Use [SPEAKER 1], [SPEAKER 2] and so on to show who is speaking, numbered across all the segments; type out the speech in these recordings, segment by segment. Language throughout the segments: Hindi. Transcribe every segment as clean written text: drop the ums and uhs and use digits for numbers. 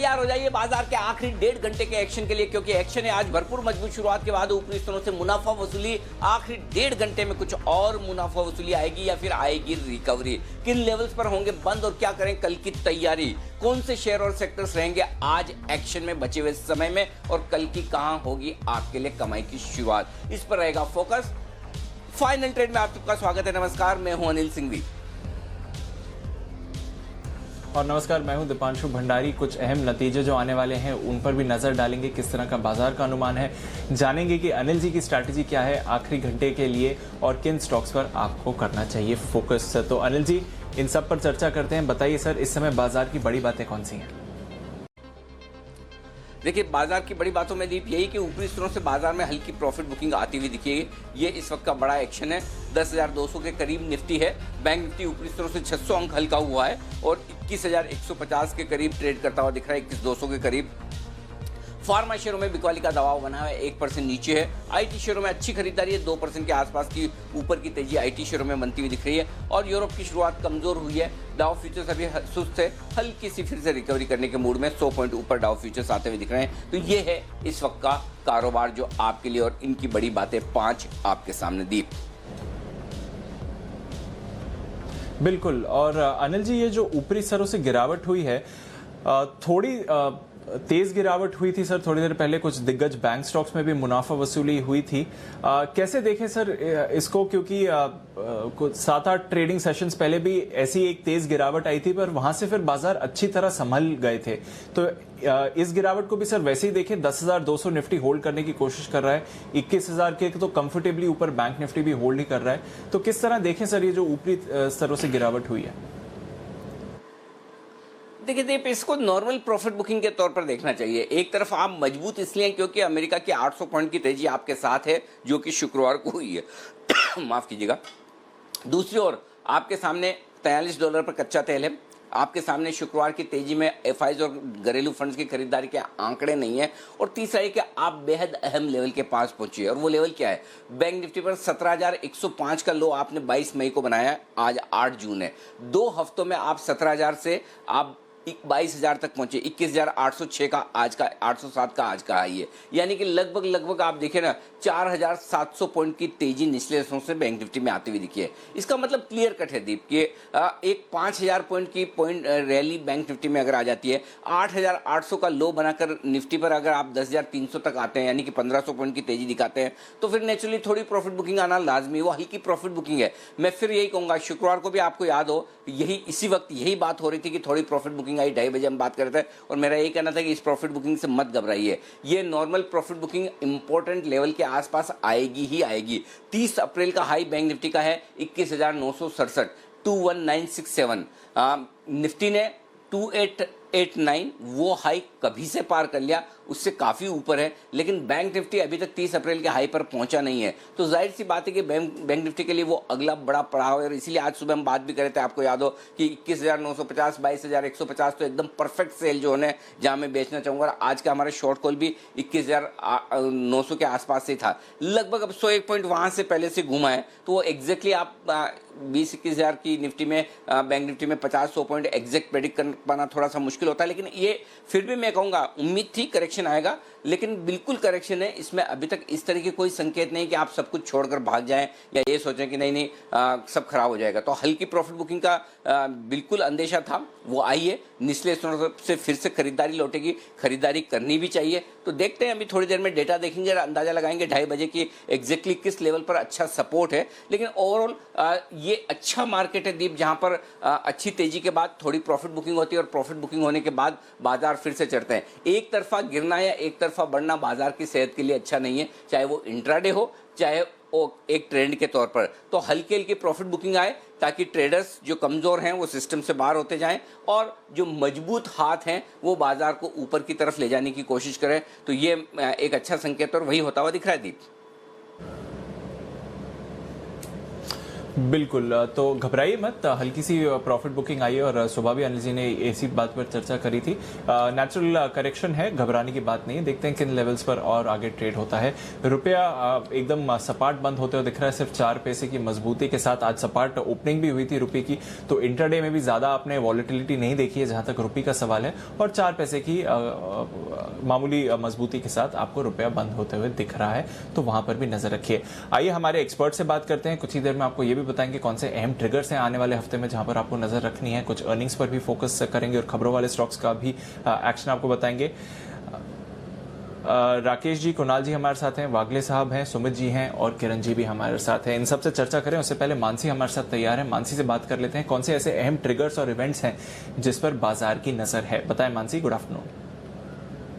[SPEAKER 1] तैयार हो जाइए बाजार के आखिरी 1.5 घंटे के एक्शन के लिए, क्योंकि एक्शन है आज भरपूर मजबूत शुरुआत के बाद ऊपरी स्तरों से मुनाफा वसूली। आखिरी 1.5 घंटे में कुछ और मुनाफा वसूली आएगी या फिर आएगी रिकवरी? किन लेवल्स पर होंगे बंद और क्या करें कल की तैयारी? कौन से शेयर और सेक्टर्स रहेंगे आज एक्शन में बचे हुए समय में, और कल की कहां होगी आपके लिए कमाई की शुरुआत? इस पर रहेगा फोकस। फाइनल ट्रेड में आप सबका स्वागत है। नमस्कार, मैं हूं अनिल सिंघवी।
[SPEAKER 2] और नमस्कार, मैं हूं दीपांशु भंडारी। कुछ अहम नतीजे जो आने वाले हैं उन पर भी नजर डालेंगे, किस तरह का बाजार का अनुमान है, जानेंगे कि अनिल जी की स्ट्रैटेजी क्या है आखिरी घंटे के लिए और किन स्टॉक्स पर आपको करना चाहिए फोकस। तो अनिल जी, इन सब पर चर्चा करते हैं। बताइए सर, इस समय बाजार की बड़ी बातें कौन सी हैं?
[SPEAKER 1] देखिए, बाजार की बड़ी बातों में दीप यही कि ऊपरी स्तरों से बाजार में हल्की प्रॉफिट बुकिंग आती हुई दिखेगी। ये इस वक्त का बड़ा एक्शन है। 10,200 के करीब निफ्टी है। बैंक निफ्टी ऊपरी स्तरों से 600 अंक हल्का हुआ है और 21,150 के करीब ट्रेड करता हुआ दिख रहा है, 21,200 के करीब। फार्मा शेयरों में बिकवाली का दबाव बना है, 1% नीचे है। आईटी शेयरों में अच्छी खरीदारी है, 2% के आसपास की ऊपर की तेजी आईटी शेयरों में बनती हुई दिख रही है। और यूरोप की शुरुआत कमजोर हुई है। डाउ फ्यूचर्स अभी सुस्त है, हल्की सी फिर से रिकवरी करने के मूड में 100 पॉइंट ऊपर डाउ फ्यूचर्स आते हुए दिख रहे हैं। तो ये है इस वक्त का कारोबार जो आपके लिए, और इनकी बड़ी बातें 5 आपके सामने दीप।
[SPEAKER 2] बिल्कुल। और अनिल जी, ये जो ऊपरी स्तरों से गिरावट हुई है, थोड़ी तेज गिरावट हुई थी सर। थोड़ी देर पहले कुछ दिग्गज बैंक स्टॉक्स में भी मुनाफा वसूली हुई थी। कैसे देखें सर इसको, क्योंकि कुछ 7-8 ट्रेडिंग सेशंस पहले भी ऐसी एक तेज गिरावट आई थी, पर वहां से फिर बाजार अच्छी तरह संभल गए थे। तो इस गिरावट को भी सर वैसे ही देखें। 10,200 निफ्टी होल्ड करने की कोशिश कर रहा है, 21,000 के तो कंफर्टेबली ऊपर बैंक निफ्टी भी होल्ड ही कर रहा है। तो किस तरह देखें सर ये जो ऊपरी स्तरों से गिरावट हुई है?
[SPEAKER 1] देखिए दीप, इसको नॉर्मल प्रॉफिट बुकिंग के तौर पर देखना चाहिए। एक तरफ आप मजबूत इसलिए हैं क्योंकि अमेरिका की 800 पॉइंट की तेजी आपके साथ है, जो कि शुक्रवार को हुई है। माफ कीजिएगा। दूसरी ओर आपके सामने $43 पर कच्चा तेल है। आपके सामने शुक्रवार की तेजी में एफआईज और घरेलू फंड्स की खरीदारी के आंकड़े नहीं है। और तीसरा है कि आप बेहद अहम लेवल के पास पहुंचे, और वो लेवल क्या है? बैंक निफ्टी पर 17,105 का लो आपने 22 मई को बनाया, आज 8 जून है। 2 हफ्तों में आप 17,000 से आप 22,000 तक पहुंचे। 21,806 का आज का, 807 का आज का हाई है। यानी कि लगभग आप देखें ना, 4,700 पॉइंट की तेजी निचले स्तरों से बैंक निफ्टी में आती हुई दिखी है। इसका मतलब क्लियर कट है दीप कि एक 5,000 पॉइंट की रैली बैंक निफ्टी में अगर आ जाती है, 8,800 का लो बनाकर निफ्टी पर अगर आप 10,300 तक आते हैं, यानी कि 1,500 पॉइंट की तेजी दिखाते हैं, तो फिर नेचुरली थोड़ी प्रॉफिट बुकिंग आना लाजमी। वो हल्की प्रॉफिट बुकिंग है। मैं फिर यही कहूंगा, शुक्रवार को भी आपको याद हो, इसी वक्त यही बात हो रही थी कि थोड़ी प्रॉफिट बुकिंग आई। 2:30 बजे हम बात कर रहे थे और मेरा यही कहना था कि इस प्रॉफिट बुकिंग से मत घबराइए। ये normal profit booking important level के आसपास आएगी ही आएगी। 30 अप्रैल का हाई बैंक निफ्टी का है 21,967, 21,967। निफ्टी ने 2889 वो हाई कभी से पार कर लिया, उससे काफ़ी ऊपर है। लेकिन बैंक निफ्टी अभी तक 30 अप्रैल के हाई पर पहुंचा नहीं है। तो जाहिर सी बात है कि बैंक निफ्टी के लिए वो अगला बड़ा पड़ाव है। और इसीलिए आज सुबह हम बात भी कर रहे थे, आपको याद हो कि 21,950, 22,150 तो एकदम परफेक्ट सेल जो है, जहां मैं बेचना चाहूँगा। आज का हमारा शॉर्ट कॉल भी 21,900 के आसपास से था। लगभग अब 101 पॉइंट वहाँ से पहले से घूमा है। तो वो एग्जैक्टली आप 20-21,000 की निफ्टी में, बैंक निफ्टी में 50-100 पॉइंट एग्जैक्ट प्रेडिक्ट कर पाना थोड़ा सा मुश्किल होता है। लेकिन ये फिर भी मैं कहूँगा, उम्मीद थी करेक्शन आएगा, लेकिन बिल्कुल करेक्शन है। इसमें अभी तक इस तरह के कोई संकेत नहीं कि आप सब कुछ छोड़कर भाग जाएं या ये सोचें कि नहीं सब खराब हो जाएगा। तो हल्की प्रॉफिट बुकिंग का बिल्कुल अंदेशा था, वो आई है। निचले स्तरों से फिर से खरीदारी लौटेगी, खरीदारी करनी भी चाहिए। तो देखते हैं, अभी थोड़ी देर में डेटा देखेंगे, अंदाजा लगाएंगे 2:30 बजे की एग्जैक्टली किस लेवल पर अच्छा सपोर्ट है। लेकिन ओवरऑल ये अच्छा मार्केट है दीप, जहां पर अच्छी तेजी के बाद थोड़ी प्रॉफिट बुकिंग होती है और प्रॉफिट बुकिंग होने के बाद बाजार फिर से चढ़ते हैं। एक तरफा गिरना या एक तरफा बढ़ना बाजार की सेहत के लिए अच्छा नहीं है, चाहे वो इंट्राडे हो चाहे वो एक ट्रेंड के तौर पर। तो हल्की हल्की प्रॉफिट बुकिंग आए ताकि ट्रेडर्स जो कमजोर हैं वो सिस्टम से बाहर होते जाएं और जो मजबूत हाथ हैं वो बाजार को ऊपर की तरफ ले जाने की कोशिश करें। तो ये एक अच्छा संकेत और वही होता हुआ दिख रहा है दीप।
[SPEAKER 2] बिल्कुल, तो घबराइए मत, हल्की सी प्रॉफिट बुकिंग आई है और सुबह भी अनिल जी ने इसी बात पर चर्चा करी थी। नेचुरल करेक्शन है, घबराने की बात नहीं है। देखते हैं किन लेवल्स पर और आगे ट्रेड होता है। रुपया एकदम सपाट बंद होते हुए दिख रहा है, सिर्फ 4 पैसे की मजबूती के साथ। आज सपाट ओपनिंग भी हुई थी रुपये की, तो इंटरडे में भी ज्यादा आपने वॉलेटिलिटी नहीं देखी है जहां तक रुपये का सवाल है, और 4 पैसे की मामूली मजबूती के साथ आपको रुपया बंद होते हुए दिख रहा है, तो वहां पर भी नजर रखिए। आइए हमारे एक्सपर्ट से बात करते हैं, कुछ ही देर में आपको ये भी बताएंगे कौन से अहम ट्रिगर्स हैं आने वाले हफ्ते में जहां पर आपको नजर रखनी है। कुछ अर्निंग्स पर भी फोकस करेंगे और खबरों वाले स्टॉक्स का भी एक्शन आपको बताएंगे। राकेश जी, कुणाल जी हमारे साथ हैं, वागले साहब हैं, सुमित जी हैं और किरण जी भी हमारे साथ हैं। इन सबसे चर्चा करें उससे पहले मानसी हमारे साथ तैयार है। मानसी से बात कर लेते हैं, कौन से ऐसे अहम ट्रिगर्स और इवेंट्स हैं जिस पर बाजार की नजर है। बताएं Mansi, good afternoon.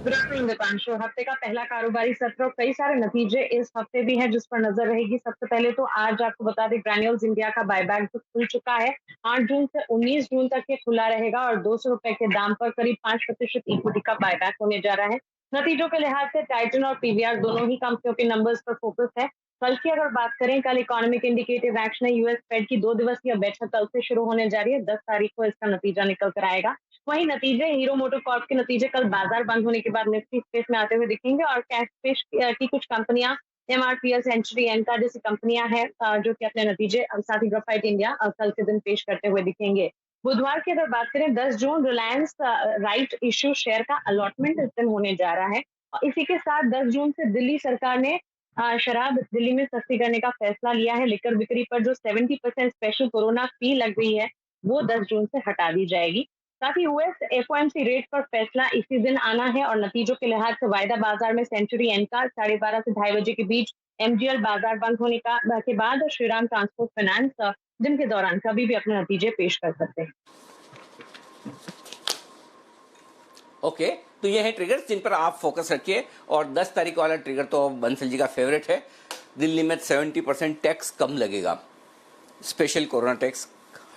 [SPEAKER 3] Good afternoon Deepanshu. हफ्ते का पहला कारोबारी सत्र और कई सारे नतीजे इस हफ्ते भी हैं जिस पर नजर रहेगी। सबसे पहले तो आज आपको बता दें, ग्रैन्यूल्स इंडिया का बायबैक जो खुल चुका है, 8 जून से 19 जून तक ये खुला रहेगा और 200 रुपए के दाम पर करीब 5% इक्विटी का बायबैक होने जा रहा है। नतीजों के लिहाज से टाइटन और पीवीआर दोनों ही कंपनियों के नंबर्स पर फोकस है। कल की अगर बात करें, कल इकोनॉमिक इंडिकेटिव एक्शन है। यूएस फेड की 2 दिवसीय बैठक कल से शुरू होने जा रही है। 10 तारीख को इसका नतीजा निकल कर आएगा। वहीं नतीजे, हीरो मोटर कॉर्प के नतीजे कल बाजार बंद होने के बाद निफ्टी स्पेस में आते हुए दिखेंगे और कैश स्पेस की कुछ कंपनियां, एमआरपीएल, सेंचुरी, एनका जैसी कंपनियां हैं जो कि अपने नतीजे, साथ ही ग्राफाइट इंडिया कल के दिन पेश करते हुए दिखेंगे। बुधवार की अगर बात करें, 10 जून रिलायंस राइट इश्यू शेयर का अलॉटमेंट इस दिन होने जा रहा है और इसी के साथ 10 जून से दिल्ली सरकार ने शराब दिल्ली में सस्ती करने का फैसला लिया है। लिकर बिक्री पर जो 70% स्पेशल कोरोना फी लग गई है वो 10 जून से हटा दी जाएगी। साथ ही यूएस एफओएमसी रेट पर फैसला इसी दिन आना है और नतीजों के लिहाज से वायदा बाजार में सेंचुरी, एनका 12:30 से 2:30 बजे के बीच, एमजीएल बाजार बंद होने के बाद श्रीराम ट्रांसपोर्ट फाइनेंस दिन के दौरान कभी भी अपने नतीजे पेश कर सकते हैं।
[SPEAKER 1] ओके, तो ये है ट्रिगर्स जिन पर आप फोकस रखिए। और 10 तारीख वाला ट्रिगर तो बंसल जी का फेवरेट है। दिल्ली में 70% टैक्स कम लगेगा, स्पेशल कोरोना टैक्स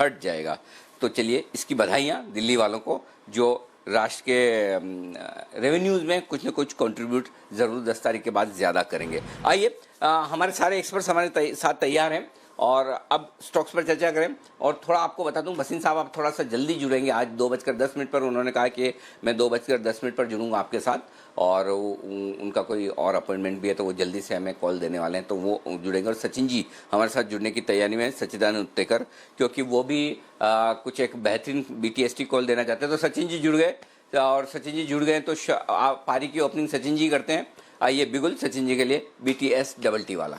[SPEAKER 1] हट जाएगा। तो चलिए, इसकी बधाइयाँ दिल्ली वालों को जो राष्ट्र के रेवेन्यूज़ में कुछ न कुछ कंट्रीब्यूट ज़रूर 10 तारीख के बाद ज़्यादा करेंगे। आइए, हमारे सारे एक्सपर्ट्स हमारे साथ तैयार हैं और अब स्टॉक्स पर चर्चा करें। और थोड़ा आपको बता दूं, भसीन साहब आप थोड़ा सा जल्दी जुड़ेंगे। आज 2:10 पर उन्होंने कहा कि मैं 2:10 पर जुड़ूंगा आपके साथ, और उनका कोई और अपॉइंटमेंट भी है तो वो जल्दी से हमें कॉल देने वाले हैं, तो वो जुड़ेंगे। और सचिन जी हमारे साथ जुड़ने की तैयारी में, सच्चिदानंद उत्तेकर, क्योंकि वो भी कुछ एक बेहतरीन बीटीएसटी कॉल देना चाहते हैं। तो सचिन जी जुड़ गए, और सचिन जी जुड़ गए तो पारी की ओपनिंग सचिन जी करते हैं। आइए बिगुल, सचिन जी के लिए बीटीएस डबल टी वाला।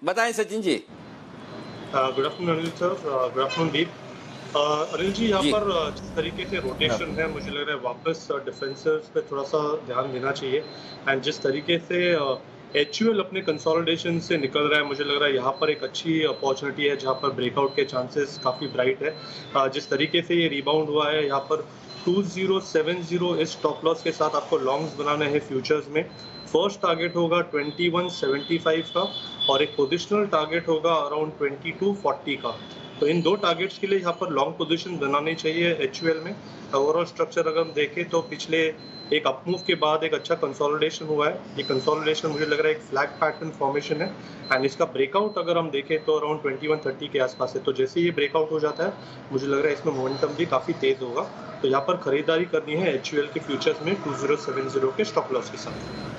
[SPEAKER 1] बताएं Sachin ji.
[SPEAKER 4] Good afternoon Anil sir, good afternoon Deep. Anil ji, यहाँ पर जिस तरीके से रोटेशन है, मुझे लग रहा है वापस डिफेंसर्स पे थोड़ा सा ध्यान देना चाहिए। एंड जिस तरीके से एचयूएल अपने कंसोलिडेशन से निकल रहा है, मुझे लग रहा है यहाँ पर एक अच्छी अपॉर्चुनिटी है जहाँ पर ब्रेकआउट के चांसेस काफ़ी ब्राइट है। जिस तरीके से ये रिबाउंड हुआ है, यहाँ पर 2070 इस स्टॉप लॉस के साथ आपको लॉन्ग्स बनाने हैं फ्यूचर्स में। फर्स्ट टारगेट होगा 2175 का और एक पोजिशनल टारगेट होगा अराउंड 2240 का। तो इन दो टारगेट्स के लिए यहाँ पर लॉन्ग पोजीशन बनानी चाहिए एचयूएल में। ओवरऑल स्ट्रक्चर अगर हम देखें तो पिछले एक अपमूव के बाद एक अच्छा कंसोलिडेशन हुआ है। ये कंसोलिडेशन मुझे लग रहा है एक फ्लैग पैटर्न फॉर्मेशन है एंड इसका ब्रेकआउट अगर हम देखें तो अराउंड 2130 के आसपास है। तो जैसे ये ब्रेकआउट हो जाता है, मुझे लग रहा है इसमें मोमेंटम भी काफ़ी तेज़ होगा। तो यहाँ पर खरीदारी करनी है एचयूएल के फ्यूचर्स में 2070 के स्टॉप लॉस के साथ।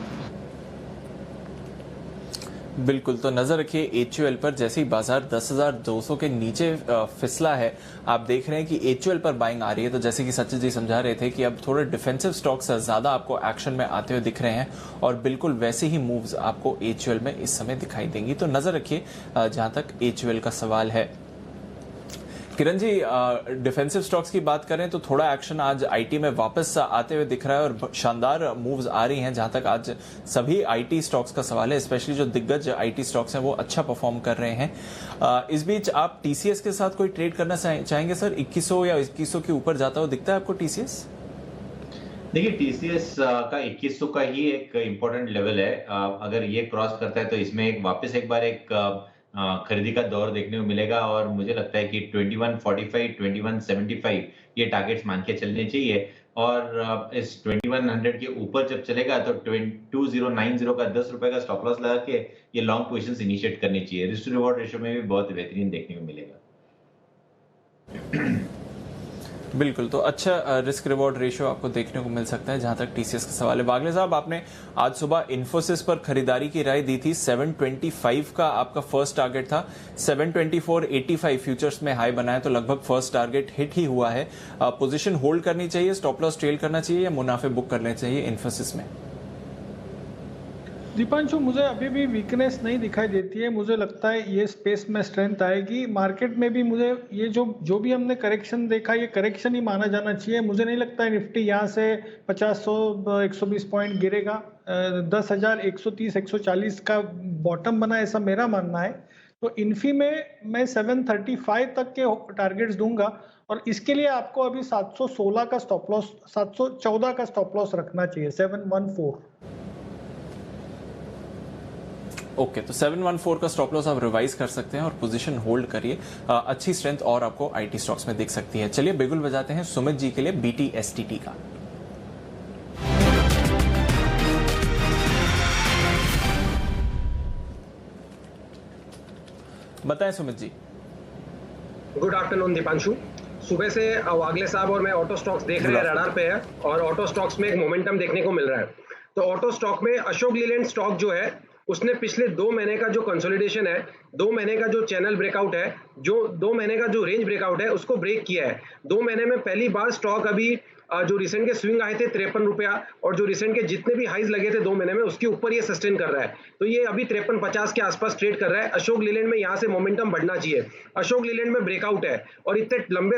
[SPEAKER 2] बिल्कुल, तो नजर रखिए एचयूएल पर। जैसे ही बाजार 10,200 के नीचे फिसला है, आप देख रहे हैं कि एचयूएल पर बाइंग आ रही है। तो जैसे कि सचिन जी समझा रहे थे कि अब थोड़े डिफेंसिव स्टॉक्स ज्यादा आपको एक्शन में आते हुए दिख रहे हैं और बिल्कुल वैसे ही मूव्स आपको एचयूएल में इस समय दिखाई देंगी। तो नजर रखिए जहां तक एचयूएल का सवाल है। किरण जी, डिफेंसिव स्टॉक्स की बात करें तो थोड़ा एक्शन आज आईटी में वापस आते हुए दिख रहा है और शानदार मूव्स आ रही हैं। जहां तक आज सभी आईटी स्टॉक्स का सवाल है, स्पेशली जो दिग्गज आईटी स्टॉक्स हैं वो अच्छा परफॉर्म कर रहे हैं। इस बीच आप टीसीएस के साथ कोई ट्रेड करना चाहेंगे सर? 2100 या 2100 के ऊपर जाता हुआ दिखता है आपको टीसीएस?
[SPEAKER 5] देखिए, टीसीएस का 2100 का ही एक इम्पोर्टेंट लेवल है। अगर ये क्रॉस करता है तो इसमें वापस एक बार एक खरीदी का दौर देखने को मिलेगा और मुझे लगता है कि 2145, 2175 ये टारगेट्स मान के चलने चाहिए। और इस 2100 के ऊपर जब चलेगा तो 2090 का 10 रुपए का स्टॉप लॉस लगा के ये लॉन्ग पोजीशंस इनिशिएट करनी चाहिए। रिस्क टू रिवॉर्ड रेशियो में भी बहुत बेहतरीन देखने को मिलेगा।
[SPEAKER 2] बिल्कुल, तो अच्छा रिस्क रिवॉर्ड रेशियो आपको देखने को मिल सकता है जहां तक टीसीएस का सवाल है। बागले साहब, आपने आज सुबह इन्फोसिस पर खरीदारी की राय दी थी। 725 का आपका फर्स्ट टारगेट था, 724.85 फ्यूचर्स में हाई बनाया तो लगभग फर्स्ट टारगेट हिट ही हुआ है। पोजीशन होल्ड करनी चाहिए, स्टॉप लॉस ट्रेल करना चाहिए या मुनाफे बुक करने चाहिए इन्फोसिस में?
[SPEAKER 6] दीपांशु, मुझे अभी भी वीकनेस नहीं दिखाई देती है। मुझे लगता है ये स्पेस में स्ट्रेंथ आएगी। मार्केट में भी मुझे ये जो भी हमने करेक्शन देखा, ये करेक्शन ही माना जाना चाहिए। मुझे नहीं लगता है निफ्टी यहाँ से 50-100-120 पॉइंट गिरेगा। 10,130-140 का बॉटम बना, ऐसा मेरा मानना है। तो इन्फी में मैं 735 तक के टारगेट्स दूंगा और इसके लिए आपको अभी 716 का स्टॉप लॉस, 714 का स्टॉप लॉस रखना चाहिए, 714।
[SPEAKER 2] ओके, तो 714 का स्टॉप लॉस आप रिवाइज कर सकते हैं और पोजीशन होल्ड करिए। अच्छी स्ट्रेंथ और आपको आईटी स्टॉक्स में दिख सकती है। चलिए बिगुल बजाते हैं सुमित जी के लिए BTSTT का। बताएं सुमित जी।
[SPEAKER 7] Good afternoon Deepanshu. सुबह से वागले साहब और मैं ऑटो स्टॉक्स देख रहे हैं, रडार पे है और ऑटो स्टॉक्स में एक मोमेंटम देखने को मिल रहा है। तो ऑटो स्टॉक में अशोक लीलैंड स्टॉक जो है उसने पिछले 2 महीने का जो कंसोलिडेशन है, 2 महीने का जो चैनल ब्रेकआउट है, जो 2 महीने का जो रेंज ब्रेकआउट है, उसको ब्रेक किया है। 2 महीने में पहली बार स्टॉक अभी जो रिसेंट के स्विंग आए थे 53 रुपया और जो रिसेंट के जितने भी हाइज लगे थे 2 महीने में, उसके ऊपर ये सस्टेन कर रहा है। तो ये अभी 53.50 के आसपास ट्रेड कर रहा है। अशोक लीलैंड में यहाँ से मोमेंटम बढ़ना चाहिए। अशोक लीलैंड में ब्रेकआउट है और इतने लंबे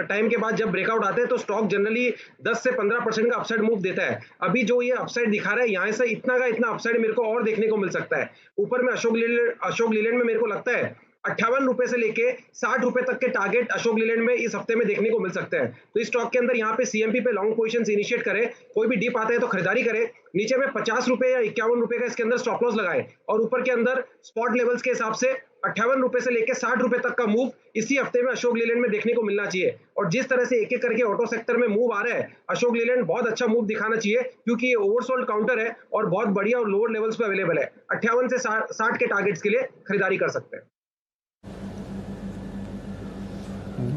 [SPEAKER 7] टाइम के बाद जब ब्रेकआउट आते हैं तो स्टॉक जनरली 10 से 15% का अपसाइड मूव देता है। अभी जो ये अपसाइड दिखा रहा है, यहाँ से इतना का इतना अपसाइड मेरे को और देखने को मिल सकता है। ऊपर में अशोक लीलैंड में मेरे को लगता है 58 रुपए से लेके 60 रुपए तक के टारगेट अशोक लीलैंड में इस हफ्ते में देखने को मिल सकते हैं। तो इस स्टॉक के अंदर यहाँ पे सीएमपी पे लॉन्ग पोजीशंस इनिशिएट करें, कोई भी डिप आता है तो खरीदारी करें। नीचे में 50 रुपए या 51 रुपए का इसके अंदर स्टॉप लॉस लगाए और ऊपर के अंदर स्पॉट लेवल्स के हिसाब से 58 रुपए से लेके 60 रुपए तक का मूव इसी हफ्ते में अशोक लीलैंड में देखने को मिलना चाहिए। और जिस तरह से एक एक करके ऑटो सेक्टर में मूव आ रहा है, अशोक लीलैंड बहुत अच्छा मूव दिखाना चाहिए क्योंकि ये ओवरसोल्ड काउंटर है और बहुत बढ़िया और लोअर लेवल्स पे अवेलेबल है। 58 से 60 के टारगेट्स के लिए खरीदारी कर सकते हैं।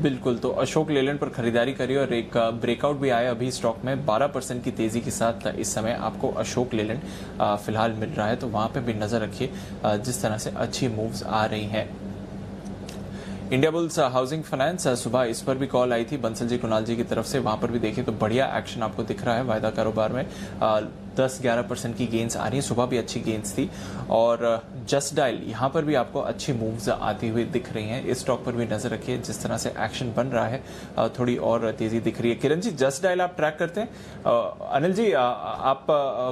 [SPEAKER 2] बिल्कुल, तो अशोक लीलैंड पर खरीदारी करिए और एक ब्रेकआउट भी आया अभी स्टॉक में 12% की तेजी के साथ। इस समय आपको अशोक लीलैंड फिलहाल मिल रहा है, तो वहां पे भी नजर रखिए जिस तरह से अच्छी मूव्स आ रही हैं। इंडिया बुल्स हाउसिंग फाइनेंस, सुबह इस पर भी कॉल आई थी बंसल जी कुणाल जी की तरफ से। वहां पर भी देखिए तो बढ़िया एक्शन आपको दिख रहा है। वायदा कारोबार में 10-11% की गेंस आ रही है। सुबह भी अच्छी गेंस थी और जस्ट डायल यहाँ पर भी आपको अच्छी मूव्स आती हुई दिख रही हैं। इस स्टॉक पर भी नजर रखिए जिस तरह से एक्शन बन रहा है, थोड़ी और तेजी दिख रही है। किरण जी, जस्ट डायल आप ट्रैक करते हैं? अनिल जी, आप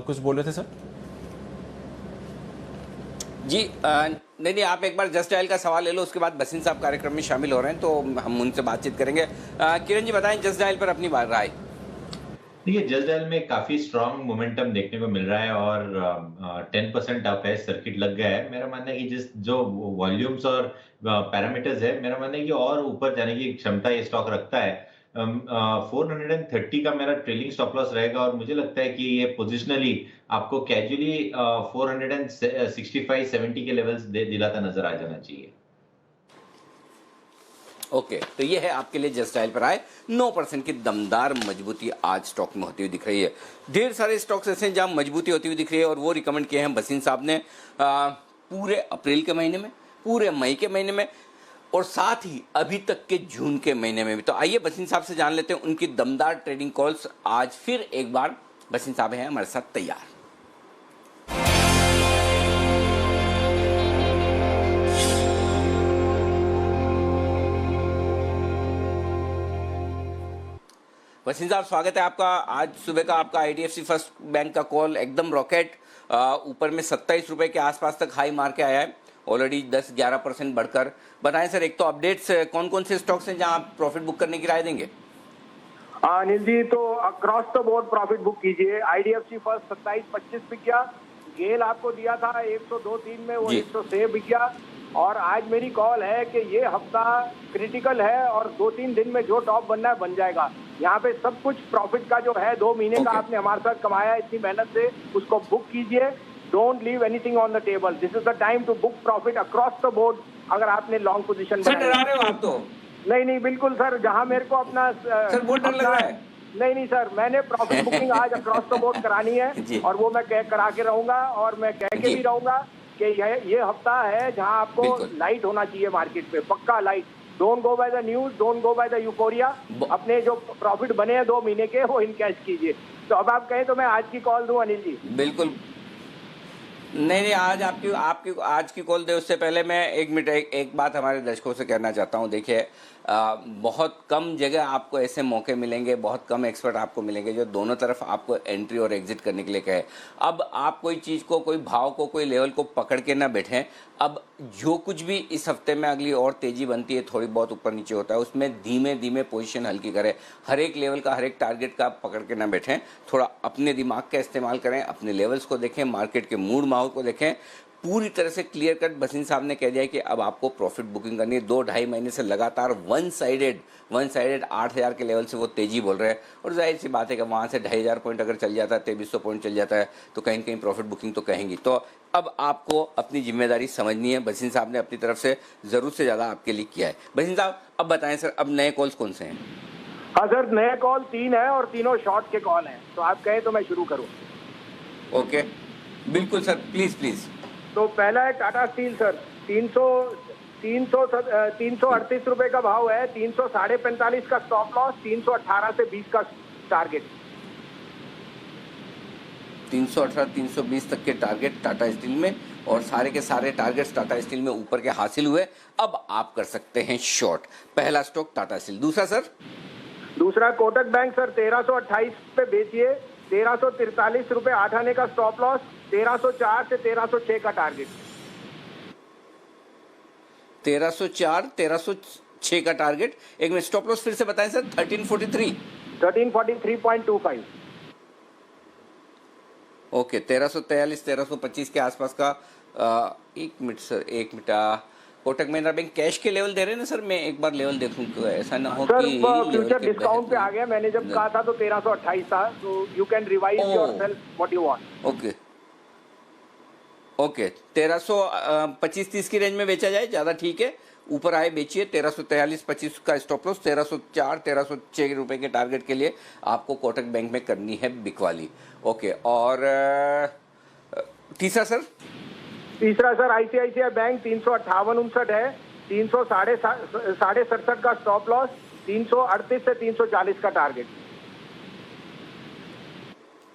[SPEAKER 2] कुछ बोल रहे थे सर?
[SPEAKER 1] जी नहीं, आप एक बार जस्ट डायल का सवाल ले लो, उसके बाद बसिन साहब कार्यक्रम में शामिल हो रहे हैं तो हम उनसे बातचीत करेंगे। किरण जी बताएं जस्ट डायल पर अपनी राय।
[SPEAKER 5] देखिए, जस्ट डायल में काफी स्ट्रांग मोमेंटम देखने को मिल रहा है और 10% अप है, सर्किट लग गया है। मेरा मानना है कि जो वॉल्यूम्स और पैरामीटर्स है, मेरा मानना है कि और ऊपर जाने की क्षमता ये स्टॉक रखता है। 430 का मेरा ट्रेलिंग स्टॉप लॉस रहेगा और मुझे लगता है कि ये पोजिशनली आपको कैजुअली 465-70 के लेवल्स दिलाता नजर आ जाना चाहिए।
[SPEAKER 1] ओके, तो ये है आपके लिए जस्ट डायल पर आए। 9% की दमदार मजबूती आज स्टॉक में होती हुई दिख रही है। ढेर सारे स्टॉक्स ऐसे हैं जहां मजबूती होती हुई दिख रही है और वो रिकमेंड किए हैं बसिन साहब ने पूरे अप्रैल के महीने में, पूरे मई के महीने में और साथ ही अभी तक के जून के महीने में भी। तो आइए बसिन साहब से जान लेते हैं उनकी दमदार ट्रेडिंग कॉल्स। आज फिर एक बार बसिन साहब हैं हमारे साथ तैयार। बसिन साहब, स्वागत है आपका। आज सुबह का आपका IDFC फर्स्ट बैंक का कॉल एकदम रॉकेट, ऊपर में 27 रुपए के आसपास तक हाई मार के आया है, ऑलरेडी 10-11% बढ़कर। बताएं सर, एक तो अपडेट्स कौन कौन से स्टॉक्स हैं जहां आप प्रॉफिट बुक करने की राय देंगे?
[SPEAKER 8] अनिल जी, तो across the board profit book कीजिए। IDFC फर्स्ट 27-25 बिक गया। गेल आपको दिया था 102-3 में, वो 106 बिक गया। और आज मेरी कॉल है कि ये हफ्ता क्रिटिकल है और 2-3 दिन में जो टॉप बनना है बन जाएगा। यहाँ पे सब कुछ प्रॉफिट का जो है 2 महीने का आपने हमारे साथ कमाया इतनी मेहनत से, उसको बुक कीजिए। Don't leave anything on the table. This is the time to book profit across the board. अगर आपने लॉन्ग पोजीशन
[SPEAKER 1] डरा रहे हो आप तो।
[SPEAKER 8] नहीं बिल्कुल सर, जहां मेरे को अपना
[SPEAKER 1] सर बहुत डर लग रहा है।
[SPEAKER 8] नहीं सर, मैंने प्रॉफिट बुकिंग आज अक्रॉस द बोर्ड करानी है और वो मैं करा के रहूंगा और मैं कह के भी रहूंगा कि ये हफ्ता है जहां आपको लाइट होना चाहिए मार्केट पे, पक्का light. Don't go by the news, don't go by the euphoria. अपने जो प्रॉफिट बने हैं 2 महीने के, वो इनकैश कीजिए। तो अब आप कहें तो मैं आज की कॉल दूं अनिल जी?
[SPEAKER 1] बिल्कुल नहीं, आज आपकी आज की कॉल दे उससे पहले मैं एक बात हमारे दर्शकों से कहना चाहता हूं। देखिए, बहुत कम जगह आपको ऐसे मौके मिलेंगे, बहुत कम एक्सपर्ट आपको मिलेंगे जो दोनों तरफ आपको एंट्री और एग्जिट करने के लिए कहे। अब आप कोई चीज़ को, कोई भाव को, कोई लेवल को पकड़ के ना बैठें। अब जो कुछ भी इस हफ्ते में अगली और तेज़ी बनती है, थोड़ी बहुत ऊपर नीचे होता है, उसमें धीमे धीमे पोजीशन हल्की करें। हर एक लेवल का, हर एक टारगेट का पकड़ के ना बैठें। थोड़ा अपने दिमाग का इस्तेमाल करें, अपने लेवल्स को देखें, मार्केट के मूड माहौल को देखें। पूरी तरह से क्लियर कट भसीन साहब ने कह दिया कि अब आपको प्रॉफिट बुकिंग करनी है। 2-2.5 महीने से लगातार वन साइडेड 8,000 के लेवल से वो तेजी बोल रहे हैं और जाहिर सी बात है कि वहाँ से 2,500 पॉइंट अगर चल जाता है, 2300 पॉइंट चल जाता है तो कहीं कहीं प्रॉफिट बुकिंग तो कहेंगी। तो अब आपको अपनी जिम्मेदारी समझनी है। भसीन साहब ने अपनी तरफ से ज़रूर से ज़्यादा आपके लिए किया है। भसीन साहब अब बताएं सर, अब नए कॉल्स कौन से हैं?
[SPEAKER 8] हाँ सर, नए कॉल 3 है और तीनों शॉर्ट के कॉल हैं, तो आप कहें तो मैं शुरू करूँ?
[SPEAKER 1] ओके बिल्कुल सर, प्लीज़।
[SPEAKER 8] तो पहला है टाटा स्टील सर, 338 रुपए का भाव है, 345 का स्टॉप लॉस, 318 से 20 का टारगेट।
[SPEAKER 1] 318-320 तक के टारगेट टाटा स्टील में, और सारे के सारे टारगेट्स टाटा स्टील में ऊपर के हासिल हुए। अब आप कर सकते हैं शॉर्ट। पहला स्टॉक टाटा स्टील। दूसरा सर?
[SPEAKER 8] दूसरा कोटक बैंक सर, 1328 पे बेचिए, 1343 रुपए 8 आने का स्टॉप लॉस, 1304 से 1306 का टारगेट।
[SPEAKER 1] 1304-1306 का टारगेट। एक मिनट, स्टॉप लॉस फिर से बताएं सर।
[SPEAKER 8] 1343.25।
[SPEAKER 1] ओके, 1343-1325 के आसपास का। एक मिनट सर, एक minute. Kotak Mahindra bank cash के लेवल दे रहे हैं ना सर? मैं एक बार लेवल देखूं, ऐसा ना हो
[SPEAKER 8] सर,
[SPEAKER 1] कि
[SPEAKER 8] फ्यूचर डिस्काउंट पे आ गया। मैंने जब कहा था तो 1328 था, तो you can revise yourself what you want.
[SPEAKER 1] Okay 1325-30 की रेंज में बेचा जाए, ज़्यादा ठीक है। ऊपर आए बेचिए। 1343.25 का स्टॉप लॉस, 1304-1306 रुपए के टारगेट के लिए आपको कोटक बैंक में करनी है बिकवाली। ओके, और तीसरा सर?
[SPEAKER 8] तीसरा सर आईसीआईसीआई बैंक, 358.59 है, 367 का स्टॉप लॉस, 338 से 340 का टारगेट।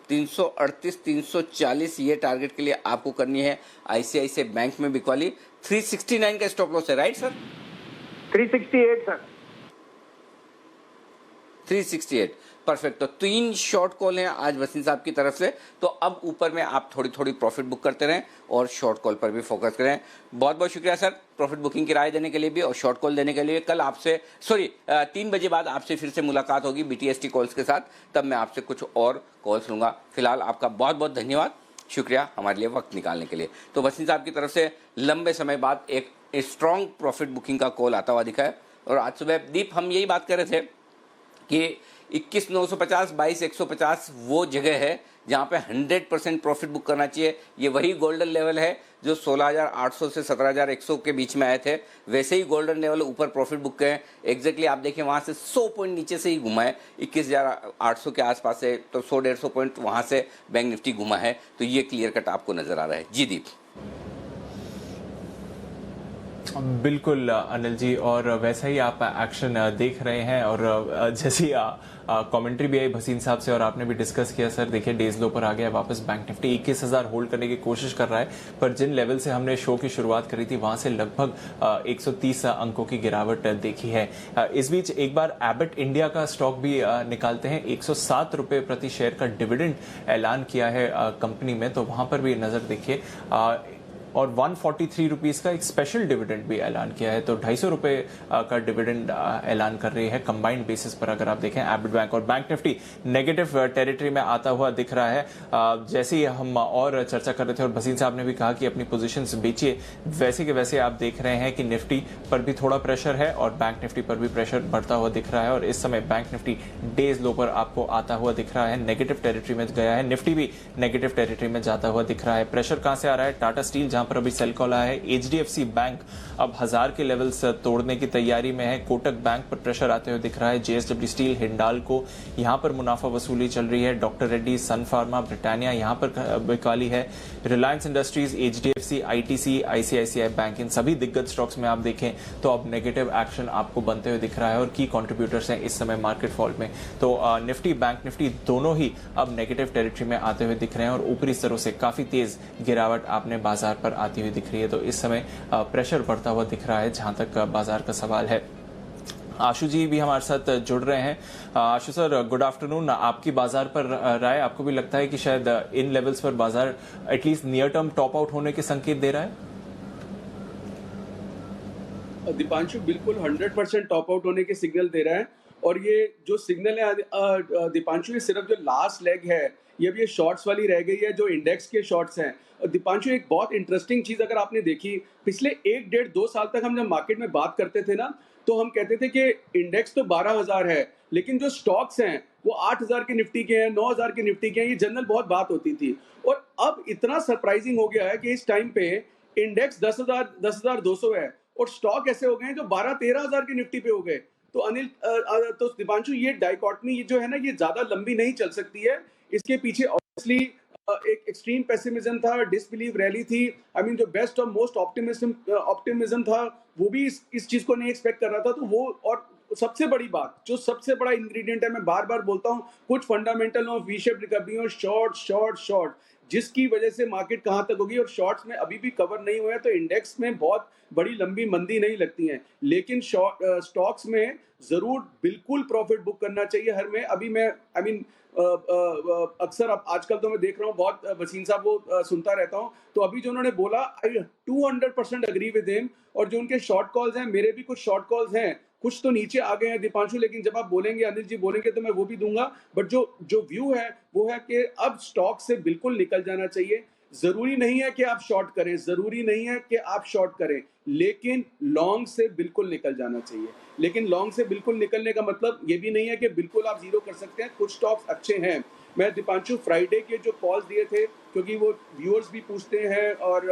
[SPEAKER 1] 338-340 ये टारगेट के लिए आपको करनी है आईसीआईसीआई बैंक में बिकवाली। 369 का स्टॉप लॉस है, राइट सर?
[SPEAKER 8] 368 सर।
[SPEAKER 1] 368 परफेक्ट। तो 3 शॉर्ट कॉल हैं आज वसीम साहब की तरफ से। तो अब ऊपर में आप थोड़ी प्रॉफिट बुक करते रहें और शॉर्ट कॉल पर भी फोकस करें। बहुत बहुत शुक्रिया सर, प्रॉफिट बुकिंग की राय देने के लिए भी और शॉर्ट कॉल देने के लिए। कल आपसे 3 बजे बाद आपसे फिर से मुलाकात होगी BTST कॉल्स के साथ, तब मैं आपसे कुछ और कॉल्स लूँगा। फिलहाल आपका बहुत बहुत धन्यवाद, शुक्रिया हमारे लिए वक्त निकालने के लिए। तो वसीम साहब की तरफ से लंबे समय बाद एक स्ट्रॉन्ग प्रॉफिट बुकिंग का कॉल आता हुआ दिखा है। और आज सुबह दीप हम यही बात कर रहे थे कि 21,950, 22,150 वो जगह है जहाँ पे 100% प्रॉफिट बुक करना चाहिए। ये वही गोल्डन लेवल है जो 16,800 से 17,100 के बीच में आए थे। वैसे ही गोल्डन लेवल ऊपर प्रॉफिट बुक के एग्जैक्टली आप देखें वहाँ से 100 पॉइंट नीचे से ही घुमा है। 21,800 के आसपास है, तो 100-150 पॉइंट वहाँ से बैंक निफ्टी घुमा है। तो ये क्लियर कट आपको नजर आ रहा है। जी दीप।
[SPEAKER 2] बिल्कुल अनिल जी, और वैसा ही आप एक्शन देख रहे हैं। और जैसी कमेंट्री भी आई भसीन साहब से और आपने भी डिस्कस किया सर, देखिए डेज लो पर आ गया वापस बैंक निफ्टी 21,000 होल्ड करने की कोशिश कर रहा है, पर जिन लेवल से हमने शो की शुरुआत करी थी वहां से लगभग 130 अंकों की गिरावट देखी है। इस बीच एक बार एबट इंडिया का स्टॉक भी निकालते हैं। 107 रुपए प्रति शेयर का डिविडेंड ऐलान किया है कंपनी में, तो वहां पर भी नजर देखिए। और 143 रुपीस का एक स्पेशल डिविडेंड भी ऐलान किया है। तो 250 रुपए का डिविडेंड ऐलान कर रही है कंबाइंड बेसिस पर। अगर आप देखें एबिट बैंक और बैंक निफ्टी नेगेटिव टेरिटरी में आता हुआ दिख रहा है। जैसे ही हम और चर्चा कर रहे थे और भसीन साहब ने भी कहा कि अपनी पोजीशंस बेचिए, वैसे के वैसे आप देख रहे हैं कि निफ्टी पर भी थोड़ा प्रेशर है और बैंक निफ्टी पर भी प्रेशर बढ़ता हुआ दिख रहा है। और इस समय बैंक निफ्टी डेज लो पर आपको आता हुआ दिख रहा है, नेगेटिव टेरिटरी में गया है। निफ्टी भी नेगेटिव टेरिटरी में जाता हुआ दिख रहा है। प्रेशर कहां से आ रहा है? टाटा स्टील जहां पर अभी सेल कॉल आया है। एचडीएफसी बैंक अब 1000 के लेवल्स तोड़ने की तैयारी में है। कोटक बैंक पर प्रेशर आते हुए दिख रहा है। जेएसडब्ल्यू स्टील, हिंडाल्को यहां पर मुनाफा वसूली चल रही है। Doctor Reddy, Sun Pharma, Britannia यहां पर बिकवाली है। Reliance Industries, HDFC, ITC, ICICI bank, इन सभी दिग्गज स्टॉक्स में आप देखें तो अब नेगेटिव एक्शन आपको बनते हुए दिख रहा है और की कंट्रीब्यूटर्स हैं इस समय मार्केट फॉल में। तो निफ्टी, बैंक निफ्टी दोनों ही अब नेगेटिव टेरिटरी में आते हुए दिख रहे हैं और ऊपरी स्तरों से काफी तेज गिरावट आपने बाजार पर आती हुई दिख रही है। तो इस समय प्रेशर बढ़ता हुआ दिख रहा है जहां तक बाजार का सवाल है। आशु जी भी हमारे साथ जुड़ रहे हैं। आशु सर, गुड आफ्टरनून। आपकी बाजार पर राय, आपको भी लगता है कि शायद इन लेवल्स पर बाजार at least near term top out होने के संकेत दे रहा है?
[SPEAKER 9] दीपांशु, बिल्कुल 100% टॉप आउट होने के सिग्नल दे रहा है। और ये जो सिग्नल है दीपांशु, ये सिर्फ जो लास्ट लेग है ये भी शॉर्ट्स वाली रह गई है, जो इंडेक्स के शॉर्ट्स हैं। और दीपांशु, एक बहुत इंटरेस्टिंग चीज अगर आपने देखी, पिछले 1-1.5-2 साल तक हम जब मार्केट में बात करते थे ना, तो हम कहते थे कि इंडेक्स तो 12,000 है, लेकिन जो स्टॉक्स हैं वो 8,000 के निफ्टी के हैं, 9,000 के निफ्टी के हैं। ये जनरल बहुत बात होती थी। और अब इतना सरप्राइजिंग हो गया है कि इस टाइम पे इंडेक्स 10,200 है और स्टॉक ऐसे हो गए हैं जो 12-13,000 के निफ्टी पे हो गए। तो अनिल, तो दीपांशु, ये डाइकॉटमी जो है ना, ये ज्यादा लंबी नहीं चल सकती है। इसके पीछे ऑब्वियसली एक एक्सट्रीम पेसिमिज्म था, डिसबिलीव रैली थी। आई मीन जो बेस्ट और मोस्ट ऑप्टिमिज्म था वो भी इस चीज को नहीं एक्सपेक्ट कर रहा था। तो वो, और सबसे बड़ी बात, जो सबसे बड़ा इंग्रेडिएंट है, मैं बार बार बोलता हूँ, कुछ फंडामेंटल हो, वी शेप रिकवरी हो, शॉर्ट शॉर्ट शॉर्ट, जिसकी वजह से मार्केट कहां तक होगी। और शॉर्ट्स में अभी भी कवर नहीं हुआ है, तो इंडेक्स में बहुत बड़ी लंबी मंदी नहीं लगती है, लेकिन स्टॉक्स में जरूर बिल्कुल प्रॉफिट बुक करना चाहिए हर में। अभी मैं अक्सर आजकल तो मैं देख रहा हूँ बहुत वसीम साहब वो सुनता रहता हूँ, तो अभी जो उन्होंने बोला, आई 200% अग्री विद हिम। और जो उनके शॉर्ट कॉल्स हैं, मेरे भी कुछ शॉर्ट कॉल्स हैं, कुछ तो नीचे आ गए हैं दीपांशु, लेकिन जब आप बोलेंगे, अनिल जी बोलेंगे, तो मैं वो भी दूंगा। बट जो व्यू है वो है कि अब स्टॉक से बिल्कुल निकल जाना चाहिए। जरूरी नहीं है कि आप शॉर्ट करें, जरूरी नहीं है कि आप शॉर्ट करें, लेकिन लॉन्ग से बिल्कुल निकल जाना चाहिए। लेकिन लॉन्ग से बिल्कुल निकलने का मतलब ये भी नहीं है कि बिल्कुल आप जीरो कर सकते हैं। कुछ स्टॉक्स अच्छे हैं। मैं दीपांशु फ्राइडे के जो कॉल्स दिए थे, क्योंकि वो व्यूअर्स भी पूछते हैं और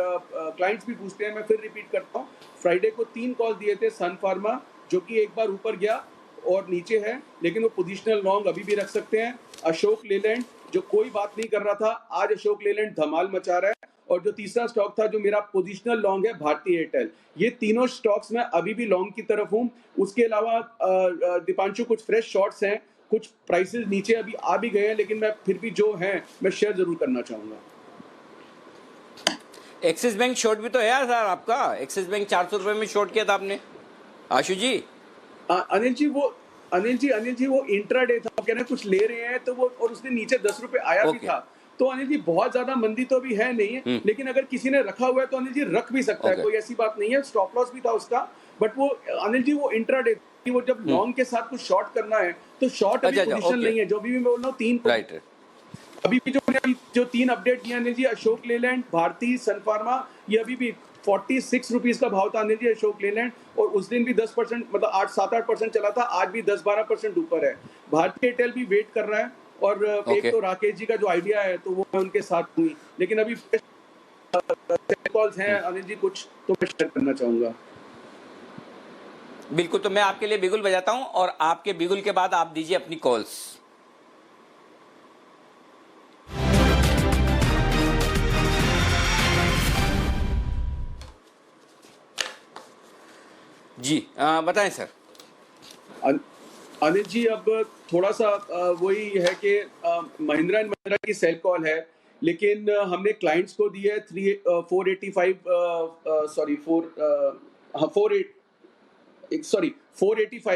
[SPEAKER 9] क्लाइंट्स भी पूछते हैं, मैं फिर रिपीट करता हूँ। फ्राइडे को 3 कॉल दिए थे। सन फार्मा, जो कि एक बार ऊपर गया और नीचे है, लेकिन वो पोजिशनल लॉन्ग अभी भी रख सकते हैं। अशोक लेलैंड, जो कोई बात नहीं कर रहा था, आज अशोक लेलैंड धमाल मचा रहा है। और जो तीसरा स्टॉक था जो मेरा पोजिशनल लॉन्ग है, भारती एयरटेल। ये तीनों स्टॉक्स में अभी भी लॉन्ग की तरफ हूं। उसके अलावा दीपांशु कुछ फ्रेश शॉर्ट्स हैं, कुछ प्राइसेस नीचे अभी आ भी गए हैं, लेकिन मैं फिर भी जो हैं मैं शेयर जरूर करना चाहूंगा।
[SPEAKER 1] एक्सिस बैंक शॉर्ट भी तो है यार सर आपका। एक्सिस बैंक 400 रुपए में शॉर्ट किया था आपने, आशु जी।
[SPEAKER 9] अनिल जी वो इंट्राडे था, कह रहे कुछ ले रहे हैं तो वो, और उसने नीचे 10 रुपए आया भी था। तो अनिल जी बहुत ज्यादा मंदी तो अभी है नहीं है, लेकिन अगर किसी ने रखा हुआ है तो अनिल जी रख भी सकता है, कोई ऐसी बात नहीं है। स्टॉप लॉस भी था उसका, बट वो अनिल जी वो इंट्राडे, वो जब लॉन्ग के साथ कुछ शॉर्ट करना है तो शॉर्ट अभी पोजीशन नहीं है। जो भी मैं बोल रहा हूँ 3
[SPEAKER 1] राइट,
[SPEAKER 9] अभी भी जो 3 अपडेट दिया अनिल जी, अशोक लेलैंड, भारती, सन फार्मा, ये अभी भी 46 रुपीज का भाव था अनिल जी अशोक लेलैंड। और उस दिन भी 10%, मतलब 7-8% चला था, आज भी 10-12% ऊपर है। भारती एयरटेल भी वेट कर रहा है। और एक तो राकेश जी का जो आइडिया है तो वो मैं उनके साथ हुई, लेकिन अभी कॉल्स हैं अनिल जी कुछ तो मैं शेयर करना चाहूंगा।
[SPEAKER 1] बिल्कुल, तो मैं आपके लिए बिगुल बजाता हूं और आपके बिगुल के बाद आप दीजिए अपनी कॉल्स। जी बताएं सर।
[SPEAKER 9] अनिल जी, अब थोड़ा सा वही है कि महिंद्रा एंड महिंद्रा की सेल कॉल है, लेकिन हमने क्लाइंट्स को दी है 485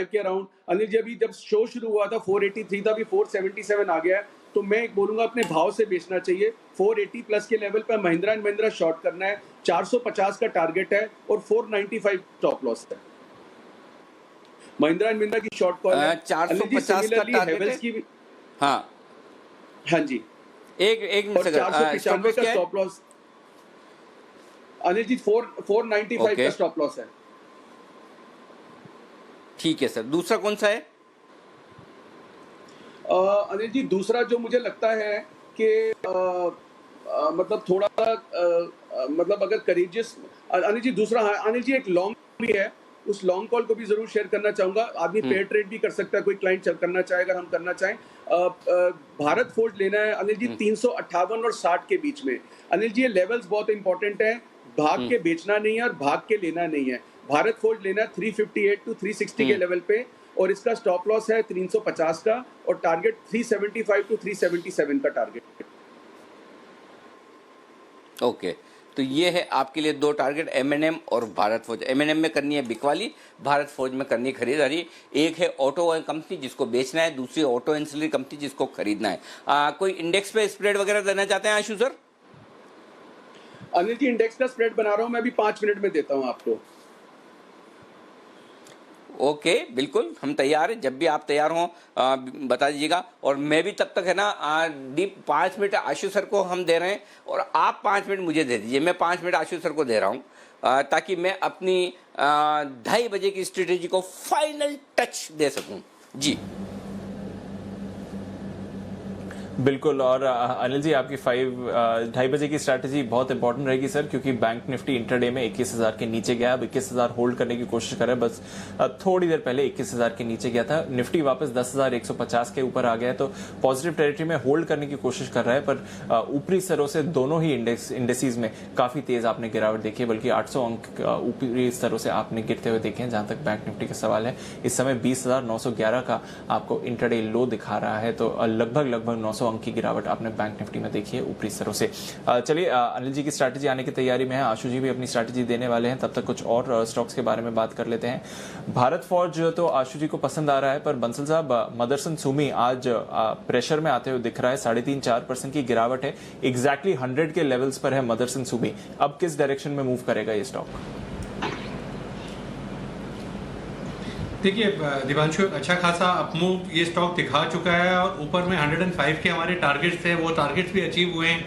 [SPEAKER 9] के अराउंड। अनिल जी, अभी जब शो शुरू हुआ था 483 था, अभी 477 आ गया है। तो मैं बोलूंगा अपने भाव से बेचना चाहिए। 480 प्लस के लेवल पर महिंद्रा एंड महिंद्रा शॉर्ट करना है, 450 का टारगेट है और 495 स्टॉप लॉस है। महिंद्रा एंड महिंद्रा की शॉर्ट कॉल है,
[SPEAKER 1] 450 का टारगेट है
[SPEAKER 9] की भी,
[SPEAKER 1] हाँ
[SPEAKER 9] हाँ जी,
[SPEAKER 1] एक मिनट,
[SPEAKER 9] 495 का स्टॉप लॉस अनिल जी, 495 का स्टॉप लॉस है।
[SPEAKER 1] ठीक है सर, दूसरा कौन सा है?
[SPEAKER 9] अनिल जी दूसरा जो मुझे लगता है कि मतलब थोड़ा मतलब अगर करेजियस, अनिल जी दूसरा, हाँ अनिल जी एक लॉन्ग भी है, उस लॉन्ग कॉल को भी जरूर शेयर करना चाहूंगा। आदमी पेयर ट्रेड भी कर सकता है, कोई क्लाइंट करना चाहे, अगर हम करना चाहें। भारत फोर्ज लेना है अनिल जी 358 और 60 के बीच में। अनिल जी ये लेवल्स बहुत इंपॉर्टेंट है, भाग के बेचना नहीं है और भाग के लेना नहीं है। भारत फोर्ज लेना है 358 टू 360 के लेवल पे, और इसका स्टॉप लॉस है 350 का और टारगेट 375 टू 377 का टारगेट।
[SPEAKER 1] ओके, तो ये है आपके लिए दो टारगेट, M&M और भारत फौज। M&M में करनी है बिकवाली, भारत फौज में करनी है खरीदारी। एक है ऑटो कंपनी जिसको बेचना है, दूसरी ऑटो एंसिलरी कंपनी जिसको खरीदना है। कोई इंडेक्स पे स्प्रेड वगैरह देना चाहते हैं आशु सर?
[SPEAKER 9] अनिल जी इंडेक्स का स्प्रेड बना रहा हूं मैं, अभी 5 मिनट में देता हूं आपको।
[SPEAKER 1] ओके बिल्कुल, हम तैयार हैं, जब भी आप तैयार हों बता दीजिएगा। और मैं भी तब तक है ना डीप 5 मिनट आशु सर को हम दे रहे हैं और आप 5 मिनट मुझे दे दीजिए। मैं 5 मिनट आशु सर को दे रहा हूं ताकि मैं अपनी 2:30 बजे की स्ट्रेटेजी को फाइनल टच दे सकूं। जी
[SPEAKER 2] बिल्कुल, और अनिल जी आपकी 2:30 बजे की स्ट्रैटेजी बहुत इंपॉर्टेंट रहेगी सर, क्योंकि बैंक निफ्टी इंटरडे में 21,000 के नीचे गया। अब 21,000 होल्ड करने की कोशिश कर रहे हैं, बस थोड़ी देर पहले 21,000 के नीचे गया था। निफ्टी वापस 10,150 के ऊपर आ गया है, तो पॉजिटिव टेरिटरी में होल्ड करने की कोशिश कर रहा है। पर ऊपरी स्तरों से दोनों ही इंडेक्सीज में काफी तेज आपने गिरावट देखी है, बल्कि 800 अंक ऊपरी स्तरों से आपने गिरते हुए देखे हैं। जहां तक बैंक निफ्टी का सवाल है, इस समय 20,911 का आपको इंटरडे लो दिखा रहा है, तो लगभग 900 अंक की गिरावट आपने बैंक निफ्टी में देखी है ऊपरी स्तरों से। चलिए अनिल जी की स्ट्रैटेजी आने की तैयारी में है, आशु जी भी अपनी स्ट्रैटेजी देने वाले हैं। तब तक कुछ और स्टॉक्स के बारे में बात कर लेते हैं। भारत फौज तो आशु जी को पसंद आ रहा है, पर बंसल साहब मदरसन सुमी आज प्रेशर में आते हुए दिख रहा है। 3.5-4% की गिरावट है, एग्जैक्टली 100 के लेवल्स पर है मदरसन सुमी। अब किस डायरेक्शन में मूव करेगा ये स्टॉक?
[SPEAKER 10] देखिए दिवांशु, अच्छा खासा अपमूव ये स्टॉक दिखा चुका है और ऊपर में 105 के हमारे टारगेट्स थे, वो टारगेट्स भी अचीव हुए हैं।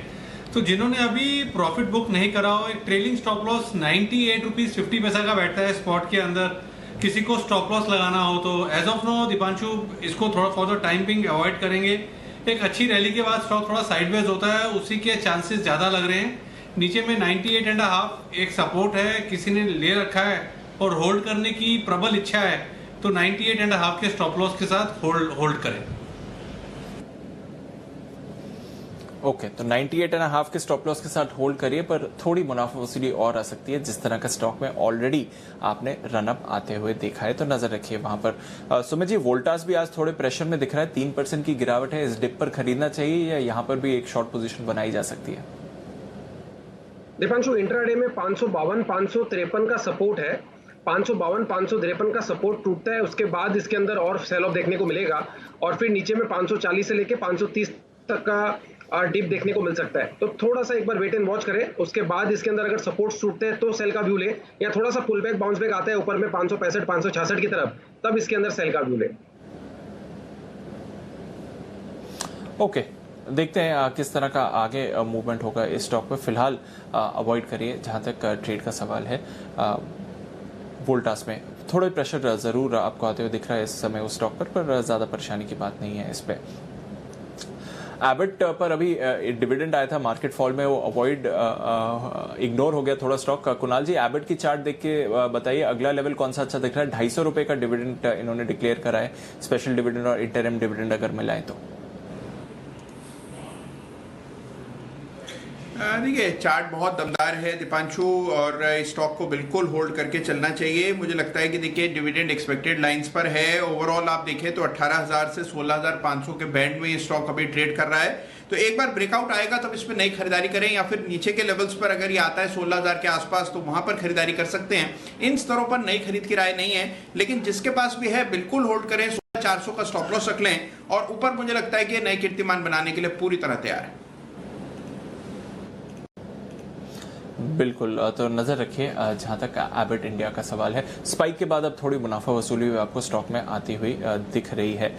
[SPEAKER 10] तो जिन्होंने अभी प्रॉफिट बुक नहीं करा हो, एक ट्रेलिंग स्टॉप लॉस 98 रुपीज़ 50 पैसा का बैठता है स्पॉट के अंदर। किसी को स्टॉप लॉस लगाना हो तो एज ऑफ नो दीपांशु इसको थोड़ा for the time being avoid करेंगे। एक अच्छी रैली के बाद स्टॉक थोड़ा साइडवेज होता है, उसी के चांसेस ज़्यादा लग रहे हैं। नीचे में 98.5 एक सपोर्ट है, किसी ने ले रखा है और होल्ड करने की प्रबल इच्छा है, तो 98.5 के स्टॉप लॉस के साथ होल्ड करें।
[SPEAKER 2] ओके, तो 98.5 के स्टॉप लॉस के साथ होल्ड करिए, पर थोड़ी मुनाफा वसूली और आ सकती है। जिस तरह का स्टॉक में ऑलरेडी आपने रन अप आते हुए देखा है, तो नजर रखिए वहां पर। सुमित जी, वोल्टास भी आज थोड़े प्रेशर में दिख रहा है, 3% की गिरावट है। इस डिप पर खरीदना चाहिए या यहां पर भी एक शॉर्ट पोजीशन बनाई जा सकती है?
[SPEAKER 7] दीपांशु इंट्राडे में 552-553 का सपोर्ट है। 552-553 का सपोर्ट टूटता है, उसके बाद इसके अंदर और सेल ऑफ देखने को मिलेगा और फिर नीचे में 540 से लेके 530 तक का डिप देखने को मिल सकता है। तो थोड़ा सा एक बार वेट एंड वॉच करें, उसके बाद इसके अंदर अगर सपोर्ट टूटते हैं तो सेल का व्यू ले, या थोड़ा सा पुल बैक बाउंस बैक आता है ऊपर में 565-566 की तरफ, तब इसके अंदर सेल का व्यू ले।
[SPEAKER 2] ओके, देखते हैं किस तरह का आगे मूवमेंट होगा इस स्टॉक पे। फिलहाल अवॉइड करिए जहां तक ट्रेड का सवाल है। वोल्टास में थोड़ा प्रेशर जरूर आपको आते हुए दिख रहा है इस समय उस स्टॉक पर ज्यादा परेशानी की बात नहीं है इस पे। एबट पर अभी डिविडेंड आया था मार्केट फॉल में, वो अवॉइड इग्नोर हो गया थोड़ा स्टॉक। कुणाल जी, एबट की चार्ट देख के बताइए अगला लेवल कौन सा अच्छा दिख रहा है? 250 रुपए का डिविडेंड इन्होंने डिक्लेयर करा है, स्पेशल डिविडेंड और इंटरिम डिविडेंड अगर मिलाए तो।
[SPEAKER 11] देखिए चार्ट बहुत दमदार है दीपांशु, और स्टॉक को बिल्कुल होल्ड करके चलना चाहिए। मुझे लगता है कि देखिए डिविडेंड एक्सपेक्टेड लाइंस पर है। ओवरऑल आप देखें तो 18,000 से 16,500 के बैंड में ये स्टॉक अभी ट्रेड कर रहा है। तो एक बार ब्रेकआउट आएगा तब इस पर नई खरीदारी करें, या फिर नीचे के लेवल्स पर अगर ये आता है 16,000 के आसपास तो वहां पर खरीदारी कर सकते हैं। इन स्तरों पर नई खरीद की राय नहीं है, लेकिन जिसके पास भी है बिल्कुल होल्ड करें, 16,400 का स्टॉप लॉस रख लें और ऊपर मुझे लगता है कि नए कीर्तिमान बनाने के लिए पूरी तरह तैयार है।
[SPEAKER 2] बिल्कुल, तो नज़र रखिए जहाँ तक एबट इंडिया का सवाल है। स्पाइक के बाद अब थोड़ी मुनाफा वसूली भी आपको स्टॉक में आती हुई दिख रही है।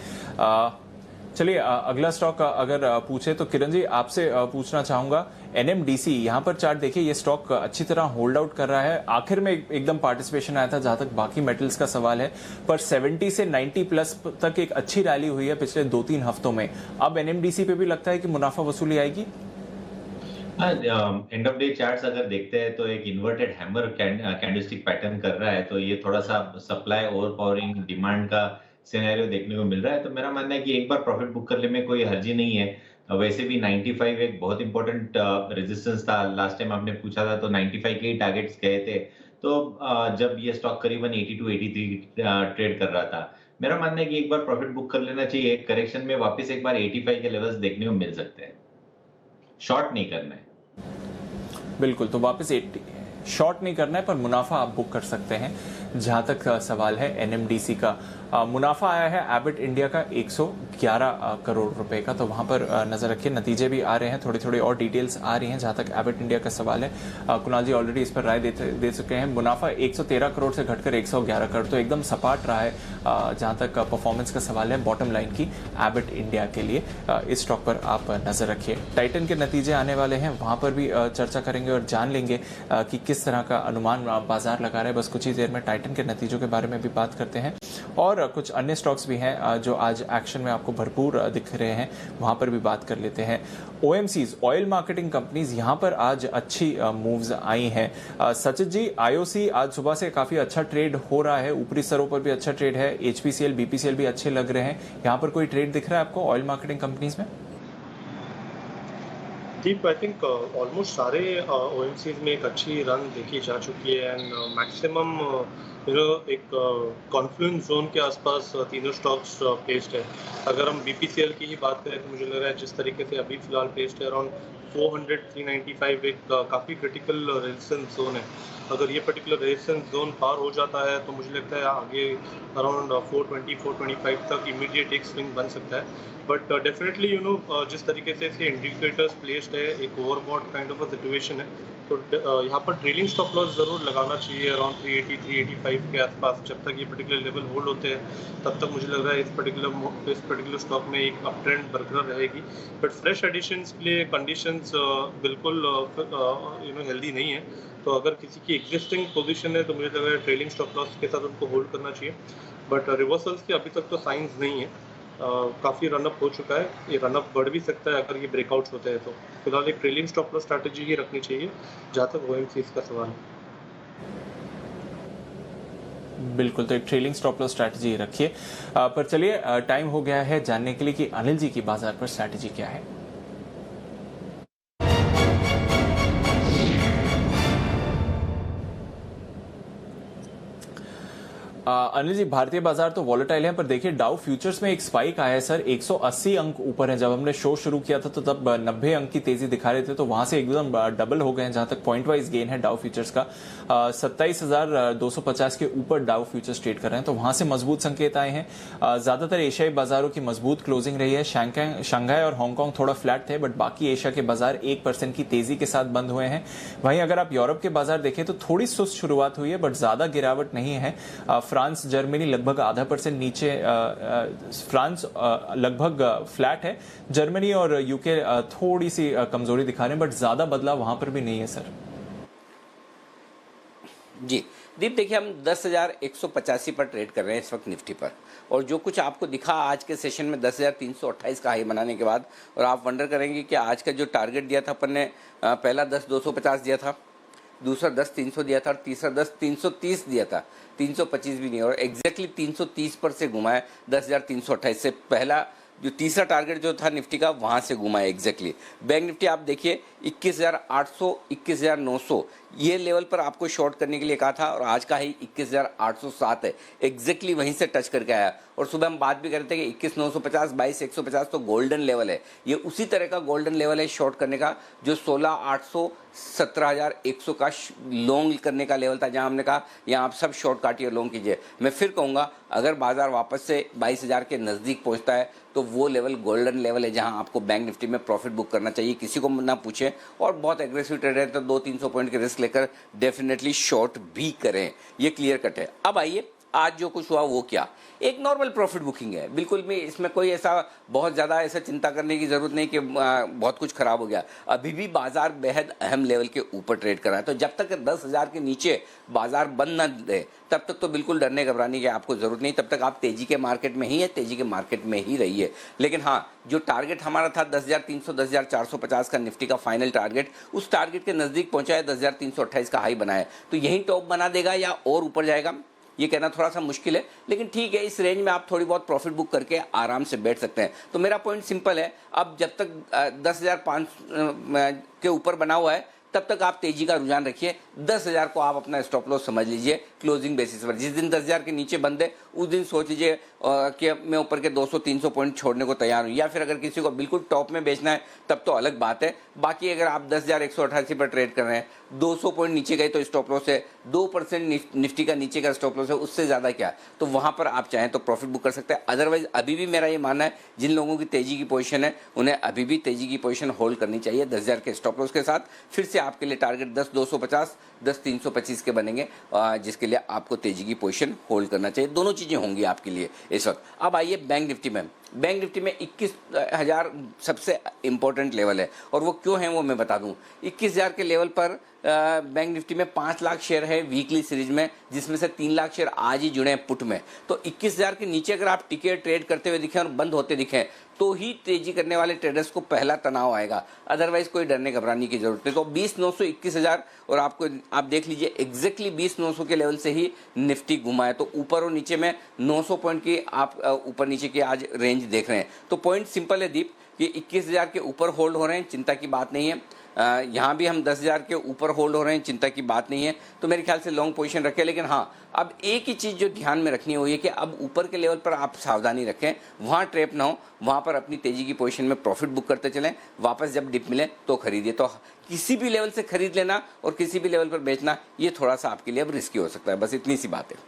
[SPEAKER 2] चलिए अगला स्टॉक अगर पूछे तो किरण जी आपसे पूछना चाहूंगा, NMDC यहाँ पर चार्ट देखिए, ये स्टॉक अच्छी तरह होल्ड आउट कर रहा है। आखिर में एकदम पार्टिसिपेशन आया था जहां तक बाकी मेटल्स का सवाल है, पर 70 से 90 प्लस तक एक अच्छी रैली हुई है पिछले 2-3 हफ्तों में। अब NMDC पे भी लगता है कि मुनाफा वसूली आएगी।
[SPEAKER 5] एंड ऑफ डे चार्ट्स अगर देखते हैं तो एक इन्वर्टेड हैमर कैंडलस्टिक पैटर्न कर रहा है, तो ये थोड़ा सा सप्लाई ओवर पावरिंग डिमांड का सिनेरियो देखने को मिल रहा है। तो मेरा मानना है कि एक बार प्रॉफिट बुक करने में कोई हर्जी नहीं है। वैसे भी 95 एक बहुत इंपॉर्टेंट रेजिस्टेंस था। लास्ट टाइम आपने पूछा था तो 95 के ही टारगेट्स गए थे, तो जब ये स्टॉक करीबन 82 83 ट्रेड कर रहा था। मेरा मानना है कि एक बार प्रॉफिट बुक कर लेना चाहिए। करेक्शन में वापस एक बार 85 के लेवल्स देखने को मिल सकते हैं। शॉर्ट नहीं करना है।
[SPEAKER 2] बिल्कुल, तो वापस 80 शॉर्ट नहीं करना है, पर मुनाफा आप बुक कर सकते हैं। जहां तक सवाल है NMDC का, मुनाफा आया है एबट इंडिया का 111 करोड़ रुपए का, तो वहां पर नजर रखिए। नतीजे भी आ रहे हैं, थोड़ी थोड़ी और डिटेल्स आ रही हैं जहां तक एबट इंडिया का सवाल है। कुणाल जी ऑलरेडी इस पर राय दे चुके हैं। मुनाफा 113 करोड़ से घटकर 111 करोड़, तो एकदम सपाट रहा है जहां तक परफॉर्मेंस का सवाल है बॉटम लाइन की एबट इंडिया के लिए। इस स्टॉक पर आप नजर रखिए। टाइटन के नतीजे आने वाले हैं, वहां पर भी चर्चा करेंगे और जान लेंगे कि किस तरह का अनुमान बाजार लगा रहे हैं। बस कुछ ही देर में टाइटन के नतीजों के बारे में भी बात करते हैं, और कुछ अन्य स्टॉक्स भी हैं जो आज एक्शन में आपको भरपूर दिख रहे हैं, वहां पर भी बात कर लेते हैं। OMCs ऑयल मार्केटिंग कंपनीज, यहां पर आज अच्छी मूव्स आई हैं। सचित जी, IOC आज सुबह से काफी अच्छा ट्रेड हो रहा है, ऊपरी स्तरों पर भी अच्छा ट्रेड है। HPCL BPCL भी अच्छे लग रहे हैं। यहां पर कोई ट्रेड दिख रहा है आपको ऑयल मार्केटिंग कंपनीज में?
[SPEAKER 4] दीप, आई थिंक ऑलमोस्ट सारे OMCs में एक अच्छी रन देखी जा चुकी है, एंड मैक्सिमम एक कॉन्फ्लुएंस जोन के आसपास तीनों स्टॉक्स प्लेस्ड है। अगर हम BPCL की ही बात करें तो मुझे लग रहा है जिस तरीके से अभी फिलहाल प्लेस्ड है अराउंड 400-395 एक काफ़ी क्रिटिकल रेजिस्टेंस जोन है। अगर ये पर्टिकुलर रेजिस्टेंस जोन पार हो जाता है तो मुझे लगता है आगे अराउंड 420-425 तक इमीडिएट एक स्विंग बन सकता है। बट डेफिनेटली जिस तरीके से इसके इंडिकेटर्स प्लेस्ड है, एक overbought kind of a situation है, तो यहाँ पर ट्रेलिंग स्टॉप लॉस ज़रूर लगाना चाहिए अराउंड 380-385 के आसपास। जब तक ये पर्टिकुलर लेवल होल्ड होते हैं तब तक मुझे लग रहा है इस पर्टिकुलर स्टॉक में एक अप ट्रेंड बरकरार रहेगी। बट फ्रेश एडिशंस के लिए कंडीशंस बिल्कुल हेल्दी नहीं है। तो अगर किसी की एग्जिस्टिंग पोजीशन है तो मुझे लग रहा है ट्रेलिंग स्टॉप लॉस के साथ उनको होल्ड करना चाहिए। बट रिवर्सल्स के अभी तक तो साइंस नहीं है। काफ़ी रनअप हो चुका है, ये रनअप बढ़ भी सकता है अगर ये ब्रेकआउट्स होते हैं तो। फिलहाल एक ट्रेलिंग स्टॉप लॉस स्ट्रैटेजी ही रखनी चाहिए जहाँ तक OMCs का सवाल है।
[SPEAKER 2] बिल्कुल, तो एक ट्रेलिंग स्टॉप लॉस स्ट्रैटेजी रखिए। पर चलिए टाइम हो गया है जानने के लिए कि अनिल जी की बाजार पर स्ट्रैटेजी क्या है। अनिल जी, भारतीय बाजार तो वॉलेटाइल है, पर देखिए डाउ फ्यूचर्स में एक स्पाइक आया है सर, 180 अंक ऊपर है। जब हमने शो शुरू किया था तो तब 90 अंक की तेजी दिखा रहे थे, तो वहां से एकदम डबल हो गए हैं। जहां तक पॉइंट वाइज गेन है डाउ फ्यूचर्स का 27,250 के ऊपर डाउ फ्यूचर्स ट्रेड कर रहे हैं, तो वहां से मजबूत संकेत आए हैं। ज्यादातर एशियाई बाजारों की मजबूत क्लोजिंग रही है। शंघाई और हांगकांग थोड़ा फ्लैट थे, बट बाकी एशिया के बाजार 1% की तेजी के साथ बंद हुए हैं। वहीं अगर आप यूरोप के बाजार देखें तो थोड़ी सुस्त शुरुआत हुई है, बट ज्यादा गिरावट नहीं है। फ्रांस जर्मनी लगभग 0.5% नीचे, फ्रांस लगभग फ्लैट है। जर्मनी और यूके थोड़ी सी कमजोरी दिखा रहे हैं, बट ज्यादा बदलाव वहां पर भी नहीं है सर।
[SPEAKER 1] जी दीप, देखिए हम 10,185 पर ट्रेड कर रहे हैं इस वक्त निफ्टी पर, और जो कुछ आपको दिखा आज के सेशन में 10,328 का हाई बनाने के बाद, और आप वंडर करेंगे कि आज का जो टारगेट दिया था अपन ने, पहला 10,250 दिया था, दूसरा 10,300 दिया था, और तीसरा 10,330 दिया था। 325 भी नहीं, और एग्जैक्टली 330 पर से घुमा है। 10,328 से पहला जो तीसरा टारगेट जो था निफ्टी का, वहां से घुमा है एग्जैक्टली। बैंक निफ्टी आप देखिए 21,800, 21,900, ये लेवल पर आपको शॉर्ट करने के लिए कहा था और आज का ही 21,807 है, एग्जैक्टली वहीं से टच करके आया। और सुबह हम बात भी कर रहे थे कि 21,950, 22,150 तो गोल्डन लेवल है। ये उसी तरह का गोल्डन लेवल है शॉर्ट करने का जो 16,800, 17,100 का लॉन्ग करने का लेवल था, जहां हमने कहा यहाँ आप सब शॉर्ट काटिए, लॉन्ग कीजिए। मैं फिर कहूँगा अगर बाजार वापस से 22,000 के नज़दीक पहुँचता है तो वो लेवल गोल्डन लेवल है जहां आपको बैंक निफ्टी में प्रॉफिट बुक करना चाहिए, किसी को ना पूछें। और बहुत एग्रेसिव ट्रेडर है तो 200-300 पॉइंट के रिस्क लेकर डेफिनेटली शॉर्ट भी करें, ये क्लियर कट है। अब आइए आज जो कुछ हुआ वो क्या, एक नॉर्मल प्रॉफिट बुकिंग है, बिल्कुल भी इसमें कोई ऐसा बहुत ज़्यादा ऐसा चिंता करने की ज़रूरत नहीं कि बहुत कुछ खराब हो गया। अभी भी बाजार बेहद अहम लेवल के ऊपर ट्रेड कर रहा है, तो जब तक 10,000 के नीचे बाजार बंद न दे तब तक तो बिल्कुल डरने घबराने की आपको ज़रूरत नहीं, तब तक आप तेज़ी के मार्केट में ही है, तेज़ी के मार्केट में ही रहिए। लेकिन हाँ, जो टारगेट हमारा था 10,300, 10,450 का निफ्टी का फाइनल टारगेट, उस टारगेट के नज़दीक पहुंचा है, 10,328 का हाई बनाया, तो यही टॉप बना देगा या और ऊपर जाएगा ये कहना थोड़ा सा मुश्किल है, लेकिन ठीक है, इस रेंज में आप थोड़ी बहुत प्रॉफिट बुक करके आराम से बैठ सकते हैं। तो मेरा पॉइंट सिंपल है, अब जब तक 10,500 के ऊपर बना हुआ है तब तक आप तेजी का रुझान रखिए। 10,000 को आप अपना स्टॉप लॉस समझ लीजिए क्लोजिंग बेसिस पर। जिस दिन 10,000 के नीचे बंद है उस दिन सोच लीजिए कि मैं ऊपर के 200-300 पॉइंट छोड़ने को तैयार हूँ, या फिर अगर किसी को बिल्कुल टॉप में बेचना है तब तो अलग बात है। बाकी अगर आप 10,188 पर ट्रेड कर रहे हैं, 200 पॉइंट नीचे गए तो स्टॉप लॉस है, 2% निफ्टी का नीचे का स्टॉप लॉस है, उससे ज़्यादा क्या, तो वहाँ पर आप चाहें तो प्रॉफिट बुक कर सकते हैं। अदरवाइज अभी भी मेरा ये मानना है जिन लोगों की तेजी की पोजीशन है उन्हें अभी भी तेजी की पोजीशन होल्ड करनी चाहिए 10,000 के स्टॉप लॉस के साथ। फिर से आपके लिए टारगेट 10,250, 10,325 के बनेंगे, जिसके लिए आपको तेजी की पोजीशन होल्ड करना चाहिए। दोनों चीज़ें होंगी आपके लिए इस वक्त। अब आइए बैंक निफ्टी में। बैंक निफ्टी में 21,000 सबसे इंपॉर्टेंट लेवल है, और वो क्यों है वो मैं बता दूं। 21,000 के लेवल पर बैंक निफ्टी में 5 लाख शेयर है वीकली सीरीज में, जिसमें से 3 लाख शेयर आज ही जुड़े हैं पुट में। तो 21,000 के नीचे अगर आप टिकट ट्रेड करते हुए दिखें और बंद होते दिखें तो ही तेजी करने वाले ट्रेडर्स को पहला तनाव आएगा, अदरवाइज कोई डरने घबराने की जरूरत नहीं। तो 20,900, 21,000 और आप देख लीजिए एग्जैक्टली 20,900 के लेवल से ही निफ्टी घुमा है। तो ऊपर और नीचे में 900 पॉइंट की आप ऊपर नीचे की आज रेंज देख रहे हैं। तो पॉइंट सिंपल है दीप कि 21,000 के ऊपर होल्ड हो रहे हैं, चिंता की बात नहीं है। यहाँ भी हम 10,000 के ऊपर होल्ड हो रहे हैं, चिंता की बात नहीं है। तो मेरे ख्याल से लॉन्ग पोजीशन रखें। लेकिन हाँ, अब एक ही चीज़ जो ध्यान में रखनी हुई है कि अब ऊपर के लेवल पर आप सावधानी रखें, वहाँ ट्रैप ना हो, वहाँ पर अपनी तेजी की पोजीशन में प्रॉफिट बुक करते चलें। वापस जब डिप मिले तो खरीदिए। तो किसी भी लेवल से खरीद लेना और किसी भी लेवल पर बेचना, ये थोड़ा सा आपके लिए अब रिस्की हो सकता है। बस इतनी सी बात है।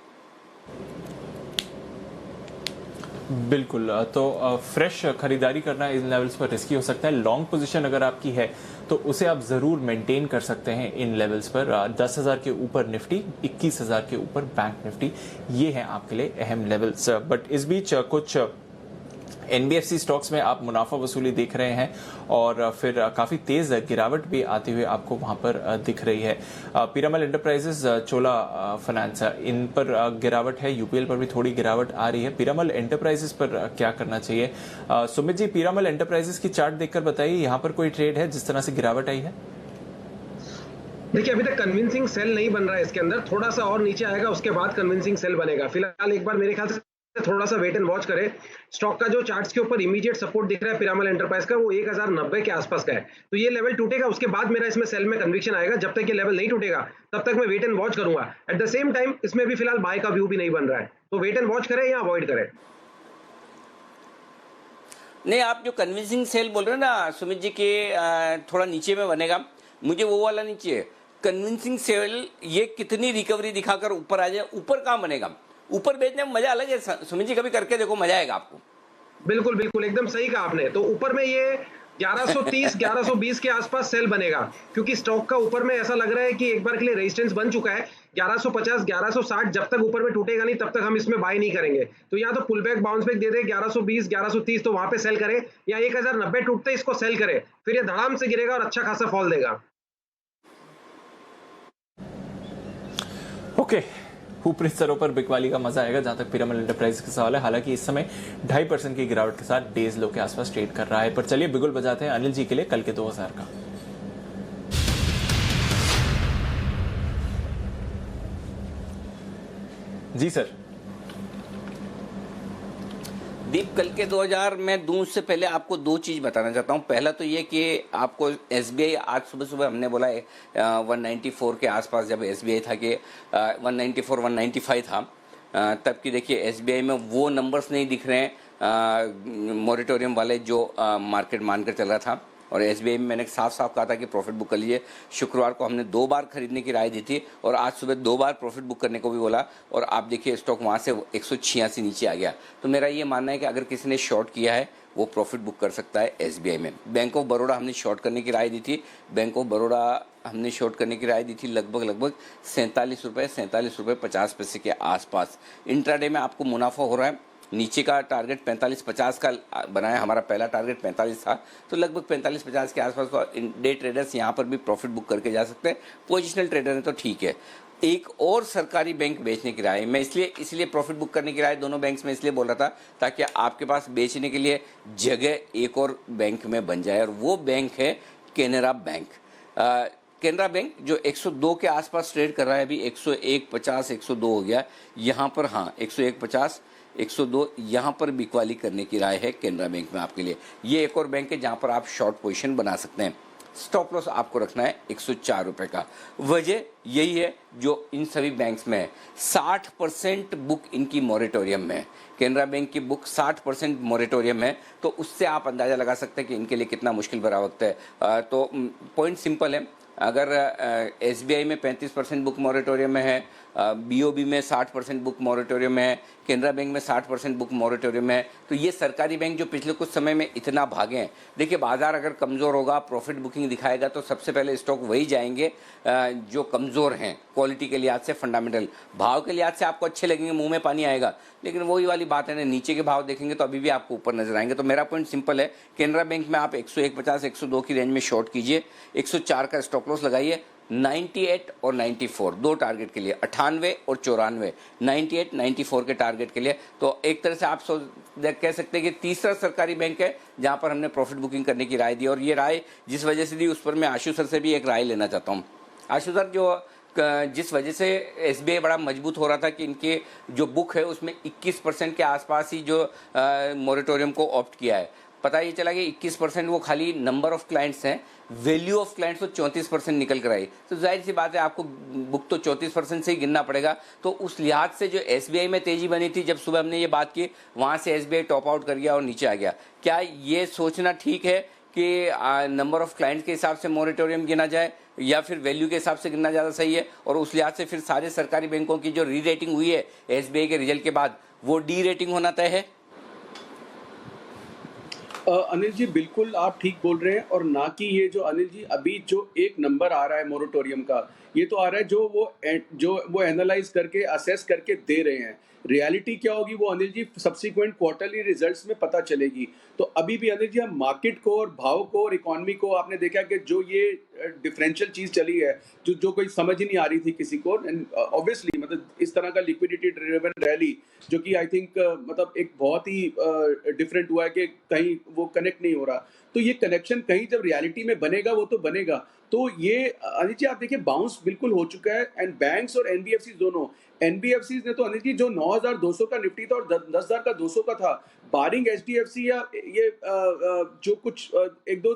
[SPEAKER 2] बिल्कुल, तो फ्रेश खरीदारी करना इन लेवल्स पर रिस्की हो सकता है। लॉन्ग पोजीशन अगर आपकी है तो उसे आप ज़रूर मेंटेन कर सकते हैं इन लेवल्स पर। 10,000 के ऊपर निफ्टी, 21,000 के ऊपर बैंक निफ्टी, ये हैं आपके लिए अहम लेवल्स। बट इस बीच कुछ NBFC स्टॉक्स में आप मुनाफा वसूली देख रहे हैं और फिर काफ़ी तेज़ गिरावट भी आती हुई आपको वहाँ पर दिख रही है। पीरामल एंटरप्राइजेस, चोला फाइनेंस, इन पर गिरावट है। UPL पर भी थोड़ी गिरावट आ रही है। पीरामल एंटरप्राइजेस पर क्या करना चाहिए? सुमित जी, पीरामल एंटरप्राइजेस की चार्ट देखकर बताइए, यहाँ पर कोई ट्रेड है जिस तरह से गिरावट आई है?
[SPEAKER 7] देखिए, अभी तक कन्विंसिंग सेल नहीं बन रहा है इसके अंदर, थोड़ा सा और नीचे आएगा उसके बाद कन्विंसिंग सेल बनेगा। फिलहाल एक बार मेरे ख्याल से थोड़ा सा वेट एंड वॉच करें। स्टॉक का जो चार्ट्स के ऊपर इमीडिएट सपोर्ट दिख रहा है पीरामल एंटरप्राइज का, वो 1,090 के आसपास का है। तो ये लेवल टूटेगा, उसके बाद मेरा इसमें सेल में कन्विक्शन आएगा। जब तक ये लेवल नहीं टूटेगा तब तक मैं वेट एंड वॉच करूंगा। एट द सेम टाइम इसमें भी फिलहाल बाय का व्यू भी नहीं बन रहा है, तो वेट एंड वॉच करें या अवॉइड करें?
[SPEAKER 1] नहीं, आप जो कन्विंसिंग सेल बोल रहे हैं ना सुमित जी के थोड़ा नीचे में बनेगा, मुझे वो वाला नहीं चाहिए। कन्विंसिंग सेल ये कितनी रिकवरी दिखाकर ऊपर आ जाए, ऊपर कहाँ बनेगा? ऊपर बेचने में मजा अलग है सुमित जी, कभी करके देखो, मजा आएगा आपको।
[SPEAKER 7] बिल्कुल बिल्कुल, एकदम सही कहा आपने। तो ऊपर में ये 1130, 1120 के आसपास सेल बनेगा, क्योंकि स्टॉक का ऊपर में ऐसा लग रहा है कि एक बार के लिए रेजिस्टेंस बन चुका है। 1150, 1160 जब तक ऊपर में टूटेगा नहीं तब तक हम इसमें बाय नहीं करेंगे। तो यहाँ तो पुल बैक बाउंस बैक दे दे 1120, 1130, तो वहां पे सेल करें, या 1,090 टूटते इसको सेल करें, फिर ये धड़ाम से गिरेगा और अच्छा खासा फॉल देगा।
[SPEAKER 2] ओके, ऊपरी स्तरों पर बिकवाली का मजा आएगा जहां तक पीरामल एंटरप्राइज का सवाल है। हालांकि इस समय 2.5% की गिरावट के साथ डेज लो के आसपास ट्रेड कर रहा है। पर चलिए बिगुल बजाते हैं अनिल जी के लिए कल के 2,000 का। जी सर।
[SPEAKER 1] दीप, कल के 2000 में दूं उससे पहले आपको दो चीज़ बताना चाहता हूं। पहला तो ये कि आपको एसबीआई आज सुबह सुबह हमने बोला 194 के आसपास, जब एसबीआई था कि 194 195 था, तब की देखिए एसबीआई में वो नंबर्स नहीं दिख रहे हैं मॉरिटोरियम वाले जो मार्केट मानकर चल रहा था। और एसबीआई में मैंने साफ साफ कहा था कि प्रॉफिट बुक कर लीजिए। शुक्रवार को हमने 2 बार खरीदने की राय दी थी और आज सुबह 2 बार प्रॉफिट बुक करने को भी बोला, और आप देखिए स्टॉक वहाँ से 186 नीचे आ गया। तो मेरा ये मानना है कि अगर किसी ने शॉर्ट किया है वो प्रॉफिट बुक कर सकता है एसबीआई में। बैंक ऑफ बड़ौदा हमने शॉर्ट करने की राय दी थी। बैंक ऑफ बड़ौदा हमने शॉर्ट करने की राय दी थी लगभग 47 रुपये 50 पैसे के आसपास। इंट्राडे में आपको मुनाफा हो रहा है। नीचे का टारगेट 45-50 का बनाया, हमारा पहला टारगेट 45 था, तो लगभग 45-50 के आसपास डे ट्रेडर्स यहाँ पर भी प्रॉफिट बुक करके जा सकते हैं। पोजिशनल ट्रेडर है तो ठीक है। एक और सरकारी बैंक बेचने की राय, मैं इसलिए प्रॉफिट बुक करने की राय दोनों बैंक्स में इसलिए बोल रहा था ताकि आपके पास बेचने के लिए जगह एक और बैंक में बन जाए, और वो बैंक है केनरा बैंक। केनरा बैंक जो 102 के आसपास ट्रेड कर रहा है, अभी 101.50 102 हो गया यहाँ पर। हाँ, 101.50 102 यहाँ पर बिकवाली करने की राय है केनरा बैंक में आपके लिए। ये एक और बैंक है जहाँ पर आप शॉर्ट पोजीशन बना सकते हैं। स्टॉप लॉस आपको रखना है 104 रुपये का। वजह यही है जो इन सभी बैंक्स में है, 60% बुक इनकी मॉरिटोरियम में है। केनरा बैंक की बुक 60% मॉरिटोरियम है, तो उससे आप अंदाज़ा लगा सकते हैं कि इनके लिए कितना मुश्किल भरा वक्त है। तो पॉइंट सिंपल है, अगर एसबीआई में 35% बुक मॉरिटोरियम में है, बीओबी में 60% बुक मॉरिटोरियम में है, केनरा बैंक में 60% बुक मॉरिटोरियम में है, तो ये सरकारी बैंक जो पिछले कुछ समय में इतना भागे हैं। देखिए, बाजार अगर कमज़ोर होगा, प्रॉफिट बुकिंग दिखाएगा, तो सबसे पहले स्टॉक वही जाएंगे जो कमज़ोर हैं क्वालिटी के लिहाज से, फंडामेंटल भाव के लिहाज से आपको अच्छे लगेंगे, मुंह में पानी आएगा। लेकिन वही वाली बात है ना, नीचे के भाव देखेंगे तो अभी भी आपको ऊपर नजर आएंगे। तो मेरा पॉइंट सिंपल है, केनरा बैंक में आप 101.50 102 की रेंज में शॉर्ट कीजिए, 104 का स्टॉप लॉस लगाइए। 98 और 94 दो टारगेट के लिए, 98 और 94, 98 94 के टारगेट के लिए। तो एक तरह से आप कह सकते हैं कि तीसरा सरकारी बैंक है जहां पर हमने प्रॉफिट बुकिंग करने की राय दी। और ये राय जिस वजह से दी, उस पर मैं आशु सर से भी एक राय लेना चाहता हूँ। आशु सर, जिस वजह से एसबीआई बड़ा मजबूत हो रहा था कि इनके जो बुक है उसमें 21% के आसपास ही जो मॉरिटोरियम को ऑप्ट किया है, पता ये चला कि 21% वो खाली नंबर ऑफ क्लाइंट्स हैं, वैल्यू ऑफ क्लाइंट्स तो 34% निकल कर आई। तो जाहिर सी बात है आपको बुक तो 34% से ही गिनना पड़ेगा। तो उस लिहाज से जो एसबीआई में तेजी बनी थी, जब सुबह हमने ये बात की, वहाँ से एसबीआई टॉप आउट कर गया और नीचे आ गया। क्या ये सोचना ठीक है कि नंबर ऑफ क्लाइंट्स के हिसाब से मॉरिटोरियम गिना जाए या फिर वैल्यू के हिसाब से गिनना ज़्यादा सही है? और उस लिहाज से फिर सारे सरकारी बैंकों की जो री रेटिंग हुई है एसबीआई के रिजल्ट के बाद, वो डी रेटिंग होना तय है?
[SPEAKER 9] अनिल जी, बिल्कुल आप ठीक बोल रहे हैं। और ना कि ये जो अनिल जी अभी जो एक नंबर आ रहा है मोरेटोरियम का, ये तो आ रहा है जो वो एनालाइज करके असेस करके दे रहे हैं। रियलिटी क्या होगी वो Anil ji subsequent quarterly results में पता चलेगी। तो अभी भी अनिल जी हम मार्केट को और भाव को और इकोनॉमी को, आपने देखा कि जो ये डिफरेंशियल चीज़ चली है जो कोई समझ ही नहीं आ रही थी किसी को, ऑब्वियसली मतलब इस तरह का लिक्विडिटी ड्रिवन रैली जो कि आई थिंक मतलब एक बहुत ही डिफरेंट हुआ है कि कहीं वो कनेक्ट नहीं हो रहा। तो ये कनेक्शन कहीं जब रियलिटी में बनेगा वो तो बनेगा। तो ये अनिल जी आप देखिए बाउंस बिल्कुल हो चुका है। एंड बैंक्स और एनबीएफसी दोनों, एनबीएफसी ने तो अनिल जी जो 9,200 का निफ्टी था और 10,000 का 200 का था, बारिंग एचडीएफसी या ये जो कुछ एक दो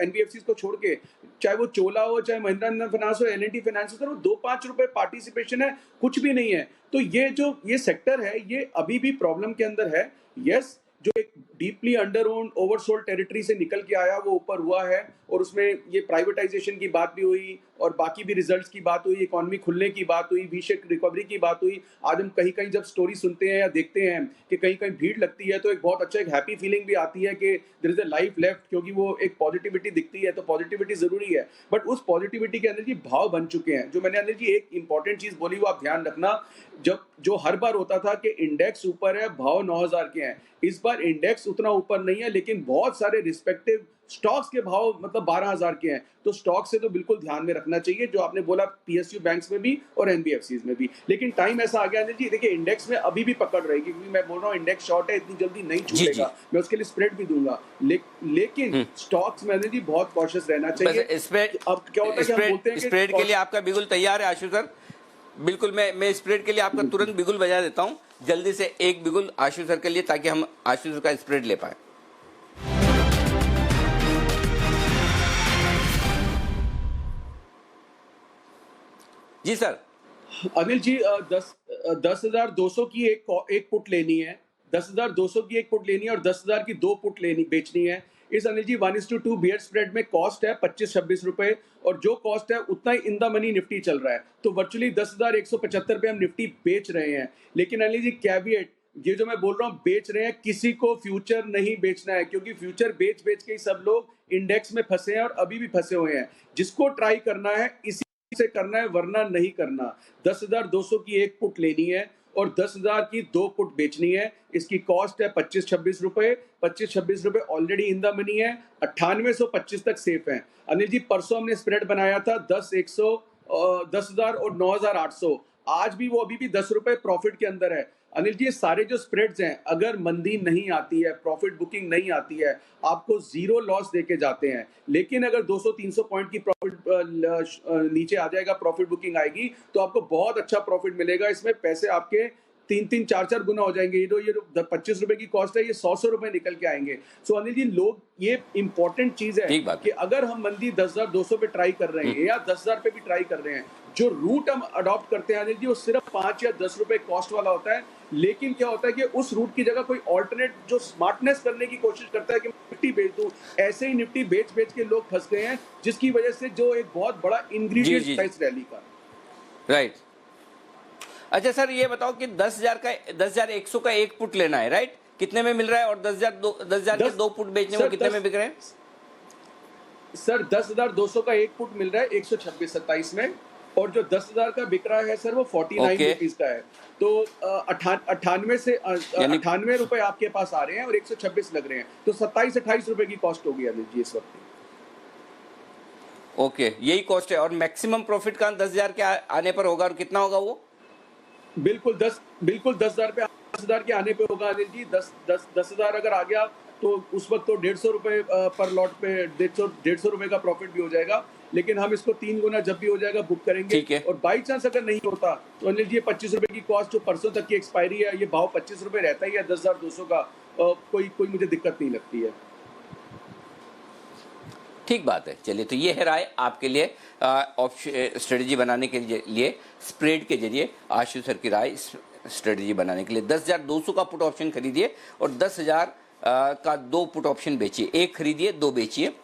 [SPEAKER 9] एनबीएफसी को छोड़ के, चाहे वो चोला हो, चाहे महिंद्रा फाइनेंस हो, एल&टी फाइनेंस हो, वो 2-5 रुपए पार्टिसिपेशन है, कुछ भी नहीं है। तो ये सेक्टर है, ये अभी भी प्रॉब्लम के अंदर है। यस, जो एक deeply under owned oversold territory से निकल के आया वो ऊपर हुआ है, और उसमें ये प्राइवेटाइजेशन की बात भी हुई और बाकी भी रिजल्ट्स की बात हुई, इकोनॉमी खुलने की बात हुई, वी शेप रिकवरी की बात हुई। आज हम कहीं कहीं जब स्टोरी सुनते हैं या देखते हैं कि कहीं कहीं भीड़ लगती है, तो एक बहुत अच्छा एक हैप्पी फीलिंग भी आती है कि there is a life left, क्योंकि वो एक पॉजिटिविटी दिखती है। तो पॉजिटिविटी जरूरी है, बट उस पॉजिटिविटी के अंदर जी भाव बन चुके हैं। जो मैंने अंदर जी एक इंपॉर्टेंट चीज बोली वो आप ध्यान रखना, जब जो हर बार होता था कि इंडेक्स ऊपर है, भाव 9,000 के हैं, इस बार इंडेक्स उतना ऊपर नहीं है, लेकिन बहुत सारे रिस्पेक्टिव स्टॉक्स के भाव मतलब 12,000 के हैं। तो स्टॉक से तो बिल्कुल ध्यान में रखना चाहिए, जो आपने बोला पीएसयू बैंक्स में भी और एनबीएफसीज में भी। लेकिन टाइम ऐसा आ गया जी, देखिए इंडेक्स में अभी भी पकड़ रहेगी, क्योंकि मैं बोल रहा हूँ इंडेक्स शॉर्ट है, इतनी जल्दी नहीं छूटेगा, मैं उसके लिए स्प्रेड भी दूंगा। लेकिन स्टॉक्स में जी बहुत कॉशियस रहना चाहिए।
[SPEAKER 1] अब क्या होता है कि हम बोलते हैं स्प्रेड के लिए आपका बिल्कुल तैयार है आशु सर? बिल्कुल, मैं स्प्रेड के लिए आपका तुरंत बिगुल बजा देता हूं। जल्दी से एक बिगुल आशु सर के लिए, ताकि हम आशु सर का स्प्रेड ले पाए। जी सर।
[SPEAKER 9] अनिल जी, 10,200 की एक पुट लेनी है, 10,200 की एक पुट लेनी है और 10,000 की 2 पुट बेचनी है। इस अनिल जी 1:2 बियर स्प्रेड में कॉस्ट है 25-26 रुपए, और जो कॉस्ट है उतना ही इन द मनी निफ्टी चल रहा है, तो वर्चुअली 10,175 पे हम निफ्टी बेच रहे हैं। लेकिन अनिल जी कैविएट, ये जो मैं बोल रहा हूँ बेच रहे हैं, किसी को फ्यूचर नहीं बेचना है, क्योंकि फ्यूचर बेच बेच के ही सब लोग इंडेक्स में फंसे हैं और अभी भी फंसे हुए हैं। जिसको ट्राई करना है इसी से करना है, वरना नहीं करना। 10,200 की एक पुट लेनी है और 10,000 की 2 पुट बेचनी है। इसकी कॉस्ट है 25-26 रुपए। 25-26 रुपए ऑलरेडी इन द मनी है, 9825 तक सेफ है। अनिल जी परसों हमने स्प्रेड बनाया था 10,000 और 9,800, आज भी वो अभी भी 10 रुपए प्रॉफिट के अंदर है। अनिल जी ये सारे जो स्प्रेड्स हैं, अगर मंदी नहीं आती है, प्रॉफिट बुकिंग नहीं आती है, आपको जीरो लॉस देके जाते हैं। लेकिन अगर 200-300 पॉइंट की प्रॉफिट नीचे आ जाएगा, प्रॉफिट बुकिंग आएगी, तो आपको बहुत अच्छा प्रॉफिट मिलेगा। इसमें पैसे आपके 3-3, 4-4 गुना हो जाएंगे। ये जो 25 रुपए की कॉस्ट है, ये 100 रुपए निकल के आएंगे। सो अनिल जी लोग, ये इंपॉर्टेंट चीज है कि अगर हम मंदी 10,200 पे ट्राई कर रहे हैं या 10,000 पे भी ट्राई कर रहे हैं, जो रूट हम अडॉप्ट करते हैं अनिल जी, वो सिर्फ 5 या 10 रुपए कॉस्ट वाला होता है। लेकिन क्या होता है कि उस रूट की जगह कोई ऑल्टरनेट जो स्मार्टनेस करने की कोशिश करता है कि निफ्टी बेच दूं, ऐसे ही निफ्टी बेच बेच के लोग फंस गए हैं, जिसकी वजह से जो एक बहुत बड़ा इंग्रेडिएंट था इस रैली का।
[SPEAKER 1] राइट। अच्छा सर, ये बताओ कि 10,100 का एक पुट लेना है, राइट? कितने में मिल रहा है? और 10,000 के 2 पुट बेचने को कितने में बिक रहे हैं?
[SPEAKER 9] सर 10,200 का एक पुट मिल रहा है 126-27 में, और जो 10,000 का बिक रहा है सर वो 49 रुपीज का है। तो 98 रुपए आपके पास आ रहे हैं और 126 लग रहे हैं, तो 27-28 रुपए की कॉस्ट होगी अनिल जी इस वक्त।
[SPEAKER 1] ओके, यही कॉस्ट है। और मैक्सिमम प्रॉफिट का 10,000 के आने पर होगा, और कितना होगा वो?
[SPEAKER 9] बिल्कुल 10,000 के आने पे होगा अनिल जी। 10,000 अगर आ गया तो उस वक्त तो 150 रुपए पर लॉट पे 150 रुपए का प्रॉफिट भी हो जाएगा। लेकिन हम इसको 3 गुना जब भी हो जाएगा बुक करेंगे। और बाई चांस अगर नहीं होता तो अनिल जी 25 रुपए की कॉस्ट जो परसों तक की एक्सपायरी है, ये भाव 25 रुपए रहता ही है 10,200 का, कोई मुझे दिक्कत नहीं लगती है।
[SPEAKER 1] ठीक बात है। चलिए, तो ये है राय आपके लिए स्ट्रेटजी बनाने के लिए स्प्रेड के जरिए आशु सर की राय स्ट्रेटजी बनाने के लिए। 10,200 का पुट ऑप्शन खरीदिए और 10,000 का 2 पुट ऑप्शन बेचिए। एक खरीदिए, 2 बेचिए।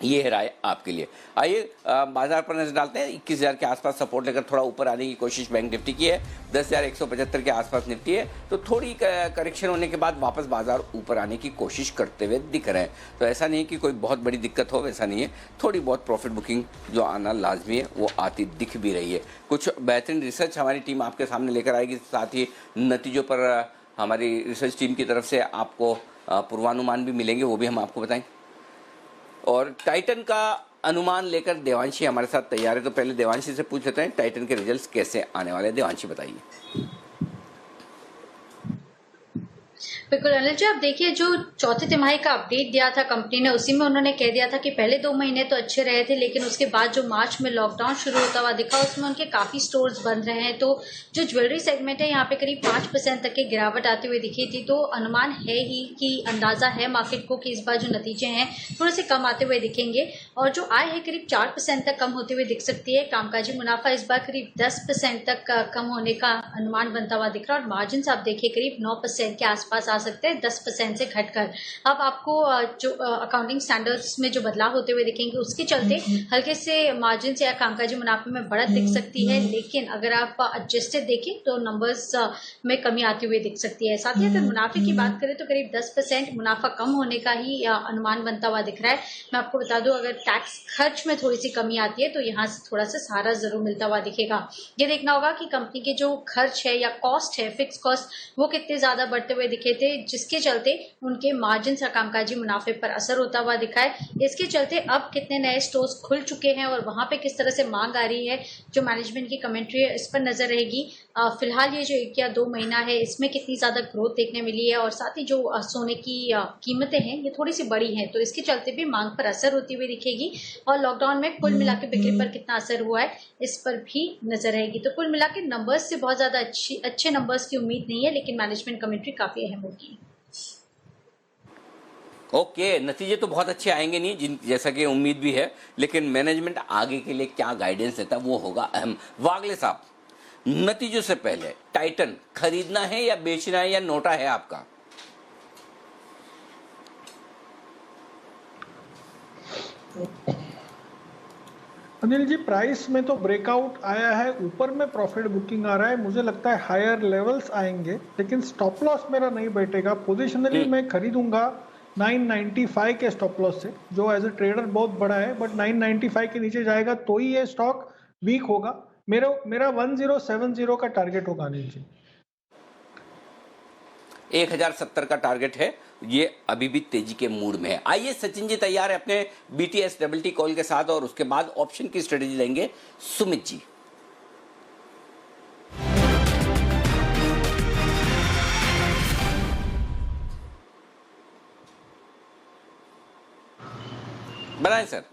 [SPEAKER 1] ये है राय आपके लिए। आइए बाजार पर नजर डालते हैं। 21,000 के आसपास सपोर्ट लेकर थोड़ा ऊपर आने की कोशिश बैंक निफ्टी की है। 10,175 के आसपास निफ्टी है, तो थोड़ी करेक्शन होने के बाद वापस बाजार ऊपर आने की कोशिश करते हुए दिख रहे हैं। तो ऐसा नहीं कि कोई बहुत बड़ी दिक्कत हो, वैसा नहीं है। थोड़ी बहुत प्रॉफिट बुकिंग जो आना लाजमी है वो आती दिख भी रही है। कुछ बेहतरीन रिसर्च हमारी टीम आपके सामने लेकर आएगी, साथ ही नतीजों पर हमारी रिसर्च टीम की तरफ से आपको पूर्वानुमान भी मिलेंगे, वो भी हम आपको बताएंगे। और टाइटन का अनुमान लेकर देवांशी हमारे साथ तैयार है, तो पहले देवांशी से पूछ लेते हैं टाइटन के रिजल्ट्स कैसे आने वाले हैं। देवांशी बताइए।
[SPEAKER 12] बिल्कुल अनिल जी, आप देखिए जो चौथी तिमाही का अपडेट दिया था कंपनी ने, उसी में उन्होंने कह दिया था कि पहले 2 महीने तो अच्छे रहे थे, लेकिन उसके बाद जो मार्च में लॉकडाउन शुरू होता हुआ दिखा, उसमें उनके काफी स्टोर्स बंद रहे हैं। तो जो ज्वेलरी सेगमेंट है यहाँ पे करीब 5% तक की गिरावट आती हुई दिखी थी। तो अनुमान है ही कि अंदाजा है मार्केट को कि इस बार जो नतीजे हैं थोड़े से कम आते हुए दिखेंगे, और जो आय है करीब 4% तक कम होते हुए दिख सकती है। कामकाजी मुनाफा इस बार करीब 10% तक कम होने का अनुमान बनता हुआ दिख रहा है, और मार्जिन आप देखिए करीब 9% के आसपास आ सकते हैं, 10% से घटकर। अब आपको जो अकाउंटिंग स्टैंडर्ड्स में जो बदलाव होते हुए दिखेंगे, उसके चलते हल्के से मार्जिन से या कामकाजी मुनाफे में बढ़त दिख सकती है। लेकिन अगर आप एडजस्टेड देखें तो नंबर्स में कमी आती हुई दिख सकती है। साथ ही अगर मुनाफे की बात करें तो करीब 10% मुनाफा कम होने का ही अनुमान बनता हुआ दिख रहा है। मैं आपको बता दूं, अगर टैक्स खर्च में थोड़ी सी कमी आती है तो यहाँ से थोड़ा सा सहारा जरूर मिलता हुआ दिखेगा। ये देखना होगा कि कंपनी के जो खर्च है या कॉस्ट है, फिक्स कॉस्ट, वो कितने ज्यादा बढ़ते हुए दिखे थे, जिसके चलते उनके मार्जिन या कामकाजी मुनाफे पर असर होता हुआ दिखा है। इसके चलते अब कितने नए स्टोर्स खुल चुके हैं और वहां पे किस तरह से मांग आ रही है, जो मैनेजमेंट की कमेंट्री है, इस पर नजर रहेगी। फिलहाल ये जो 1 या 2 महीना है, इसमें कितनी ज्यादा ग्रोथ देखने मिली है, और साथ ही जो सोने की कीमतें हैं ये थोड़ी सी बड़ी हैं, तो इसके चलते भी मांग पर असर होती हुई दिखेगी। रखेगी और लॉकडाउन में कुल मिला के बिक्री पर कितना असर हुआ है इस पर भी नजर रहेगी। तो कुल मिला के नंबर्स से बहुत ज्यादा अच्छे नंबर्स की उम्मीद नहीं है, लेकिन मैनेजमेंट कमेंट्री काफी अहम होगी।
[SPEAKER 1] ओके, नतीजे तो बहुत अच्छे आएंगे नहीं जैसा कि उम्मीद भी है, लेकिन मैनेजमेंट आगे के लिए क्या गाइडेंस देता है वो होगा अहम। वागले साहब, नतीजों से पहले टाइटन खरीदना है या बेचना है या नोटा है आपका?
[SPEAKER 6] अनिल जी, प्राइस में तो ब्रेकआउट आया है, ऊपर में प्रॉफिट बुकिंग आ रहा है, मुझे लगता है हायर लेवल्स आएंगे, लेकिन स्टॉप लॉस मेरा नहीं बैठेगा। पोजिशनली मैं खरीदूंगा 995 के स्टॉप लॉस से, जो एज ए ट्रेडर बहुत बड़ा है, बट 995 के नीचे जाएगा तो ही ये स्टॉक वीक होगा। मेरा 1070 का टारगेट होगा अनिल जी।
[SPEAKER 1] 1070 का टारगेट है, ये अभी भी तेजी के मूड में है। आइए सचिन जी तैयार है अपने BTS डबल कॉल के साथ, और उसके बाद ऑप्शन की स्ट्रेटेजी लेंगे सुमित जी। बनाए सर।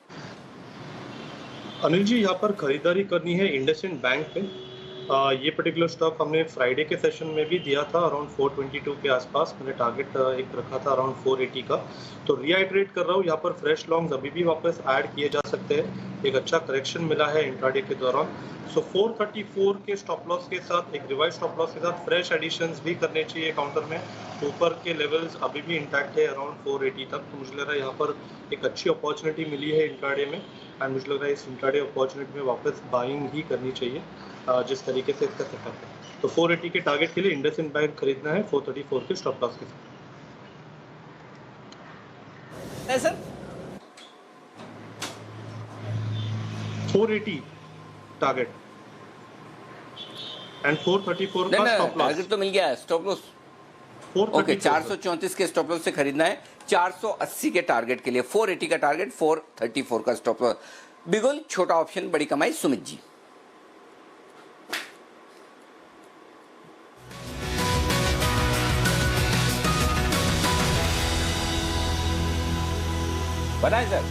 [SPEAKER 4] अनिल जी, यहाँ पर खरीदारी करनी है इंडसइंड बैंक पे। ये पर्टिकुलर स्टॉक हमने फ्राइडे के सेशन में भी दिया था अराउंड 422 के आसपास। मैंने टारगेट एक रखा था अराउंड 480 का। तो रीआइटरेट कर रहा हूँ, यहाँ पर फ्रेश लॉन्ग्स अभी भी वापस ऐड किए जा सकते हैं। एक अच्छा करेक्शन मिला है इंट्राडे के दौरान। सो 434 के स्टॉप लॉस के साथ, एक रिवाइज स्टॉप लॉस के साथ फ्रेश एडिशंस भी करने चाहिए काउंटर में। ऊपर के लेवल्स अभी भी इंटैक्ट है अराउंड 480 तक। तो मुझे लग रहा है यहाँ पर एक अच्छी अपॉर्चुनिटी मिली है इंट्राडे में, एंड मुझे लग रहा है इस इंट्राडे अपॉर्चुनिटी में वापस बाइंग ही करनी चाहिए जिस तरीके से इसका सेटअप है। तो 480 के टारगेट के लिए इंडसइंड बैंक खरीदना है 434 के स्टॉप लॉस के साथ।
[SPEAKER 1] सर
[SPEAKER 4] 480 टारगेट एंड 434 का स्टॉप लॉस।
[SPEAKER 1] टारगेट तो मिल गया है, स्टॉप लॉस ओके 434 के स्टॉप लॉस से खरीदना है 480 के टारगेट के लिए। 480 का टारगेट, 434 का स्टॉप लॉस। बिगुल छोटा ऑप्शन बड़ी कमाई। सुमित जी। बनाए सर।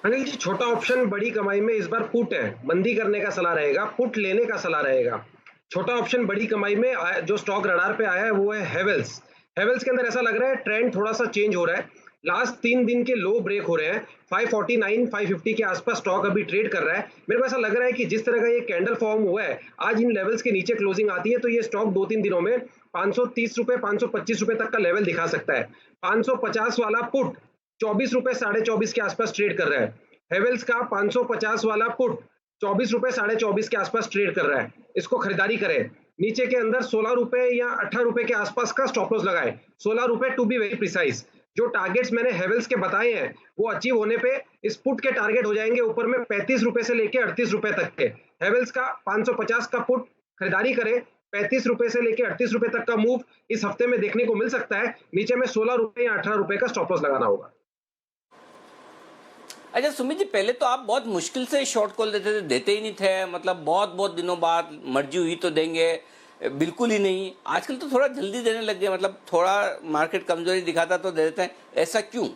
[SPEAKER 7] अनिल जी, छोटा ऑप्शन बड़ी कमाई में इस बार पुट है, मंदी करने का सलाह रहेगा, पुट लेने का सलाह रहेगा। छोटा ऑप्शन बड़ी कमाई में जो स्टॉक रडार पे आया है वो है हेवेल्स। हेवेल्स के अंदर ऐसा लग रहा है ट्रेंड थोड़ा सा चेंज हो रहा है। लास्ट 3 दिन के लो ब्रेक हो रहे हैं। 549 550 के आसपास स्टॉक अभी ट्रेड कर रहा है। मेरे को ऐसा लग रहा है कि जिस तरह का ये कैंडल फॉर्म हुआ है, आज इन लेवल्स के नीचे क्लोजिंग आती है तो ये स्टॉक 2-3 दिनों में 530 रुपए 525 रुपए तक का लेवल दिखा सकता है। 550 वाला पुट 24 रुपए 24.5 के आसपास ट्रेड कर रहा है। हेवेल्स का 550 वाला पुट 24 रुपए 24.5 के आसपास ट्रेड कर रहा है। इसको खरीदारी करें। नीचे के अंदर 16 रुपए या 18 रुपए के आसपास का स्टॉप लॉस लगाएं। 16 रुपए टू बी वेरी प्रिसाइज। जो टारगेट्स मैंने हेवेल्स के बताए हैं वो अचीव होने पे इस पुट के टारगेट हो जाएंगे ऊपर में 35 रुपए से लेके 38 रुपए तक के। हेवेल्स का 550 का पुट खरीदारी करें। 35 रुपए से लेके 38 रुपए तक का मूव इस हफ्ते में देखने को मिल सकता है। नीचे में 16 रुपए या 18 रुपए का स्टॉप लॉस लगाना होगा।
[SPEAKER 1] अच्छा सुमित जी, पहले तो आप बहुत मुश्किल से शॉर्ट कॉल देते ही नहीं थे, मतलब बहुत दिनों बाद मर्जी हुई तो देंगे, बिल्कुल ही नहीं। आजकल तो थोड़ा जल्दी देने लग गए, मतलब थोड़ा मार्केट कमजोरी दिखाता तो दे देते हैं, ऐसा क्यों?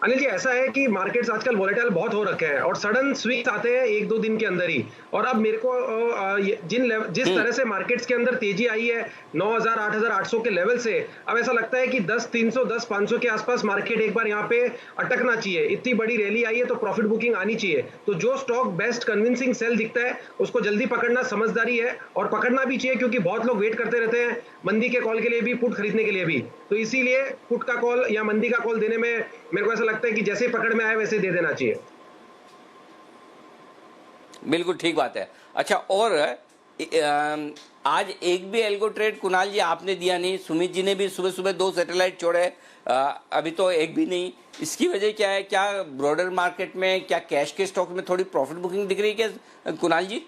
[SPEAKER 7] अनिल जी, ऐसा है कि मार्केट्स आजकल वोलेटाइल बहुत हो रखे हैं और सडन स्विंग्स आते हैं 1-2 दिन के अंदर ही। और अब मेरे को जिस तरह से मार्केट्स के अंदर तेजी आई है 9,000 8,800 के लेवल से, अब ऐसा लगता है कि 10,300 10,500 के आसपास मार्केट एक बार यहाँ पे अटकना चाहिए। इतनी बड़ी रैली आई है तो प्रॉफिट बुकिंग आनी चाहिए। तो जो स्टॉक बेस्ट कन्विंसिंग सेल दिखता है उसको जल्दी पकड़ना समझदारी है, और पकड़ना भी चाहिए क्योंकि बहुत लोग वेट करते रहते हैं मंदी के कॉल के लिए भी, पुट खरीदने के लिए भी। तो इसीलिए पुट का कॉल या मंदी का कॉल देने में मेरे को ऐसा लगता है कि जैसे पकड़ में आए वैसे दे देना चाहिए।
[SPEAKER 1] बिल्कुल ठीक बात है। अच्छा, और आज एक भी एल्गो ट्रेड कुणाल जी आपने दिया नहीं, सुमित जी ने भी सुबह सुबह 2 सैटेलाइट छोड़े, अभी तो एक भी नहीं। इसकी वजह क्या है? क्या ब्रॉडर मार्केट में, क्या कैश के स्टॉक में थोड़ी प्रॉफिट बुकिंग दिख रही है क्या कुणाल जी?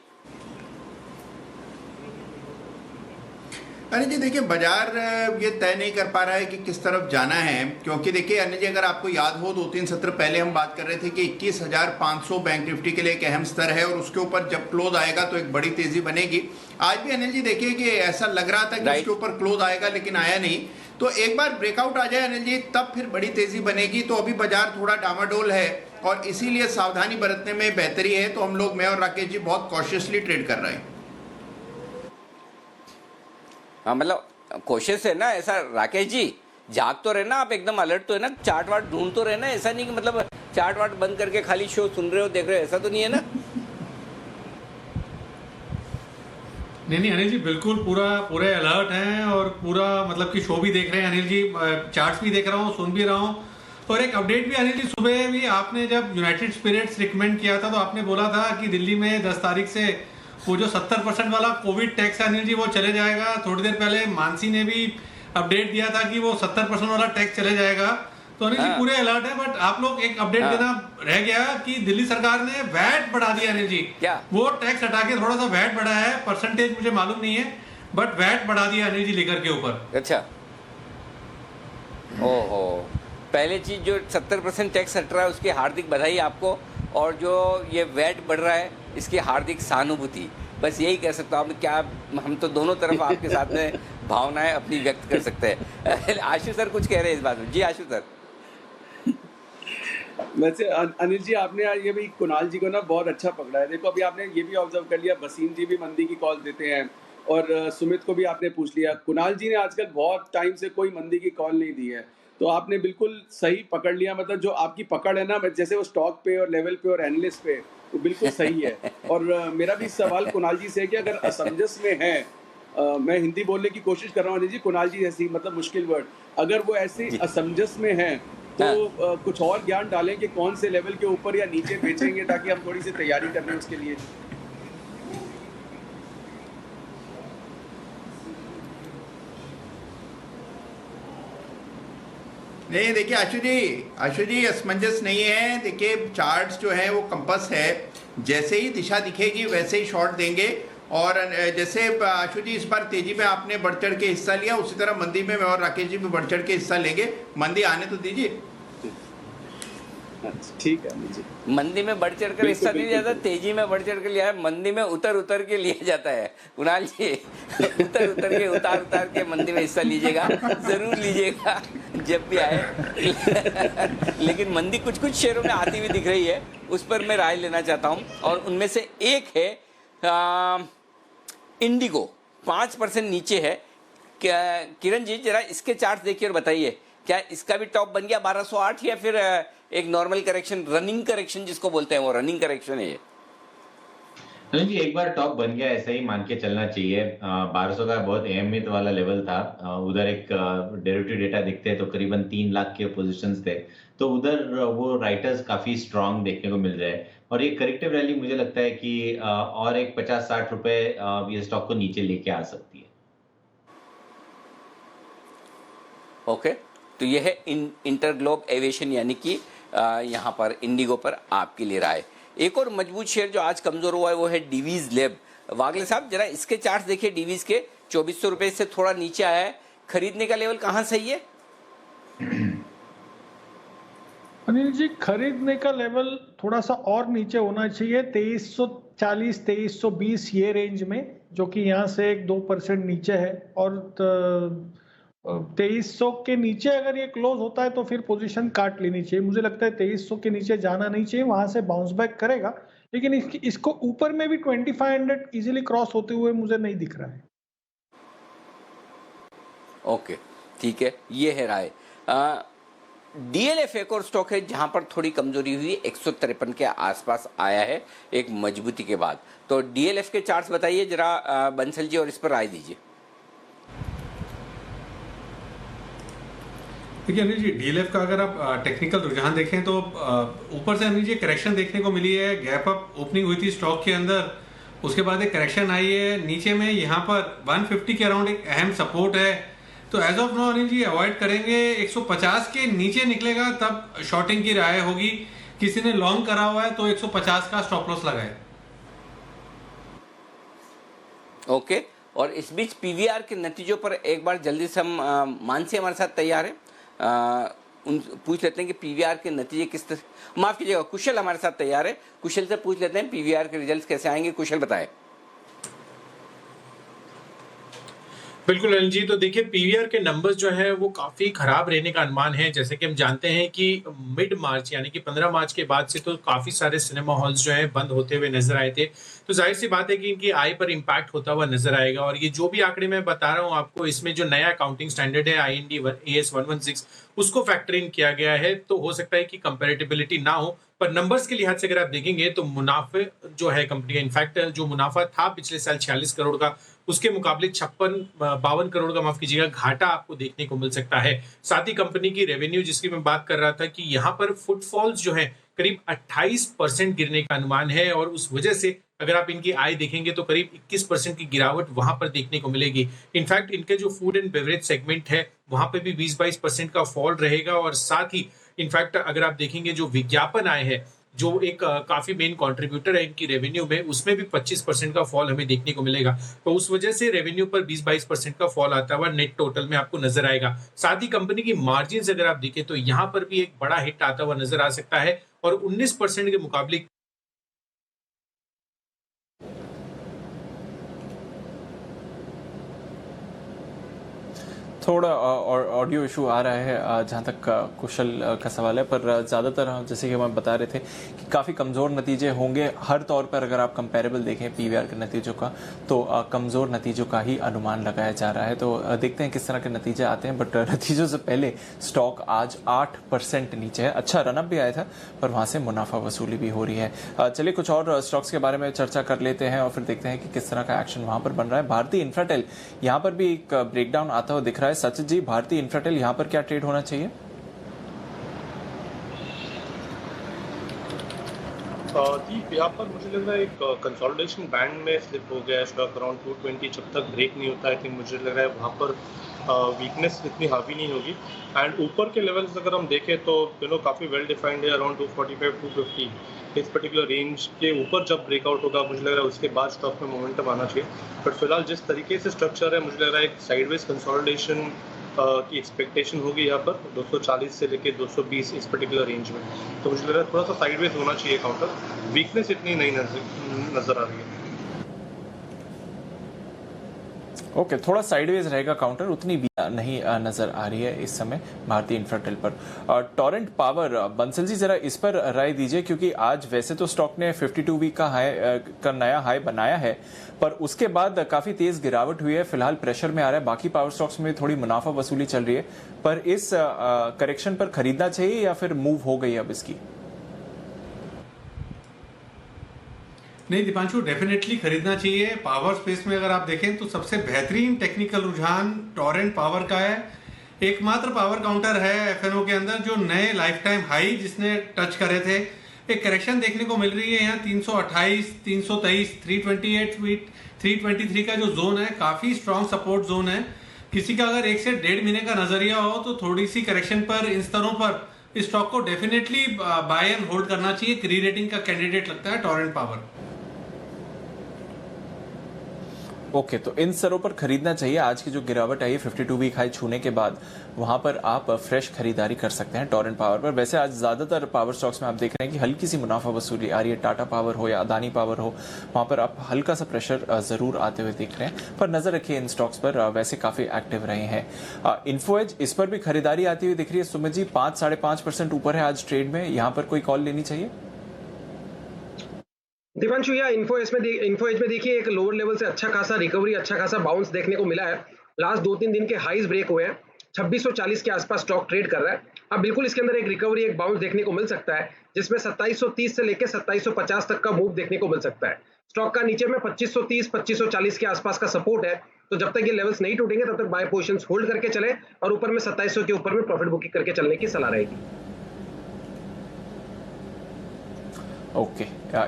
[SPEAKER 11] अनिल जी देखिए, बाजार ये तय नहीं कर पा रहा है कि किस तरफ जाना है, क्योंकि देखिए अनिल जी, अगर आपको याद हो 2-3 सत्र पहले हम बात कर रहे थे कि 21,500 बैंक निफ्टी के लिए एक अहम स्तर है और उसके ऊपर जब क्लोज आएगा तो एक बड़ी तेजी बनेगी। आज भी अनिल जी देखिए कि ऐसा लग रहा था कि उसके ऊपर क्लोज आएगा, लेकिन आया नहीं। तो एक बार ब्रेकआउट आ जाए अनिल जी, तब फिर बड़ी तेजी बनेगी। तो अभी बाजार थोड़ा डामाडोल है और इसीलिए सावधानी बरतने में बेहतरी है। तो हम लोग, मैं और राकेश जी, बहुत कॉशियसली ट्रेड कर रहे हैं।
[SPEAKER 1] हाँ, मतलब कोशिश है ना, ऐसा राकेश जी जाग तो रहना, आप एकदम अलर्ट तो है ना, चार्ट वार्ट ढूंढ तो रहना, ऐसा नहीं कि मतलब चार्ट वार्ट बंद करके खाली शो सुन रहे हो, देख रहे हो, ऐसा तो नहीं है ना?
[SPEAKER 10] नहीं अनिल जी, बिल्कुल पूरे अलर्ट हैं और पूरा मतलब कि शो भी देख रहे हैं अनिल जी, चार्ट्स भी देख रहा हूँ, सुन भी रहा हूँ। और एक अपडेट भी अनिल जी, सुबह भी आपने जब यूनाइटेड स्पिरिट्स रिकमेंड किया था तो आपने बोला था कि दिल्ली में 10 तारीख से वो जो 70% वाला कोविड टैक्स है अनिल जी, वो चले जाएगा। थोड़ी देर पहले मानसी ने भी अपडेट दिया था कि वो 70% वाला टैक्स चले जाएगा। तो अनिल जी पूरे अलर्ट है, बट आप लोग एक अपडेट देना रह गया कि दिल्ली सरकार ने वैट बढ़ा दिया अनिल जी।
[SPEAKER 1] क्या
[SPEAKER 10] वो टैक्स हटा के थोड़ा सा वैट बढ़ा है, परसेंटेज मुझे मालूम नहीं है, बट वैट बढ़ा दिया अनिल जी लीकर के ऊपर।
[SPEAKER 1] अच्छा, ओहो, पहले चीज जो 70% टैक्स हट रहा है उसकी हार्दिक बधाई आपको, और जो ये वैट बढ़ रहा है इसकी हार्दिक सहानुभूति। बस यही कह सकता हूँ। क्या हम तो दोनों तरफ आपके साथ में भावनाएं अपनी व्यक्त कर सकते हैं। आशु सर कुछ कह रहे हैं इस बात में। जी आशु सर।
[SPEAKER 9] वैसे अनिल जी, आपने ये भी कुणाल जी को ना बहुत अच्छा पकड़ा है। देखो, अभी आपने ये भी ऑब्जर्व कर लिया, वसीम जी भी मंदी की कॉल देते हैं और सुमित को भी आपने पूछ लिया। कुणाल जी ने आजकल बहुत टाइम से कोई मंदी की कॉल नहीं दी है, तो आपने बिल्कुल सही पकड़ लिया। मतलब जो आपकी पकड़ है ना, जैसे वो स्टॉक पे और लेवल पे और एनालिस्ट पे, वो बिल्कुल सही है। और मेरा भी सवाल कुणाल जी से है कि अगर असमंजस में है, मैं हिंदी बोलने की कोशिश कर रहा हूँ जी, कुणाल जी ऐसी मतलब मुश्किल वर्ड, अगर वो ऐसे असमंजस में है तो कुछ और ज्ञान डालें कि कौन से लेवल के ऊपर या नीचे बेचेंगे, ताकि हम थोड़ी सी तैयारी कर लें उसके लिए।
[SPEAKER 11] नहीं, देखिए आशु जी असमंजस नहीं है। देखिए चार्ट्स जो है वो कंपास है, जैसे ही दिशा दिखेगी वैसे ही शॉर्ट देंगे। और जैसे आशु जी इस बार तेजी में आपने बढ़ चढ़ के हिस्सा लिया, उसी तरह मंदी में मैं और राकेश जी भी बढ़ चढ़ के हिस्सा लेंगे। मंदी आने तो दीजिए।
[SPEAKER 9] ठीक है जी।
[SPEAKER 1] मंदी में बढ़ चढ़ कर हिस्सा नहीं जाता, तेजी में बढ़ चढ़ कर लिया है, मंदी में उतर के लिया जाता है। कुणाल जी उतार के मंदी में हिस्सा लीजिएगा, जरूर लीजिएगा जब भी आए। लेकिन मंदी कुछ शेयरों में आती हुई दिख रही है, उस पर मैं राय लेना चाहता हूं। और उनमें से एक है इंडिगो, 5% नीचे है। किरण जी जरा इसके चार्ट देखिए और बताइए, क्या इसका भी टॉप बन गया 1208 या फिर एक नॉर्मल करेक्शन, रनिंग करेक्शन जिसको बोलते हैं, वो रनिंग करेक्शन है ये?
[SPEAKER 5] नहीं जी, एक बार टॉप बन गया ऐसा ही मान के चलना चाहिए। 1200 का बहुत अहमियत वाला लेवल था। उधर एक डेरिवेटिव डेटा दिखते हैं तो करीबन 3 लाख के पोजीशंस थे, तो उधर वो राइटर्स काफी स्ट्रांग देखने को मिल रहे हैं। और ये करेक्टिव रैली मुझे लगता है कि और एक 50-60 रुपए ये स्टॉक को नीचे लेके आ सकती है।
[SPEAKER 1] ओके, तो ये है इंटरग्लोब एविएशन, यानी कि यहाँ पर इंडिगो पर आपके लिए राय। एक और मजबूत शेयर जो आज कमजोर हुआ है वो है डीवीज लैब। वागले साहब जरा इसके चार्ट देखिए, डीवीज के 2400 रुपए से थोड़ा नीचे आया है, खरीदने का लेवल कहाँ सही है?
[SPEAKER 6] अनिल जी, खरीदने का लेवल थोड़ा सा और नीचे होना चाहिए, 2340 2320 ये रेंज में, जो कि यहाँ से 1-2% नीचे है। और 2300 के नीचे अगर ये क्लोज होता है तो फिर पोजीशन काट लेनी चाहिए। मुझे लगता है 2300 के नीचे जाना नहीं चाहिए, वहां से बाउंस बैक करेगा, लेकिन इसको ऊपर में भी 2500 इजीली क्रॉस होते हुए मुझे नहीं दिख रहा है।
[SPEAKER 1] ओके, ठीक है, ये है राय। डीएलएफ एक और स्टॉक है जहां पर थोड़ी कमजोरी हुई, 153 के आसपास आया है एक मजबूती के बाद। तो डीएलएफ के चार्ट्स बताइए जरा बंसल जी, और इस पर राय दीजिए।
[SPEAKER 10] देखिए अनिल जी, डीएलएफ का अगर आप टेक्निकल रुझान देखें तो ऊपर से अनिल जी करेक्शन देखने को मिली है। गैप अप ओपनिंग हुई थी स्टॉक के अंदर, उसके बाद एक करेक्शन आई है नीचे में, यहाँ पर 150 के अराउंड एक अहम सपोर्ट है। तो as of now Anil ji avoid करेंगे। 150 के नीचे निकलेगा तब शॉर्टिंग की राय होगी। किसी ने लॉन्ग करा हुआ है तो 150 का स्टॉप लॉस लगाए।
[SPEAKER 1] ओके, और इस बीच पीवीआर के नतीजों पर एक बार जल्दी से हम मानसी हमारे साथ तैयार है, उन पूछ लेते हैं कि पीवीआर के नतीजे किस तरह, माफ कीजिएगा कुशल हमारे साथ तैयार है, कुशल से पूछ लेते हैं पीवीआर के रिजल्ट्स कैसे आएंगे। कुशल बताएं।
[SPEAKER 13] बिल्कुल अनिल जी, तो देखिए पीवीआर के नंबर्स जो है वो काफी खराब रहने का अनुमान है। जैसे कि हम जानते हैं कि मिड मार्च यानी कि 15 मार्च के बाद से तो काफी सारे सिनेमा हॉल्स जो है बंद होते हुए नजर आए थे। तो जाहिर सी बात है कि इनकी आय पर इम्पैक्ट होता हुआ नजर आएगा। और ये जो भी आंकड़े मैं बता रहा हूँ आपको, इसमें जो नया अकाउंटिंग स्टैंडर्ड है IND AS 116 उसको फैक्टर इन किया गया है। तो हो सकता है कि कंपेरेटिबिलिटी ना हो, पर नंबर्स के लिहाज से अगर आप देखेंगे तो मुनाफे जो है कंपनी का, इनफैक्ट जो मुनाफा था पिछले साल 46 करोड़ का, उसके मुकाबले 52 करोड़ का, माफ कीजिएगा, घाटा आपको देखने को मिल सकता है। साथ ही कंपनी की रेवेन्यू जिसकी मैं बात कर रहा था कि यहाँ पर फुटफॉल्स जो है करीब 28% गिरने का अनुमान है। और उस वजह से अगर आप इनकी आय देखेंगे तो करीब 21% की गिरावट वहां पर देखने को मिलेगी। इनफैक्ट इनके जो फूड एंड बेवरेज सेगमेंट है वहां पे भी 20-22% का फॉल रहेगा। और साथ ही इनफैक्ट अगर आप देखेंगे जो विज्ञापन आय है, जो एक काफी मेन कंट्रीब्यूटर है इनकी रेवेन्यू में, उसमें भी 25% का फॉल हमें देखने को मिलेगा। तो उस वजह से रेवेन्यू पर 20-22% का फॉल आता हुआ नेट टोटल में आपको नजर आएगा। साथ ही कंपनी की मार्जिन अगर आप देखें तो यहाँ पर भी एक बड़ा हिट आता हुआ नजर आ सकता है। और 19% के मुकाबले
[SPEAKER 2] थोड़ा ऑडियो इशू आ रहा है जहाँ तक कुशल का सवाल है, पर ज़्यादातर जैसे कि हम बता रहे थे कि काफ़ी कमज़ोर नतीजे होंगे हर तौर पर। अगर आप कंपैरेबल देखें पीवीआर के नतीजों का तो कमज़ोर नतीजों का ही अनुमान लगाया जा रहा है। तो देखते हैं किस तरह के नतीजे आते हैं। बट नतीजों से पहले स्टॉक आज 8% नीचे है। अच्छा रनअप भी आया था, पर वहाँ से मुनाफा वसूली भी हो रही है। चलिए कुछ और स्टॉक्स के बारे में चर्चा कर लेते हैं और फिर देखते हैं कि किस तरह का एक्शन वहाँ पर बन रहा है। भारतीय इंफ्राटेल यहाँ पर भी एक ब्रेकडाउन आता हुआ दिख रहा है। सचिन जी, भारतीय इंफ्राटेल यहाँ पर क्या ट्रेड होना चाहिए?
[SPEAKER 4] यहाँ पर मुझे लग रहा है एक कंसोलिडेशन बैंड में स्लिप हो गया है स्टॉक अराउंड 220। जब तक ब्रेक नहीं होता, आई थिंक मुझे लग रहा है वहाँ पर वीकनेस इतनी हावी नहीं होगी। एंड ऊपर के लेवल्स अगर हम देखें तो काफ़ी वेल डिफाइंड है, अराउंड 245-250 इस पर्टिकुलर रेंज के ऊपर जब ब्रेकआउट होगा मुझे लग रहा है उसके बाद स्टॉक में मोमेंटम आना चाहिए। बट फिलहाल जिस तरीके से स्ट्रक्चर है, मुझे लग रहा है एक साइडवेज कंसोलिडेशन की एक्सपेक्टेशन होगी यहाँ पर 240 से लेके 220 इस पर्टिकुलर रेंज में। तो मुझे लग रहा है थोड़ा सा साइडवेज होना चाहिए काउंटर, वीकनेस इतनी नहीं नजर आ रही है।
[SPEAKER 2] ओके, थोड़ा साइडवेज रहेगा काउंटर, उतनी भी नहीं नजर आ रही है इस समय भारतीय इंफ्राटेल पर। टोरेंट पावर, बंसल जी जरा इस पर राय दीजिए, क्योंकि आज वैसे तो स्टॉक ने 52 वीक का नया हाई बनाया है, पर उसके बाद काफी तेज गिरावट हुई है। फिलहाल प्रेशर में आ रहा है। बाकी पावर स्टॉक्स में थोड़ी मुनाफा वसूली चल रही है, पर इस करेक्शन पर खरीदना चाहिए या फिर मूव हो गई अब इसकी?
[SPEAKER 10] नहीं दीपांशु, डेफिनेटली खरीदना चाहिए। पावर स्पेस में अगर आप देखें तो सबसे बेहतरीन टेक्निकल रुझान टोरेंट पावर का है। एकमात्र पावर काउंटर है एफएनओ के अंदर जो नए लाइफ टाइम हाई जिसने टच करे थे। एक करेक्शन देखने को मिल रही है यहाँ 328, 323, 328 फीट, 323 का जो जोन है काफी स्ट्रॉन्ग सपोर्ट जोन है। किसी का अगर 1 से 1.5 महीने का नजरिया हो तो थोड़ी सी करेक्शन पर इन स्तरों पर इस स्टॉक को डेफिनेटली बाय एंड होल्ड करना चाहिए। एक री रेटिंग का कैंडिडेट लगता है टोरेंट पावर।
[SPEAKER 2] ओके, तो इन स्तरों पर खरीदना चाहिए। आज की जो गिरावट आई है 52 वीक हाई छूने के बाद, वहां पर आप फ्रेश खरीदारी कर सकते हैं टोरेंट पावर पर। वैसे आज ज्यादातर पावर स्टॉक्स में आप देख रहे हैं कि हल्की सी मुनाफा वसूली आ रही है। टाटा पावर हो या अदानी पावर हो, वहां पर आप हल्का सा प्रेशर जरूर आते हुए देख रहे हैं। पर नजर रखिए इन स्टॉक्स पर, वैसे काफी एक्टिव रहे हैं। इन्फोएज, इस पर भी खरीदारी आती हुई दिख रही है। सुमित जी, 5-5.5% ऊपर है आज ट्रेड में, यहाँ पर कोई कॉल लेनी चाहिए?
[SPEAKER 7] दीपांशु, या इन्फोएज में देखिए एक लोअर लेवल से अच्छा खासा रिकवरी, अच्छा खासा बाउंस देखने को मिला है। लास्ट 2-3 दिन के हाईज ब्रेक हुए हैं। 2640 के आसपास स्टॉक ट्रेड कर रहा है। अब बिल्कुल इसके अंदर एक रिकवरी, एक बाउंस देखने को मिल सकता है, जिसमें 2730 से लेकर 2750 तक का मूव देखने को मिल सकता है। स्टॉक का नीचे में 2530-2540 के आसपास का सपोर्ट है। तो जब तक ये लेवल्स नहीं टूटेंगे तब तक बाय पोजीशंस होल्ड करके चले और ऊपर में 2700 के ऊपर में प्रॉफिट बुकिंग करके चलने की सलाह रहेगी।
[SPEAKER 2] ओके,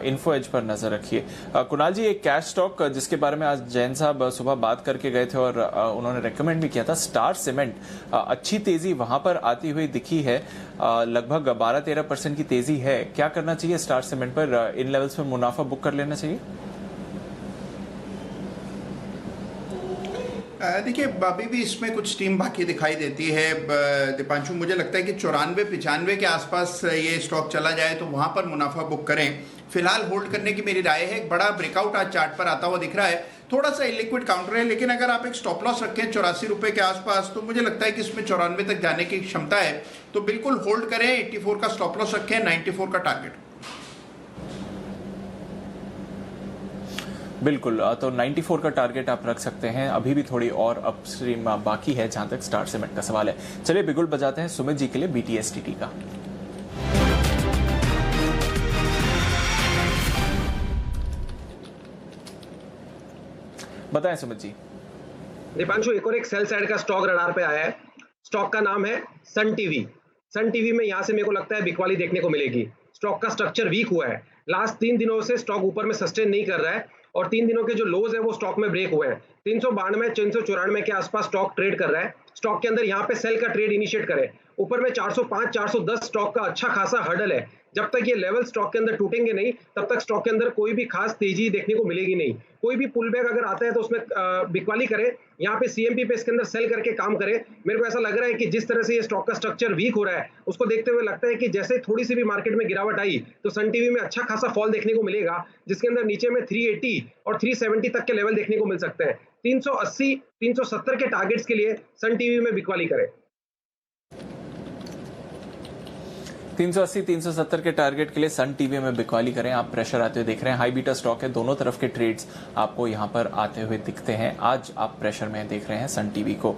[SPEAKER 2] इन्फो एज पर नजर रखिए। कुणाल जी, एक कैश स्टॉक जिसके बारे में आज जैन साहब सुबह बात करके गए थे और उन्होंने रेकमेंड भी किया था, स्टार सीमेंट, अच्छी तेजी वहां पर आती हुई दिखी है। लगभग 12-13% की तेजी है। क्या करना चाहिए स्टार सीमेंट पर? इन लेवल्स पर मुनाफा बुक कर लेना चाहिए?
[SPEAKER 11] देखिए, अभी भी इसमें कुछ टीम बाकी दिखाई देती है दीपांशु। मुझे लगता है कि 94-95 के आसपास ये स्टॉक चला जाए तो वहां पर मुनाफा बुक करें। फिलहाल होल्ड करने की मेरी राय है। एक बड़ा ब्रेकआउट आज चार्ट पर आता हुआ दिख रहा है, थोड़ा सा इलिक्विड काउंटर है, लेकिन अगर आप एक स्टॉप लॉस रखें 84 रुपए के आसपास, तो मुझे लगता है कि इसमें 94 तक जाने की क्षमता है, तो बिल्कुल होल्ड करें। 84 का स्टॉप लॉस रखें, 94 का टारगेट।
[SPEAKER 2] बिल्कुल, तो 94 का टारगेट आप रख सकते हैं। अभी भी थोड़ी और अपस्ट्रीम बाकी है जहां तक स्टार सीमेंट का सवाल है। चलिए बिगुल बजाते हैं सुमित जी के लिए BTSTT का। बताएं सुमित जी।
[SPEAKER 7] दीपांशु, एक और एक सेल साइड का स्टॉक रडार पे आया है। स्टॉक का नाम है सन टीवी। सन टीवी में यहाँ से मेरे को लगता है बिकवाली देखने को मिलेगी। स्टॉक का स्ट्रक्चर वीक हुआ है, लास्ट 3 दिनों से स्टॉक ऊपर में सस्टेन नहीं कर रहा है और 3 दिनों के जो लोज है वो स्टॉक में ब्रेक हुए हैं। 392 394 के आसपास स्टॉक ट्रेड कर रहा है। स्टॉक के अंदर यहाँ पे सेल का ट्रेड इनिशिएट करे। ऊपर में 405 410 स्टॉक का अच्छा खासा हर्डल है। जब तक ये लेवल स्टॉक के अंदर टूटेंगे नहीं, तब तक स्टॉक के अंदर कोई भी खास तेजी देखने को मिलेगी नहीं। कोई भी पुल बैक अगर आता है तो उसमें बिकवाली करे, यहाँ पे CMP पे इसके अंदर सेल करके काम करे। मेरे को ऐसा लग रहा है कि जिस तरह से ये स्टॉक का स्ट्रक्चर वीक हो रहा है, उसको देखते हुए लगता है कि जैसे थोड़ी सी भी मार्केट में गिरावट आई तो सन टीवी में अच्छा खासा फॉल देखने को मिलेगा, जिसके अंदर नीचे में 380 और 370 तक के लेवल देखने को मिल सकते हैं। 380 370 के टारगेट्स के लिए सन टीवी में बिकवाली करे।
[SPEAKER 2] 380 370 के टारगेट के लिए सन टीवी में बिकवाली करें। आप प्रेशर आते हुए देख रहे हैं, हाई बीटा स्टॉक है, दोनों तरफ के ट्रेड्स आपको यहां पर आते हुए दिखते हैं। आज आप प्रेशर में देख रहे हैं सन टीवी को।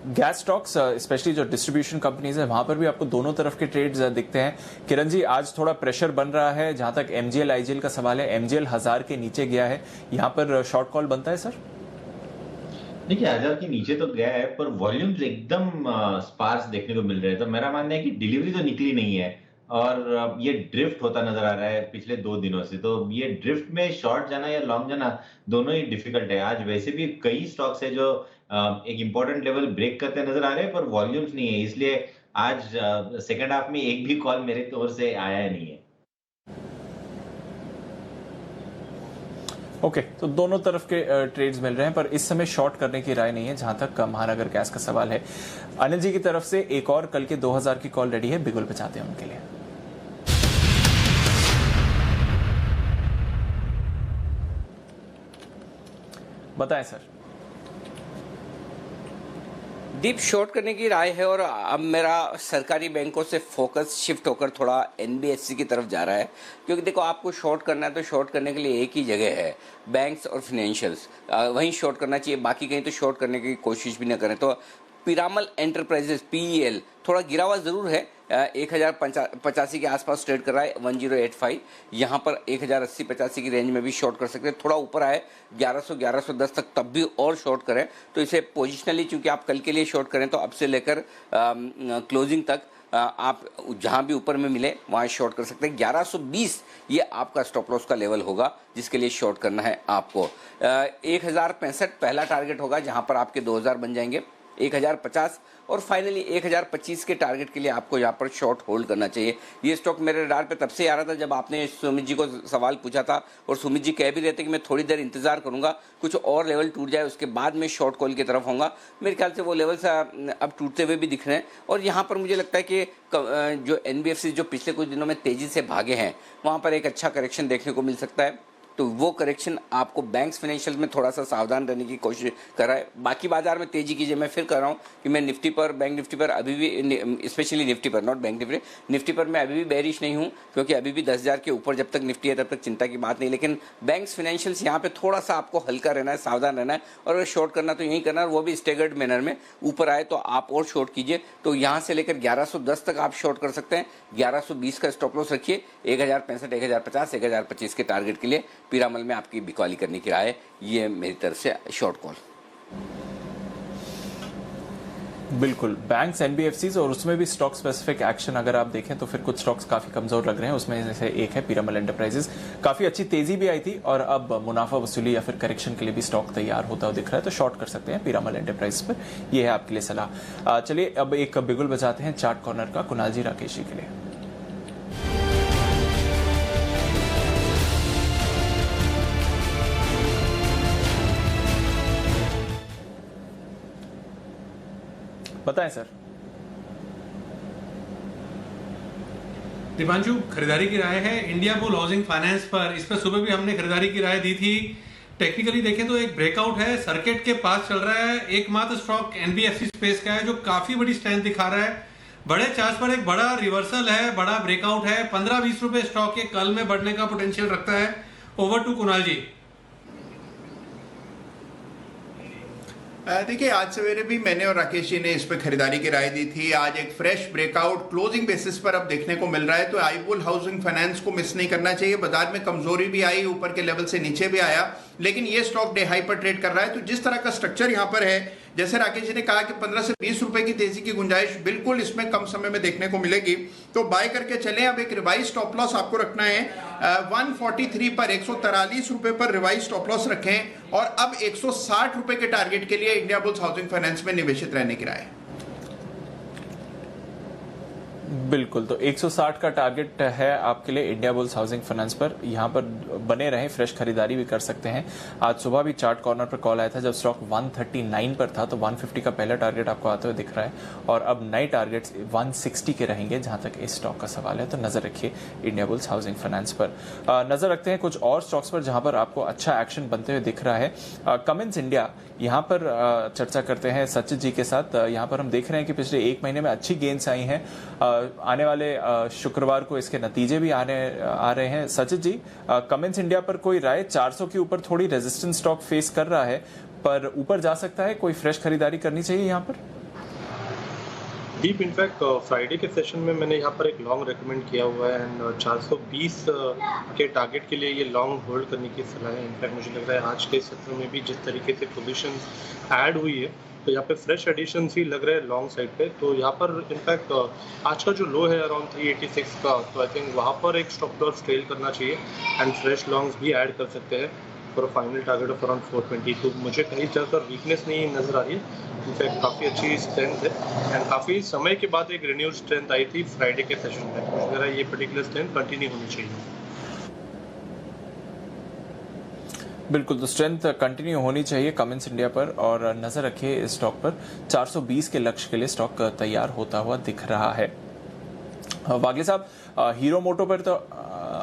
[SPEAKER 2] गैस स्टॉक्स स्पेशली जो डिस्ट्रीब्यूशन कंपनीज है वहां पर भी आपको दोनों तरफ के ट्रेड्स दिखते हैं। किरण जी, आज थोड़ा प्रेशर बन रहा है। जहां तक MGL IGL का सवाल है, MGL 1000 के नीचे गया है, यहां पर शॉर्ट कॉल बनता है सर?
[SPEAKER 5] देखिए 1000 के नीचे तो गया है, पर वॉल्यूम्स एकदम स्पार्स देखने को मिल रहे हैं। तो मेरा मानना है कि डिलीवरी तो निकली नहीं है और ये ड्रिफ्ट होता नजर आ रहा है पिछले 2 दिनों से। तो ये ड्रिफ्ट में शॉर्ट जाना या लॉन्ग जाना दोनों ही डिफिकल्ट है। आज वैसे भी कई स्टॉक्स है जो एक इंपॉर्टेंट लेवल ब्रेक करते नजर आ रहे हैं, पर वॉल्यूम्स नहीं है, इसलिए आज सेकंड हाफ में एक भी कॉल मेरे तौर से आया नहीं है।
[SPEAKER 2] ओके, तो दोनों तरफ के ट्रेड्स मिल रहे हैं, पर इस समय शॉर्ट करने की राय नहीं है जहां तक महानगर गैस का सवाल है। अनिल जी की तरफ से एक और कल के 2000 की कॉल रेडी है, बिगुल बचाते हैं उनके लिए। बताएं सर।
[SPEAKER 1] डीप शॉर्ट करने की राय है और अब मेरा सरकारी बैंकों से फोकस शिफ्ट होकर थोड़ा NBFC की तरफ जा रहा है, क्योंकि देखो आपको शॉर्ट करना है तो शॉर्ट करने के लिए एक ही जगह है, बैंक्स और फाइनेंशियल्स, वहीं शॉर्ट करना चाहिए, बाकी कहीं तो शॉर्ट करने की कोशिश भी ना करें। तो पिरामल एंटरप्राइजेस PEL थोड़ा गिरा हुआ जरूर है, 1085 के आसपास ट्रेड कर रहा है, 1085, यहाँ पर 1080-85 की रेंज में भी शॉर्ट कर सकते हैं। थोड़ा ऊपर आए 1100-1110 तक तब भी और शॉर्ट करें, तो इसे पोजिशनली चूंकि आप कल के लिए शॉर्ट करें तो अब से लेकर क्लोजिंग तक आप जहां भी ऊपर में मिले वहां शॉर्ट कर सकते हैं। 1120 ये आपका स्टॉप लॉस का लेवल होगा जिसके लिए शॉर्ट करना है आपको। 1065 पहला टारगेट होगा जहां पर आपके 2000 बन जाएंगे, 1050 और फाइनली 1025 के टारगेट के लिए आपको यहाँ पर शॉर्ट होल्ड करना चाहिए। ये स्टॉक मेरे रडार पे तब से आ रहा था जब आपने सुमित जी को सवाल पूछा था और सुमित जी कह भी रहे थे कि मैं थोड़ी देर इंतजार करूंगा, कुछ और लेवल टूट जाए उसके बाद मैं शॉर्ट कॉल की तरफ होऊंगा। मेरे ख्याल से वो लेवल्स अब टूटते हुए भी दिख रहे हैं और यहाँ पर मुझे लगता है कि जो NBFC जो पिछले कुछ दिनों में तेजी से भागे हैं वहाँ पर एक अच्छा करेक्शन देखने को मिल सकता है। तो वो करेक्शन आपको बैंक्स फाइनेंशियल में थोड़ा सा सावधान रहने की कोशिश कर रहा है। बाकी बाजार में तेजी कीजिए, मैं फिर कर रहा हूँ कि मैं निफ्टी पर, बैंक निफ्टी पर अभी भी, स्पेशली निफ्टी पर, नॉट बैंक निफ्टी पर मैं अभी भी बेरिश नहीं हूँ, क्योंकि अभी भी 10,000 के ऊपर जब तक निफ्टी है तब तक चिंता की बात नहीं। लेकिन बैंक्स फाइनेंशियल्स यहाँ पे थोड़ा सा आपको हल्का रहना है, सावधान रहना है, और अगर शॉर्ट करना तो यही करना है, वो भी स्टेगर्ड मैनर में। ऊपर आए तो आप और शॉर्ट कीजिए, तो यहाँ से लेकर 1110 तक आप शॉर्ट कर सकते हैं। 1120 का स्टॉप लॉस रखिए, 1065, 1050, 1025 के टारगेट के लिए पीरामल में आपकी बिकवाली करने की राय, ये मेरी तरफ से शॉर्ट कॉल।
[SPEAKER 2] बिल्कुल, बैंक्स, NBFCs और उसमें भी स्टॉक स्पेसिफिक एक्शन अगर आप देखें तो फिर कुछ स्टॉक्स काफी कमजोर लग रहे हैं। उसमें जैसे एक है पिरामल एंटरप्राइजेस, काफी अच्छी तेजी भी आई थी और अब मुनाफा वसूली या फिर करेक्शन के लिए भी स्टॉक तैयार होता हुआ दिख रहा है, तो शॉर्ट कर सकते हैं पिरामल एंटरप्राइजेस पर। यह है आपके लिए सलाह। चलिए अब एक बिगुल बजाते हैं चार्ट कॉर्नर का कुणाल जी राकेश जी के लिए। बताएं सर।
[SPEAKER 10] दीपांशु, खरीदारी की राय है इंडिया बुल हाउसिंग फाइनेंस पर। इस पर सुबह भी हमने खरीदारी की राय दी थी। टेक्निकली देखें तो एक ब्रेकआउट है, सर्किट के पास चल रहा है। एकमात्र स्टॉक एनबीएफसी स्पेस का है जो काफी बड़ी स्ट्रेंथ दिखा रहा है। बड़े चार्ज पर एक बड़ा रिवर्सल है, बड़ा ब्रेकआउट है। 15-20 रुपए स्टॉक के कल में बढ़ने का पोटेंशियल रखता है। ओवर टू कुणाल जी।
[SPEAKER 11] देखिए, आज सवेरे भी मैंने और राकेश जी ने इस पर खरीदारी की राय दी थी। आज एक फ्रेश ब्रेकआउट क्लोजिंग बेसिस पर अब देखने को मिल रहा है, तो आईबुल हाउसिंग फाइनेंस को मिस नहीं करना चाहिए। बाजार में कमजोरी भी आई, ऊपर के लेवल से नीचे भी आया, लेकिन ये स्टॉक डे हाई पर ट्रेड कर रहा है। तो जिस तरह का स्ट्रक्चर यहाँ पर है, जैसे राकेश जी ने कहा कि 15 से 20 रुपए की तेजी की गुंजाइश बिल्कुल इसमें कम समय में देखने को मिलेगी, तो बाय करके चलें। अब एक रिवाइज स्टॉप लॉस आपको रखना है 143 पर, 143 रुपए पर रिवाइज स्टॉप लॉस रखें और अब 160 रुपए के टारगेट के लिए इंडिया बुल्स हाउसिंग फाइनेंस में निवेशित रहने की राय है।
[SPEAKER 2] बिल्कुल, तो 160 का टारगेट है आपके लिए इंडिया बुल्स हाउसिंग फाइनेंस पर। यहाँ पर बने रहें, फ्रेश खरीदारी भी कर सकते हैं। आज सुबह भी चार्ट कॉर्नर पर कॉल आया था जब स्टॉक 139 पर था, तो 150 का पहला टारगेट आपको आते हुए दिख रहा है और अब नए टारगेट्स 160 के रहेंगे जहां तक इस स्टॉक का सवाल है। तो नजर रखिए इंडिया बुल्स हाउसिंग फाइनेंस पर। नजर रखते हैं कुछ और स्टॉक्स पर जहां पर आपको अच्छा एक्शन बनते हुए दिख रहा है। कमिंस इंडिया, यहाँ पर चर्चा करते हैं सचित जी के साथ। यहाँ पर हम देख रहे हैं कि पिछले एक महीने में अच्छी गेन्स आई हैं। आने वाले शुक्रवार को इसके नतीजे भी आ रहे हैं। सचित जी, कमिंस इंडिया पर कोई राय? 400 के ऊपर थोड़ी रेजिस्टेंस स्टॉक फेस कर रहा है, पर ऊपर जा सकता है, कोई फ्रेश खरीदारी करनी चाहिए यहाँ पर?
[SPEAKER 4] डीप, इनफैक्ट फ्राइडे के सेशन में मैंने यहाँ पर एक लॉन्ग रेकमेंड किया हुआ है एंड 420 के टारगेट के लिए ये लॉन्ग होल्ड करने की सलाह है। इनफैक्ट मुझे लग रहा है आज के सत्र में भी जिस तरीके से पोजीशन ऐड हुई है, तो यहाँ पे फ्रेश एडिशन ही लग रहे हैं लॉन्ग साइड पे। तो यहाँ पर इनफैक्ट आज का जो लो है अराउंड 386 का, तो आई थिंक वहाँ पर एक स्टॉप लॉस ट्रेल करना चाहिए एंड फ्रेश लॉन्ग्स भी ऐड कर सकते हैं for final target of around 420। तो मुझे कहीं ज़्यादा वीकनेस नहीं नजर आ रही है, इनफैक्ट काफ़ी अच्छी स्ट्रेंथ है एंड काफ़ी समय के बाद एक रिन्यूड स्ट्रेंथ आई थी फ्राइडे के सेशन में। मुझे लग रहा है ये पर्टिकुलर स्ट्रेंथ कंटिन्यू होनी चाहिए।
[SPEAKER 2] बिल्कुल, तो स्ट्रेंथ कंटिन्यू होनी चाहिए कमिंस इंडिया पर और नजर रखिए इस स्टॉक पर। 420 के लक्ष्य के लिए स्टॉक तैयार होता हुआ दिख रहा है। वागले साहब, हीरो मोटो पर तो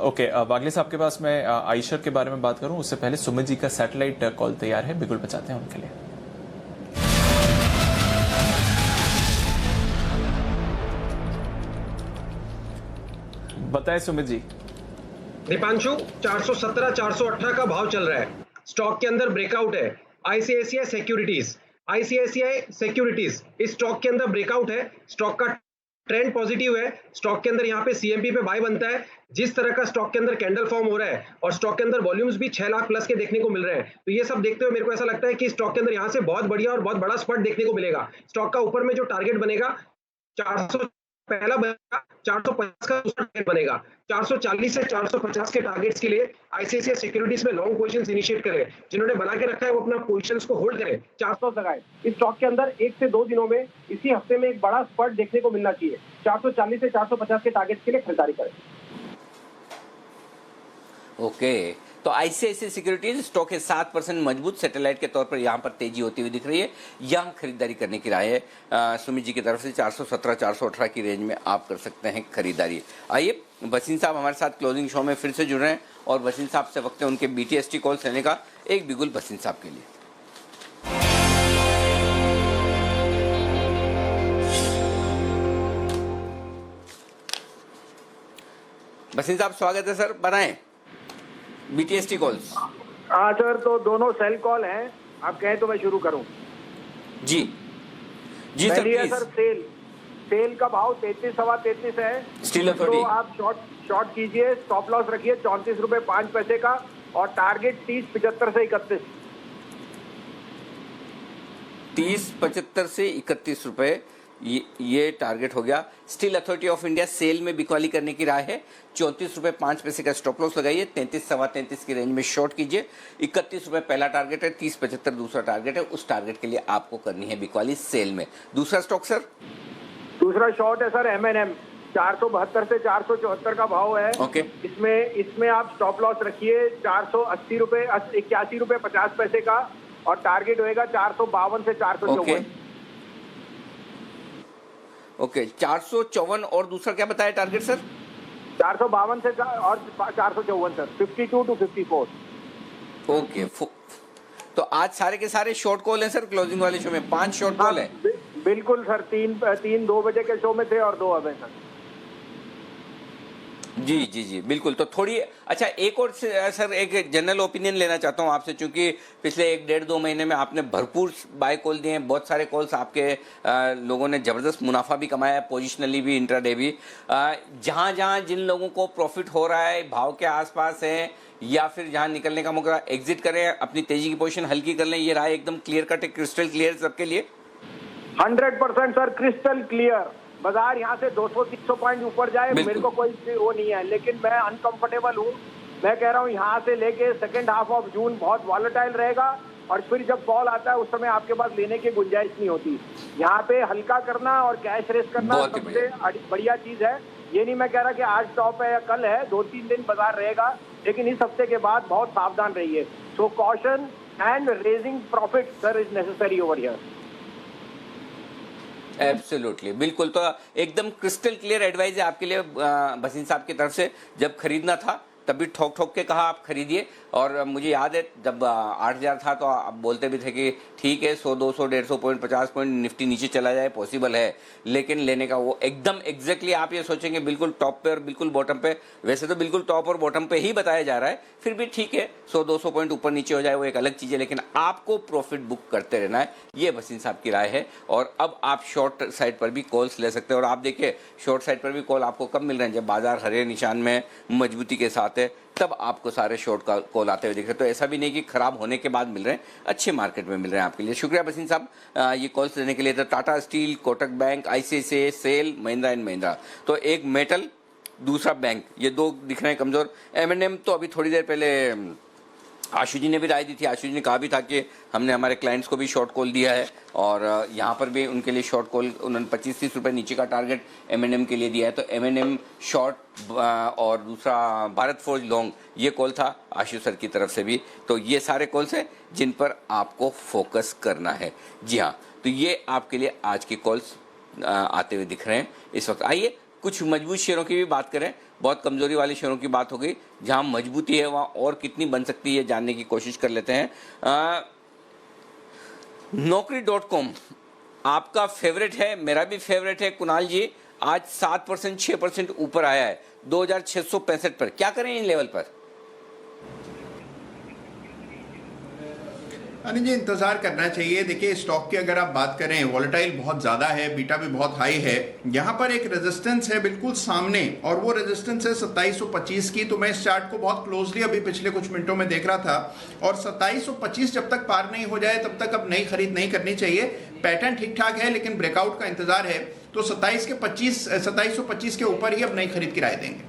[SPEAKER 2] ओके, वागले साहब के पास मैं आइशर के बारे में बात करूं उससे पहले सुमित जी का सैटेलाइट कॉल तैयार है, बिल्कुल बचाते हैं उनके लिए। बताएं सुमित जी।
[SPEAKER 7] दीपांशु, 417 418 का भाव चल रहा है। स्टॉक के अंदर ब्रेकआउट है। आईसीआईसीआई सिक्योरिटीज इस स्टॉक के अंदर ब्रेकआउट है। स्टॉक का ट्रेंड पॉजिटिव है। स्टॉक के अंदर यहाँ पे सीएमपी पे बाय बनता है। जिस तरह का स्टॉक के अंदर कैंडल फॉर्म हो रहा है और स्टॉक के अंदर वॉल्यूम्स भी 6 लाख प्लस के देखने को मिल रहे हैं, तो ये सब देखते हुए मेरे को ऐसा लगता है कि स्टॉक के अंदर यहाँ से बहुत बढ़िया और बहुत बड़ा स्पॉट देखने को मिलेगा। स्टॉक का ऊपर में जो टारगेट बनेगा 400 पहला बनेगा, 450 का दूसरा टारगेट बनेगा। 440 से 450 के टारगेट्स के लिए आईसीआईसीआई सिक्योरिटीज में लॉन्ग पोजीशंस इनिशिएट करें। जिन्होंने बना के रखा है वो अपना पोजीशंस को होल्ड करें। 400 लगाएं। इस स्टॉक के अंदर 1 से 2 दिनों में इसी हफ्ते में एक बड़ा स्पॉट देखने को मिलना चाहिए। 440 से 450 के टारगेट्स के लिए खरीदारी करें।
[SPEAKER 1] ओके, तो आईसीआईसीआई सिक्योरिटीज स्टॉक के 7% मजबूत सैटेलाइट के तौर पर यहाँ पर तेजी होती हुई दिख रही है। यहाँ खरीदारी करने की राय है सुमित जी की तरफ से। 417 418 की रेंज में आप कर सकते हैं खरीदारी। आइए, वसीम साहब हमारे साथ क्लोजिंग शो में फिर से जुड़ रहे हैं और वसीम साहब से वक्त है उनके बीटीएसटी कॉल्स लेने का। एक बिगुल वसीम साहब के लिए। वसीम साहब स्वागत है सर, बनाएं बीटीएसटी कॉल्स।
[SPEAKER 8] हाँ सर, तो दोनों सेल कॉल हैं, आप कहें तो मैं शुरू करूं?
[SPEAKER 1] जी जी सर प्लीज।
[SPEAKER 8] सर सेल का भाव 33 सवा 33 है।
[SPEAKER 1] स्टील अथॉरिटी,
[SPEAKER 8] तो आप शॉर्ट कीजिए, स्टॉप लॉस रखिए 34 रुपए 5 पैसे का और टारगेट 30.75 से 31।
[SPEAKER 1] 30.75 से 31 रुपए ये टारगेट हो गया। Steel Authority of India SAIL में बिकवाली करने की राय है। 34 रुपए 5 पैसे का स्टॉप लॉस लगाइए। 33 सवा 33 की रेंज में शॉर्ट कीजिए। 31 रुपए पहला टारगेट है, 30.75 दूसरा टारगेट है। उस टारगेट के लिए आपको करनी है बिकवाली सेल में। दूसरा स्टॉक सर?
[SPEAKER 8] दूसरा शॉर्ट है सर M&M, 472 से 474 का भाव है।
[SPEAKER 1] ओके,
[SPEAKER 8] इसमें आप स्टॉप लॉस रखिए 480 रुपए 81 रुपए 50 पैसे का और टारगेट होएगा 452 से 454।
[SPEAKER 1] ओके 454 और दूसरा क्या बताया टारगेट सर?
[SPEAKER 8] 452 से और 454 सर, 52 to 54।
[SPEAKER 1] ओके, तो आज सारे के सारे शॉर्ट कॉल हैं सर। क्लोजिंग वाले शो में 5 शॉर्ट कॉल है।
[SPEAKER 8] बिल्कुल सर, 3 2 बजे के शो में थे और 2 अब है सर।
[SPEAKER 1] जी जी जी बिल्कुल। तो थोड़ी अच्छा, एक और सर एक जनरल ओपिनियन लेना चाहता हूँ आपसे, क्योंकि पिछले 1-1.5-2 महीने में आपने भरपूर बाय कॉल दिए हैं, बहुत सारे कॉल्स आपके लोगों ने ज़बरदस्त मुनाफा भी कमाया है, पोजिशनली भी, इंट्राडे भी। जहाँ जहाँ जिन लोगों को प्रॉफिट हो रहा है, भाव के आसपास है, या फिर जहाँ निकलने का मौका, एग्जिट करें, अपनी तेजी की पोजीशन हल्की कर लें, ये राय एकदम क्लियर कट है, क्रिस्टल क्लियर सबके लिए।
[SPEAKER 8] 100% सर, क्रिस्टल क्लियर। बाजार यहाँ से 200-300 पॉइंट ऊपर जाए, मेरे को कोई वो नहीं है, लेकिन मैं अनकंफर्टेबल हूँ। मैं कह रहा हूँ यहाँ से लेके सेकेंड हाफ ऑफ जून बहुत वॉलेटाइल रहेगा, और फिर जब फॉल आता है उस समय आपके पास लेने की गुंजाइश नहीं होती। यहाँ पे हल्का करना और कैश रेस करना सबसे बढ़िया चीज है। ये नहीं मैं कह रहा कि आज टॉप है या कल है, 2-3 दिन बाजार रहेगा, लेकिन इस हफ्ते के बाद बहुत सावधान रहिए। So caution and raising profit sir is necessary over here.
[SPEAKER 1] Absolutely, बिल्कुल। तो एकदम क्रिस्टल क्लियर एडवाइस है आपके लिए भसीन साहब की तरफ से। जब खरीदना था तब भी ठोक ठोक के कहा आप खरीदिए, और मुझे याद है जब 8000 था तो आप बोलते भी थे कि ठीक है 100 200 150 पॉइंट 50 पॉइंट निफ्टी नीचे चला जाए पॉसिबल है, लेकिन लेने का वो एकदम एग्जैक्टली आप ये सोचेंगे बिल्कुल टॉप पे और बिल्कुल बॉटम पे। वैसे तो बिल्कुल टॉप और बॉटम पे ही बताया जा रहा है, फिर भी ठीक है 100 200 पॉइंट ऊपर नीचे हो जाए वो एक अलग चीज़ है, लेकिन आपको प्रॉफिट बुक करते रहना है, ये भसीन साहब की राय है। और अब आप शॉर्ट साइड पर भी कॉल्स ले सकते हैं, और आप देखिए शॉर्ट साइड पर भी कॉल आपको कब मिल रहे हैं, जब बाजार हरे निशान में मजबूती के साथ है, तब आपको सारे शॉर्ट कॉल आते हुए दिख रहे हैं। तो ऐसा भी नहीं कि खराब होने के बाद मिल रहे हैं, अच्छे मार्केट में मिल रहे हैं आपके लिए। शुक्रिया भसीन साहब ये कॉल्स देने के लिए। तो Tata Steel, Kotak Bank, ICICI, SAIL, Mahindra and Mahindra, तो एक मेटल, दूसरा बैंक, ये 2 दिख रहे हैं कमजोर। M&M तो अभी थोड़ी देर पहले आशु जी ने भी राय दी थी, आशु जी ने कहा भी था कि हमने हमारे क्लाइंट्स को भी शॉर्ट कॉल दिया है, और यहाँ पर भी उनके लिए शॉर्ट कॉल उन्होंने 25-30 रुपये नीचे का टारगेट M&M के लिए दिया है। तो M&M शॉर्ट और दूसरा भारत फोर्ज लॉन्ग, ये कॉल था आशु सर की तरफ से भी। तो ये सारे कॉल्स हैं जिन पर आपको फोकस करना है। जी हाँ, तो ये आपके लिए आज के कॉल्स आते हुए दिख रहे हैं इस वक्त। आइए कुछ मजबूत शेयरों की भी बात करें। बहुत कमजोरी वाले शेयरों की बात हो गई, जहां मजबूती है वहां और कितनी बन सकती है जानने की कोशिश कर लेते हैं। Naukri.com आपका फेवरेट है, मेरा भी फेवरेट है कुणाल जी। आज 7% 6% ऊपर आया है 2665 पर। क्या करें इन लेवल पर?
[SPEAKER 11] अनिल जी, इंतजार करना चाहिए। देखिए स्टॉक की अगर आप बात करें, वॉलेटाइल बहुत ज़्यादा है, बीटा भी बहुत हाई है। यहाँ पर एक रेजिस्टेंस है बिल्कुल सामने, और वो रेजिस्टेंस है 2725 की। तो मैं इस चार्ट को बहुत क्लोजली अभी पिछले कुछ मिनटों में देख रहा था, और 2725 जब तक पार नहीं हो जाए तब तक अब नई खरीद नहीं करनी चाहिए। पैटर्न ठीक ठाक है, लेकिन ब्रेकआउट का इंतजार है। तो 2725 के ऊपर ही अब नई खरीद की राय देंगे।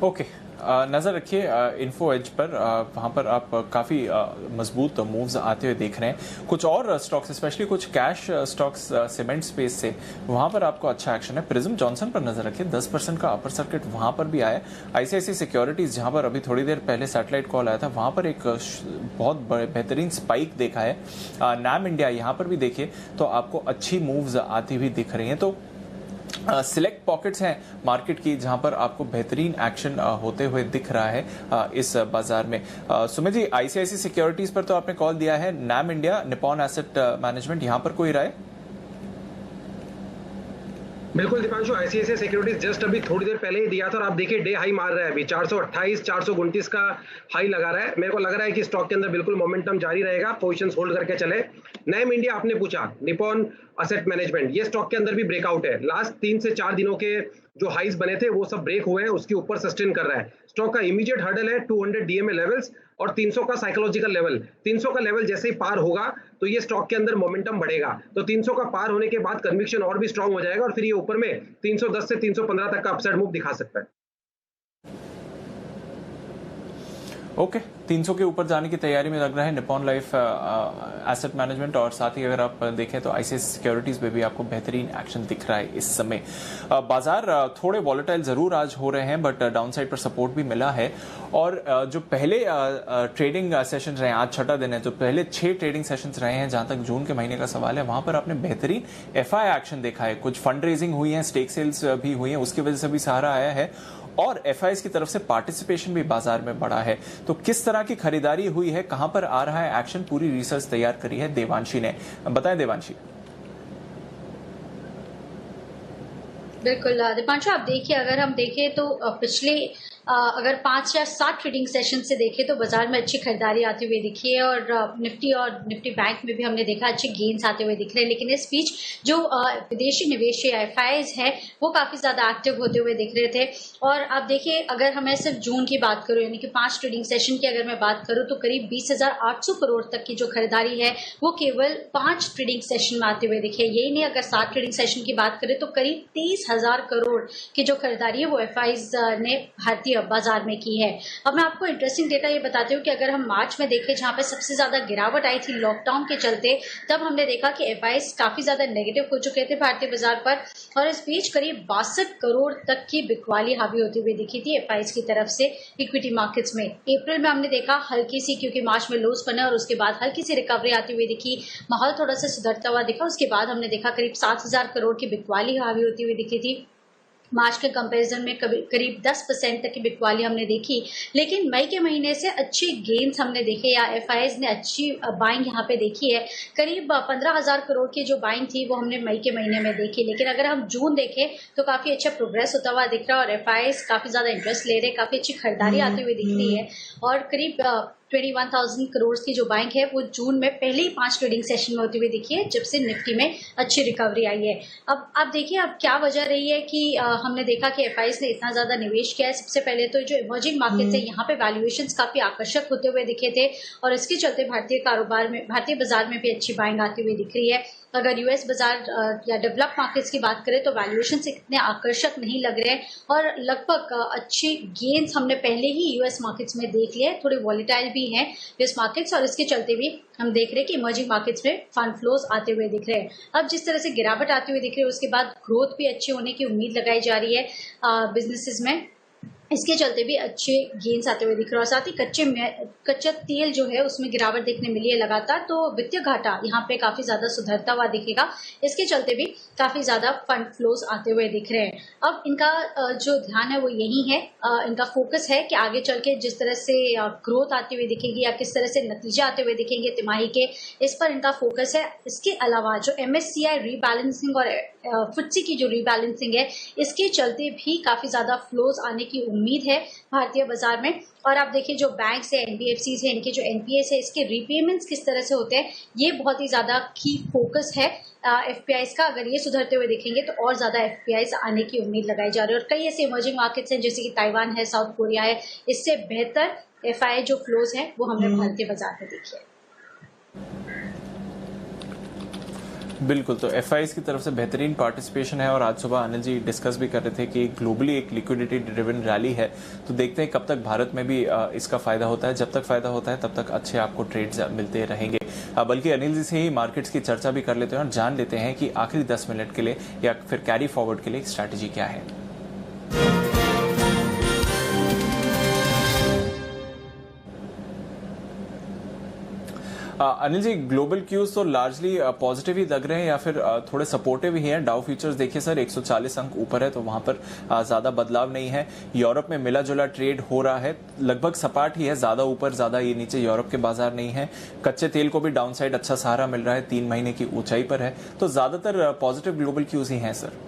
[SPEAKER 2] ओके, नज़र रखिए इन्फो एज पर, वहाँ पर आप काफ़ी मजबूत मूव्स आते हुए देख रहे हैं। कुछ और स्टॉक्स, स्पेशली कुछ कैश स्टॉक्स सीमेंट स्पेस से, वहाँ पर आपको अच्छा एक्शन है। प्रिज्म जॉनसन पर नज़र रखिए, 10% का अपर सर्किट वहाँ पर भी आया। ICICI सिक्योरिटीज़, जहाँ पर अभी थोड़ी देर पहले सैटेलाइट कॉल आया था, वहाँ पर एक बहुत बेहतरीन स्पाइक देखा है। NAM इंडिया, यहाँ पर भी देखिए तो आपको अच्छी मूव्स आती हुई दिख रही हैं। तो सिलेक्ट पॉकेट्स हैं मार्केट की जहां पर आपको बेहतरीन एक्शन होते हुए दिख रहा है इस बाजार में। सुमित जी, ICICI सिक्योरिटीज पर तो आपने कॉल दिया है, NAM India, Nippon asset management, यहां पर कोई राय?
[SPEAKER 7] बिल्कुल दीपांशु, ICICI सिक्योरिटीज जस्ट अभी थोड़ी देर पहले ही दिया था, और आप देखिए डे हाई मार रहा है अभी 428 429 का हाई लगा रहा है। मेरे को लग रहा है कि स्टॉक के अंदर बिल्कुल मोमेंटम जारी रहेगा, पोजीशंस होल्ड करके चले। NAM इंडिया आपने पूछा, निपॉन एसेट मैनेजमेंट, ये स्टॉक के अंदर भी ब्रेकआउट है। लास्ट 3 से 4 दिनों के जो हाइज बने थे वो सब ब्रेक हुए हैं, उसके ऊपर सस्टेन कर रहा है। स्टॉक का इमीडिएट हर्डल है 200 DMA लेवल्स और 300 का साइकोलॉजिकल लेवल। 300 का लेवल जैसे ही पार होगा तो ये स्टॉक के अंदर मोमेंटम बढ़ेगा। तो 300 का पार होने के बाद कन्विक्शन और भी स्ट्रांग हो जाएगा, और फिर ये ऊपर में 310 से 315 तक का अपसाइड मूव दिखा सकता है।
[SPEAKER 2] ओके 300 के ऊपर जाने की तैयारी में लग रहा है निप्पॉन लाइफ एसेट मैनेजमेंट, और साथ ही अगर आप देखें तो आईसीआईसीआई सिक्योरिटीज में भी आपको बेहतरीन एक्शन दिख रहा है इस समय। बाजार थोड़े वॉलेटाइल जरूर आज हो रहे हैं, बट डाउन साइड पर सपोर्ट भी मिला है। और जो पहले ट्रेडिंग सेशन रहे हैं, आज छठा दिन है, तो पहले 6 ट्रेडिंग सेशंस रहे हैं जहां तक जून के महीने का सवाल है, वहां पर आपने बेहतरीन एफआई एक्शन देखा है। कुछ फंड रेजिंग हुई है, स्टेक सेल्स भी हुई है, उसकी वजह से भी सहारा आया है, और एफआईज की तरफ से पार्टिसिपेशन भी बाजार में बढ़ा है। तो किस तरह की खरीदारी हुई है, कहां पर आ रहा है एक्शन, पूरी रिसर्च तैयार करी है देवांशी ने। बताएं देवांशी।
[SPEAKER 12] बिल्कुल दीपांशु, आप देखिए, अगर हम देखें तो पिछले अगर 5 या 7 ट्रेडिंग सेशन से देखें तो बाजार में अच्छी खरीदारी आती हुई दिखी है, और निफ्टी बैंक में भी हमने देखा अच्छे गेन्स आते हुए दिख रहे हैं। लेकिन इस बीच जो विदेशी निवेश या एफआईज है वो काफी ज्यादा एक्टिव होते हुए दिख रहे थे। और आप देखिए, अगर हमें सिर्फ जून की बात करूं, यानी कि 5 ट्रेडिंग सेशन की अगर मैं बात करूं, तो करीब 20,800 करोड़ तक की जो खरीदारी है वो केवल 5 ट्रेडिंग सेशन में आते हुए दिखे। यही नहीं, अगर 7 ट्रेडिंग सेशन की बात करें तो करीब 30,000 करोड़ की जो खरीदारी है वो एफआईज ने भारतीय बाजार में की है। अब मैं आपको इंटरेस्टिंग डेटा ये बताती हूँ कि अगर हम मार्च में देखें, जहां पे सबसे ज्यादा गिरावट आई थी लॉकडाउन के चलते, तब हमने देखा कि एफआईज काफी ज्यादा नेगेटिव हो चुके थे भारतीय बाजार पर, और इस बीच करीब 62 करोड़ तक की बिकवाली हावी होती हुई दिखी थी एफआईज की तरफ से इक्विटी मार्केट्स में। अप्रैल में हमने देखा हल्की सी, क्योंकि मार्च में लोज बने और उसके बाद हल्की सी रिकवरी आती हुई दिखी, माहौल थोड़ा सा सुधरता हुआ दिखा। उसके बाद हमने देखा करीब 7,000 करोड़ की बिकवाली हावी होती हुई दिखी थी। मार्च के कंपैरिजन में करीब 10% तक की बिकवाली हमने देखी। लेकिन मई के महीने से अच्छे गेन्स हमने देखे, या एफआईज ने अच्छी बाइंग यहाँ पे देखी है। करीब 15,000 करोड़ की जो बाइंग थी वो हमने मई के महीने में देखी। लेकिन अगर हम जून देखें तो काफी अच्छा प्रोग्रेस होता हुआ दिख रहा है, और एफआईज काफी ज्यादा इंटरेस्ट ले रहे हैं, काफी अच्छी खरीदारी आती हुई दिख रही है। और करीब 21,000 करोड़ की जो बैंक है वो जून में पहले ही 5 ट्रेडिंग सेशन में होती हुई दिखी है, जब से निफ्टी में अच्छी रिकवरी आई है। अब आप देखिए, अब क्या वजह रही है कि हमने देखा कि एफआईज ने इतना ज्यादा निवेश किया है। सबसे पहले तो जो इमर्जिंग मार्केट्स है, यहाँ पे वैल्यूएशंस काफी आकर्षक होते हुए दिखे थे, और इसके चलते भारतीय बाजार में भी अच्छी बाइंग आती हुई दिख रही है। अगर यूएस बाजार या डेवलप मार्केट्स की बात करें तो वैल्यूएशंस इतने आकर्षक नहीं लग रहे हैं, और लगभग अच्छी गेन्स हमने पहले ही यूएस मार्केट्स में देख लिए। थोड़े वॉलेटाइल भी हैं यूएस मार्केट्स, और इसके चलते भी हम देख रहे हैं कि इमर्जिंग मार्केट्स में फंड फ्लोज आते हुए दिख रहे हैं। अब जिस तरह से गिरावट आती हुई दिख रही है, उसके बाद ग्रोथ भी अच्छी होने की उम्मीद लगाई जा रही है बिजनेसेस में, इसके चलते भी अच्छे गेन्स आते हुए दिख रहे हैं। और साथ ही कच्चा तेल जो है उसमें गिरावट देखने मिली है लगातार, तो वित्तीय घाटा यहाँ पे काफी ज्यादा सुधरता हुआ दिखेगा। इसके चलते भी काफी ज्यादा फंड फ्लोज आते हुए दिख रहे हैं। अब इनका जो ध्यान है वो यही है, इनका फोकस है कि आगे चल के जिस तरह से ग्रोथ आती हुई दिखेगी या किस तरह से नतीजे आते हुए दिखेंगे तिमाही के, इस पर इनका फोकस है। इसके अलावा जो MSCI रीबैलेंसिंग और FTSE की जो रीबैलेंसिंग है, इसके चलते भी काफी ज्यादा फ्लोज आने की उम्मीद है भारतीय बाजार में। और आप देखिए, जो बैंक्स है, NBFCs है, इनके जो NPAs है, इसके रीपेमेंट्स किस तरह से होते हैं, ये बहुत ही ज्यादा की फोकस है FPIs का। अगर ये सुधरते हुए दिखेंगे तो और ज्यादा FPIs आने की उम्मीद लगाई जा रही है। और कई ऐसे इमर्जिंग मार्केट्स हैं जैसे कि ताइवान है, साउथ कोरिया है, इससे बेहतर FI जो फ्लोज है वो हमने भारतीय बाजार में देखे है।
[SPEAKER 2] बिल्कुल, तो एफआईज की तरफ से बेहतरीन पार्टिसिपेशन है। और आज सुबह अनिल जी डिस्कस भी कर रहे थे कि ग्लोबली एक लिक्विडिटी ड्रिवन रैली है, तो देखते हैं कब तक भारत में भी इसका फायदा होता है। जब तक फायदा होता है तब तक अच्छे आपको ट्रेड्स मिलते रहेंगे। बल्कि अनिल जी से ही मार्केट्स की चर्चा भी कर लेते हैं और जान लेते हैं कि आखिरी 10 मिनट के लिए या फिर कैरी फॉरवर्ड के लिए स्ट्रैटेजी क्या है। अनिल जी, ग्लोबल क्यूज तो लार्जली पॉजिटिव ही लग रहे हैं या फिर थोड़े सपोर्टिव ही हैं। डाउ फ्यूचर्स देखिए सर, 140 अंक ऊपर है, तो वहां पर ज्यादा बदलाव नहीं है। यूरोप में मिला जुला ट्रेड हो रहा है, लगभग सपाट ही है, ज्यादा ऊपर ज्यादा ये नीचे यूरोप के बाजार नहीं है। कच्चे तेल को भी डाउन साइड अच्छा सहारा मिल रहा है, 3 महीने की ऊंचाई पर है, तो ज्यादातर पॉजिटिव ग्लोबल क्यूज ही हैं सर।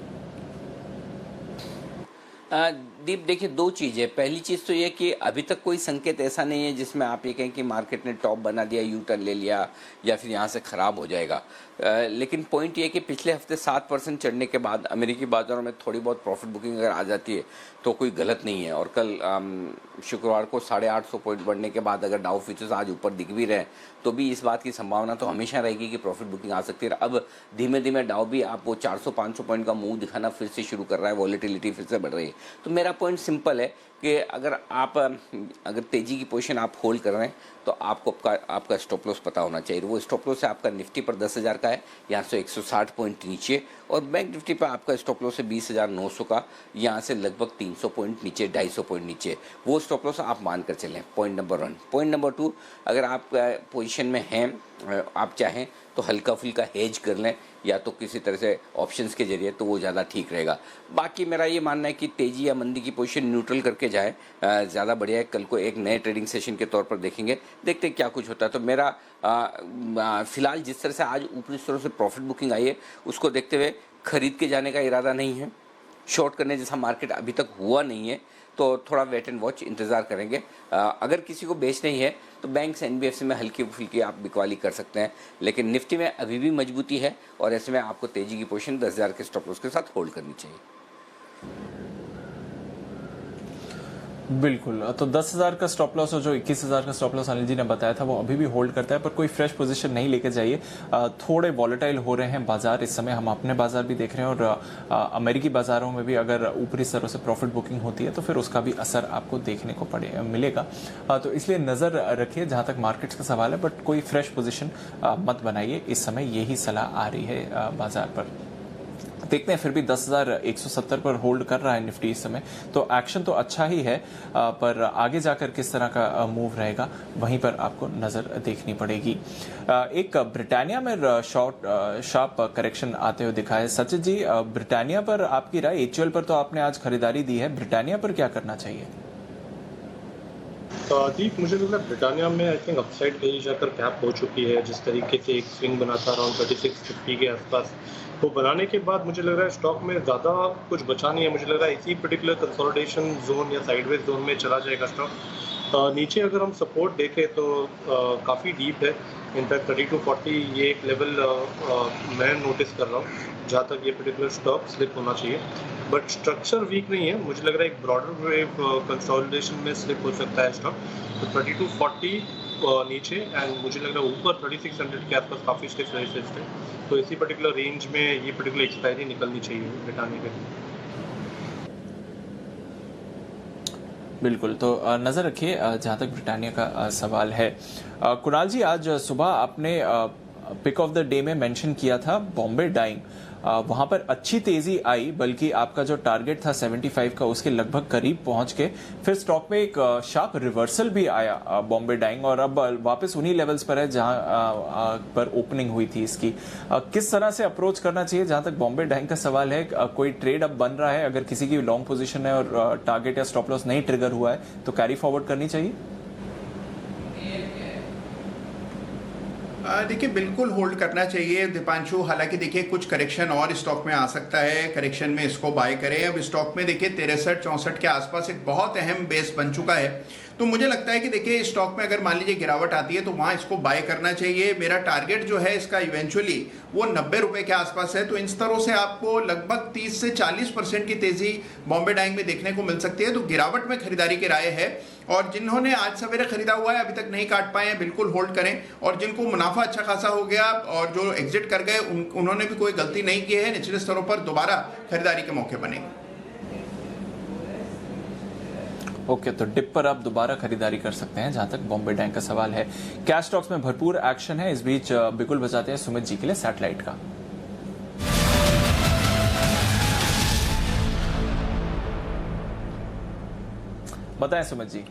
[SPEAKER 1] दीप, देखिए 2 चीज़ें। पहली चीज़ तो ये कि अभी तक कोई संकेत ऐसा नहीं है जिसमें आप ये कहें कि मार्केट ने टॉप बना दिया, यू टर्न ले लिया या फिर यहाँ से ख़राब हो जाएगा। लेकिन पॉइंट ये कि पिछले हफ्ते 7% चढ़ने के बाद अमेरिकी बाजारों में थोड़ी बहुत प्रॉफिट बुकिंग अगर आ जाती है तो कोई गलत नहीं है। और कल शुक्रवार को 850 पॉइंट बढ़ने के बाद अगर डाउ फ्यूचर्स आज ऊपर दिख भी रहे तो भी इस बात की संभावना तो हमेशा रहेगी कि प्रॉफिट बुकिंग आ सकती है। अब धीमे धीमे डाउ भी आप वो 400-500 पॉइंट का मूव दिखाना फिर से शुरू कर रहा है, वॉलेटिलिटी फिर से बढ़ रही है। तो मेरा मेरा पॉइंट सिंपल है कि अगर तेजी की पोजीशन आप होल्ड कर रहे हैं तो आपको आपका स्टॉप लॉस पता होना चाहिए। वो स्टॉप लॉस है आपका निफ्टी पर 10,000 का है, यहाँ से 160 पॉइंट नीचे, और बैंक निफ्टी पर आपका स्टॉप लॉस है 20,900 का, यहाँ से लगभग 300 पॉइंट नीचे, 250 पॉइंट नीचे। वो स्टॉप लॉस आप मान कर चलें, पॉइंट नंबर 1। पॉइंट नंबर 2, अगर आप पोजीशन में हैं, आप चाहें तो हल्का फुल्का हेज कर लें या तो किसी तरह से ऑप्शंस के जरिए, तो वो ज़्यादा ठीक रहेगा। बाकी मेरा ये मानना है कि तेज़ी या मंदी की पोजीशन न्यूट्रल करके जाए, ज़्यादा बढ़िया है। कल को एक नए ट्रेडिंग सेशन के तौर पर देखेंगे, देखते क्या कुछ होता है। तो मेरा फ़िलहाल जिस तरह से आज ऊपरी स्तरों से प्रॉफिट बुकिंग आई है, उसको देखते हुए खरीद के जाने का इरादा नहीं है। शॉर्ट करने जैसा मार्केट अभी तक हुआ नहीं है, तो थोड़ा वेट एंड वॉच इंतज़ार करेंगे। अगर किसी को बेचना ही है तो बैंक्स NBFC में हल्की फुल्की आप बिकवाली कर सकते हैं, लेकिन निफ्टी में अभी भी मजबूती है, और ऐसे में आपको तेज़ी की पोजीशन 10,000 के स्टॉप लॉस के साथ होल्ड करनी चाहिए।
[SPEAKER 2] बिल्कुल, तो 10,000 का स्टॉप लॉस और जो 21,000 का स्टॉप लॉस अनिल जी ने बताया था वो अभी भी होल्ड करता है, पर कोई फ्रेश पोजीशन नहीं लेके जाइए। थोड़े वॉलेटाइल हो रहे हैं बाजार इस समय, हम अपने बाजार भी देख रहे हैं, और अमेरिकी बाजारों में भी अगर ऊपरी स्तरों से प्रॉफिट बुकिंग होती है तो फिर उसका भी असर आपको देखने को मिलेगा। तो इसलिए नज़र रखिए जहाँ तक मार्केट्स का सवाल है, बट कोई फ्रेश पोजिशन मत बनाइए इस समय, यही सलाह आ रही है बाजार पर। देखते हैं, फिर भी 10,170 पर होल्ड कर रहा है निफ्टी इस समय, तो एक्शन तो अच्छा ही है, पर आगे जाकर किस तरह का मूव रहेगा वहीं पर आपको नज़र देखनी पड़ेगी। एक ब्रिटानिया में शार्प करेक्शन आते हुए दिखा है। सचिन जी, ब्रिटानिया पर आपकी राय? HUL पर तो आपने आज खरीदारी दी है, ब्रिटानिया पर क्या करना चाहिए?
[SPEAKER 4] दीप, मुझे लग रहा है ब्रिटानिया में आई थिंक अपसाइड कहीं जाकर कैप हो चुकी है। जिस तरीके से एक स्विंग बना था अराउंड 3650 के आसपास, वो बनाने के बाद मुझे लग रहा है स्टॉक में ज़्यादा कुछ बचा नहीं है। मुझे लग रहा है इसी पर्टिकुलर कंसोलिडेशन जोन या साइडवेज जोन में चला जाएगा स्टॉक। नीचे अगर हम सपोर्ट देखें तो काफ़ी डीप है। इनफैक्ट 3240 ये एक लेवल मैं नोटिस कर रहा हूँ जहाँ तक ये पर्टिकुलर स्टॉक स्लिप होना चाहिए, बट स्ट्रक्चर वीक नहीं है। मुझे लग रहा है एक ब्रॉडर वेव कंसोलिडेशन में स्लिप हो सकता है स्टॉक। तो 3240 नीचे, एंड मुझे लग रहा है ऊपर 3600 के आसपास काफ़ी स्टिक्स रेजिस्टेंस है। तो इसी पर्टिकुलर रेंज में ये पर्टिकुलर एक्सपायरी निकलनी चाहिए ब्रिटानिया के।
[SPEAKER 2] बिल्कुल, तो नज़र रखिए जहाँ तक ब्रिटानिया का सवाल है। कुणाल जी, आज सुबह आपने पिक ऑफ द डे में मेंशन किया था बॉम्बे डाइंग, वहां पर अच्छी तेजी आई, बल्कि आपका जो टारगेट था 75 का उसके लगभग करीब पहुंच के फिर स्टॉक में एक शार्प रिवर्सल भी आया बॉम्बे डाइंग, और अब वापस उन्हीं लेवल्स पर है जहां पर ओपनिंग हुई थी इसकी। किस तरह से अप्रोच करना चाहिए जहां तक बॉम्बे डाइंग का सवाल है? कोई ट्रेड अब बन रहा है? अगर किसी की लॉन्ग पोजीशन है और टारगेट या स्टॉप लॉस नहीं ट्रिगर हुआ है तो कैरी फॉरवर्ड करनी चाहिए?
[SPEAKER 11] देखिए, बिल्कुल होल्ड करना चाहिए दीपांशु। हालांकि देखिए कुछ करेक्शन और स्टॉक में आ सकता है, करेक्शन में इसको बाय करें। अब स्टॉक में देखिए 63-64 के आसपास एक बहुत अहम बेस बन चुका है, तो मुझे लगता है कि देखिए स्टॉक में अगर मान लीजिए गिरावट आती है तो वहां इसको बाय करना चाहिए। मेरा टारगेट जो है इसका इवेंचुअली वो 90 रुपए के आसपास है, तो इन स्तरों से आपको लगभग 30 से 40% की तेजी बॉम्बे डाइंग में देखने को मिल सकती है। तो गिरावट में खरीदारी की राय है, और जिन्होंने आज सवेरे खरीदा हुआ है अभी तक नहीं काट पाए हैं, बिल्कुल होल्ड करें। और जिनको मुनाफा अच्छा खासा हो गया और जो एग्जिट कर गए उन्होंने भी कोई गलती नहीं की है, निचले स्तरों पर दोबारा खरीदारी के मौके बनेंगे।
[SPEAKER 2] ओके, तो डिप पर आप दोबारा खरीदारी कर सकते हैं जहां तक बॉम्बे डाइंग का सवाल है। कैश स्टॉक्स में भरपूर एक्शन है, इस बीच बिल्कुल बजाते हैं सुमित जी के लिए सैटेलाइट का। बताएं सुमित जी।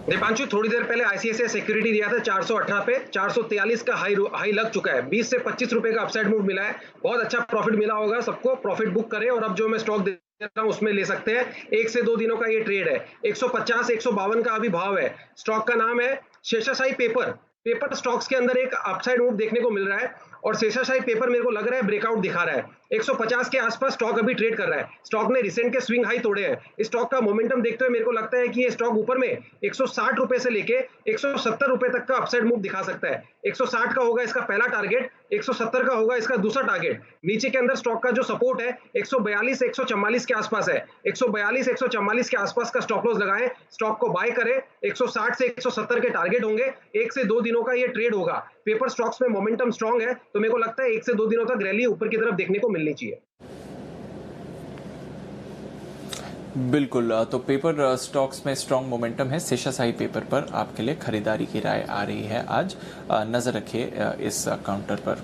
[SPEAKER 7] दीपांशु, थोड़ी देर पहले आईसीआईसीआई सिक्योरिटी दिया था 418 पे, 443 का हाई लग चुका है। 20 से 25 रुपए का अपसाइड मूव मिला है, बहुत अच्छा प्रॉफिट मिला होगा सबको। प्रॉफिट बुक करें, और अब जो मैं स्टॉक दे रहा हूं उसमें ले सकते हैं। 1 से 2 दिनों का ये ट्रेड है। 150-152 का अभी भाव है। स्टॉक का नाम है शेषाशाही पेपर स्टॉक्स के अंदर एक अपसाइड मूव देखने को मिल रहा है, और शेषाशाही पेपर मेरे को लग रहा है ब्रेकआउट दिखा रहा है। 150 के आसपास स्टॉक अभी ट्रेड कर रहा है। स्टॉक ने रिसेंट के स्विंग हाई तोड़े हैं। इस स्टॉक का मोमेंटम देखते हुए मेरे को लगता है कि ये स्टॉक ऊपर में 160 रुपए से लेके 170 रुपए तक का अपसाइड मूव दिखा सकता है। 160 का होगा इसका पहला टारगेट, 170 का होगा इसका दूसरा टारगेट। नीचे के अंदर स्टॉक का जो सपोर्ट है 142-144 के आसपास है। 142-144 के आसपास का स्टॉप लॉस लगाएं, स्टॉक को बाय करें। 160 से 170 के टारगेट होंगे। 1 से 2 दिनों का ये ट्रेड होगा। पेपर स्टॉक्स में मोमेंटम स्ट्रांग है, तो मेरे को लगता है 1 से 2 दिनों तक रैली ऊपर की तरफ देखने को मिलनी चाहिए।
[SPEAKER 2] बिल्कुल, तो पेपर स्टॉक्स में स्ट्रॉन्ग मोमेंटम है। शेषशाही पेपर पर आपके लिए खरीदारी की राय आ रही है आज। नजर रखिए इस काउंटर पर।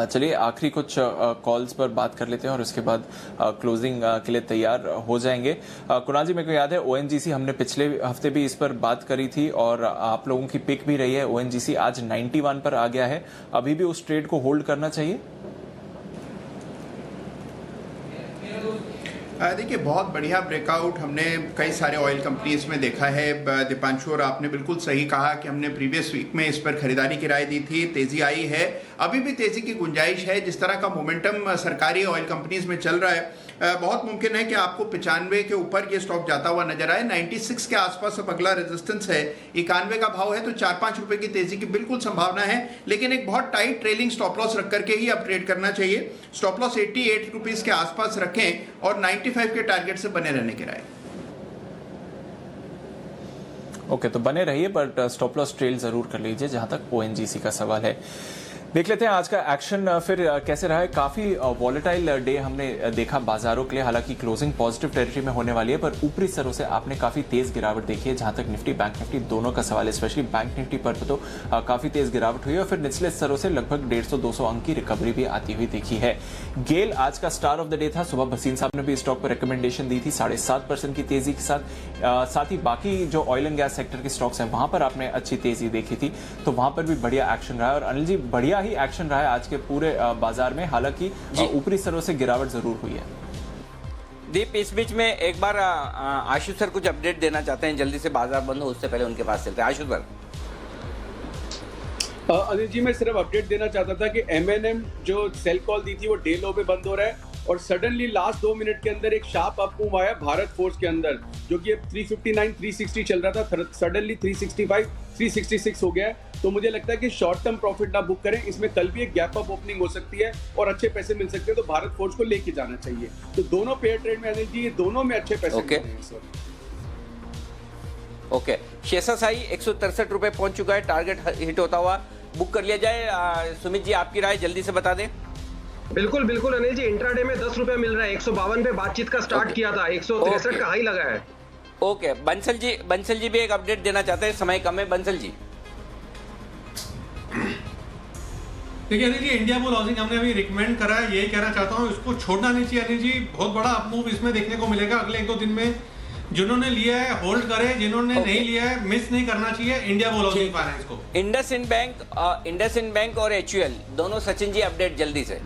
[SPEAKER 2] चलिए आखिरी कुछ कॉल्स पर बात कर लेते हैं और उसके बाद क्लोजिंग के लिए तैयार हो जाएंगे। कुणाल जी, मेरे को याद है ONGC हमने पिछले हफ्ते भी इस पर बात करी थी और आप लोगों की पिक भी रही है। ONGC आज 91 पर आ गया है। अभी भी उस ट्रेड को होल्ड करना चाहिए?
[SPEAKER 11] देखिए, बहुत बढ़िया ब्रेकआउट हमने कई सारे ऑयल कंपनीज में देखा है दीपांशु, और आपने बिल्कुल सही कहा कि हमने प्रीवियस वीक में इस पर खरीदारी की राय दी थी। तेजी आई है, अभी भी तेजी की गुंजाइश है। जिस तरह का मोमेंटम सरकारी ऑयल कंपनीज में चल रहा है, बहुत मुमकिन है कि आपको 95 के ऊपर ये स्टॉक जाता हुआ नजर आए। 96 के आसपास अब अगला रेजिस्टेंस है। 91 का भाव है, तो 4-5 रुपए की तेजी की बिल्कुल संभावना है, लेकिन एक बहुत टाइट ट्रेलिंग स्टॉप लॉस रख करके ही अब ट्रेड करना चाहिए। स्टॉप लॉस 88 रुपीज के आसपास रखें और 95 के टारगेट से बने रहने की राय।
[SPEAKER 2] ओके, तो बने रहिए, बट स्टॉप लॉस ट्रेल जरूर कर लीजिए जहां तक ONGC का सवाल है। देख लेते हैं आज का एक्शन फिर कैसे रहा है। काफी वॉलेटाइल डे हमने देखा बाजारों के लिए। हालांकि क्लोजिंग पॉजिटिव टेरिटरी में होने वाली है, पर ऊपरी स्तरों से आपने काफी तेज गिरावट देखी है। जहां तक निफ्टी बैंक निफ्टी दोनों का सवाल है, स्पेशली बैंक निफ्टी पर तो काफी तेज गिरावट हुई है और फिर निचले स्तरों से लगभग 150-200 अंक की रिकवरी भी आती हुई देखी है। गेल आज का स्टार ऑफ द डे था। सुबह भसीन साहब ने भी स्टॉक पर रिकमेंडेशन दी थी 7.5% की तेजी के साथ ही बाकी जो ऑयल एंड गैस सेक्टर के स्टॉक्स हैं वहां पर आपने अच्छी तेजी देखी थी, तो वहां पर भी बढ़िया एक्शन रहा है। और अनिल जी, बढ़िया ही एक्शन रहा है आज के पूरे बाजार में। हालांकि ऊपरी स्तरों से गिरावट जरूर हुई है।
[SPEAKER 1] दीप, इस बीच में एक बार आशु सर कुछ अपडेट देना चाहते हैं, जल्दी से बाजार बंद हो उससे पहले उनके पास चलते हैं। आशु सर।
[SPEAKER 9] अनिल जी, मैं सिर्फ अपडेट देना चाहता था कि M&M जो सेल कॉल दी थी वो डे लो पे बंद हो रहा है और सडनली लास्ट 2 मिनट के अंदर एक शार्प अप मूव आया भारत फोर्स के अंदर, जो कि 359 360 चल रहा था, सडनली 365 366 हो गया है। तो मुझे लगता है कि शॉर्ट टर्म प्रॉफिट ना बुक करें। इसमें कल भी एक गैप अप ओपनिंग हो सकती है और अच्छे पैसे मिल सकते हैं, तो भारत फोर्स को लेके जाना चाहिए। तो दोनों पेयर ट्रेड में अनिल जी, ये दोनों में अच्छे पैसे मिल रहे हैं इस वक्त।
[SPEAKER 1] ओके, शेषशाही 163 रुपए पहुंच चुका है। टारगेट हिट होता हुआ बुक कर लिया जाए। सुमित जी, आपकी राय जल्दी से बता दें।
[SPEAKER 7] बिल्कुल बिल्कुल अनिल जी, इंट्राडे में 10 रुपए मिल रहा है। 152 पे बातचीत का स्टार्ट किया था, 163 का हाई लगा है।
[SPEAKER 1] ओके, बंसल जी भी एक अपडेट देना चाहते हैं, समय कम है। बंसल जी।
[SPEAKER 10] देखिए Anil ji, India bull housing हमने अभी रिकमेंड करा है, यही कहना चाहता हूँ, इसको छोड़ना नहीं चाहिए अनिल जी। बहुत बड़ा अपमूव इसमें देखने को मिलेगा अगले 1-2 दिन में। जिन्होंने लिया है होल्ड करे, जिन्होंने नहीं लिया है मिस नहीं करना चाहिए इंडिया बुल हाउसिंग फाइनेंस को।
[SPEAKER 1] इंडसइंड बैंक और HUL दोनों। सचिन जी, अपडेट जल्दी से।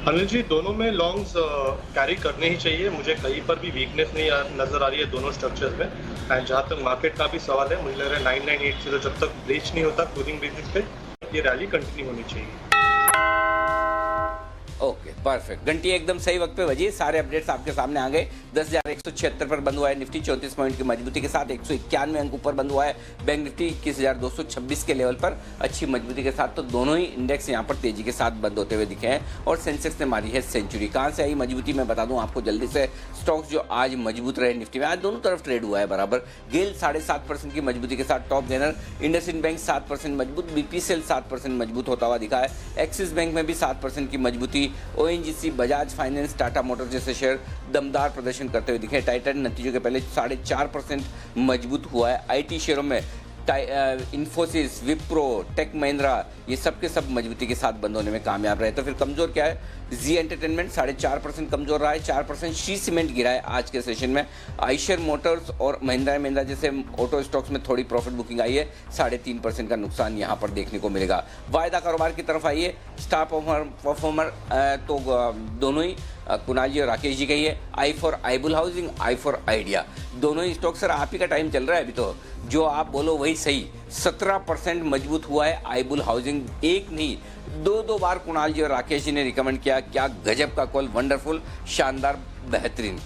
[SPEAKER 4] अनिल जी, दोनों में लॉन्ग्स कैरी करने ही चाहिए। मुझे कहीं पर भी वीकनेस नहीं नजर आ रही है दोनों स्ट्रक्चर में। एंड जहाँ तक मार्केट का भी सवाल है, मुझे लग रहा है 9980 जब तक ब्रीच नहीं होता क्लोजिंग बेसिस पे, ये रैली कंटिन्यू होनी चाहिए।
[SPEAKER 1] Okay, perfect. घंटी एकदम सही वक्त पे बजी। सारे अपडेट्स आपके सामने आ गए। 10,176 पर बंद हुआ है निफ्टी 34 पॉइंट की मजबूती के साथ। 191 अंक ऊपर बंद हुआ है बैंक निफ्टी 21,226 के लेवल पर अच्छी मजबूती के साथ। तो दोनों ही इंडेक्स यहाँ पर तेजी के साथ बंद होते हुए दिखे हैं और सेंसेक्स ने मारी है सेंचुरी। कहाँ से आई मजबूती मैं बता दूं आपको जल्दी से। स्टॉक्स जो आज मजबूत रहे निफ्टी में, आज दोनों तरफ ट्रेड हुआ है बराबर। गेल 7.5% की मजबूती के साथ टॉप गेनर। इंडसइंड बैंक 7% मजबूत। BPCL 7% मजबूत होता हुआ दिखा है। एक्सिस बैंक में भी 7% की मजबूती। ONGC, Bajaj finance, Tata Motors जैसे शेयर दमदार प्रदर्शन करते हुए दिखे। टाइटन नतीजों के पहले 4.5% मजबूत हुआ है। IT शेयरों में इन्फोसिस, विप्रो, टेक महिंद्रा, ये सब के सब मजबूती के साथ बंद होने में कामयाब रहे। तो फिर कमजोर क्या है? जी एंटरटेनमेंट 4.5% कमजोर रहा है। 4% श्री सीमेंट गिरा है आज के सेशन में। आइशर मोटर्स और महिंद्रा जैसे ऑटो स्टॉक्स में थोड़ी प्रॉफिट बुकिंग आई है। 3.5% का नुकसान यहाँ पर देखने को मिलेगा। वायदा कारोबार की तरफ आइए। स्टार परफॉर्मर तो दोनों ही कुणाल जी और राकेश जी का ही है। I for Ibull housing, I for Idea, दोनों ही स्टॉक। सर आप ही का टाइम चल रहा है अभी, तो जो आप बोलो वही सही। 17% मजबूत हुआ है आईबुल हाउसिंग। एक नहीं, दो बार कुणाल जी और राकेश जी ने रिकमेंड किया। क्या गजब का कॉल, वंडरफुल, शानदार, बेहतरीन।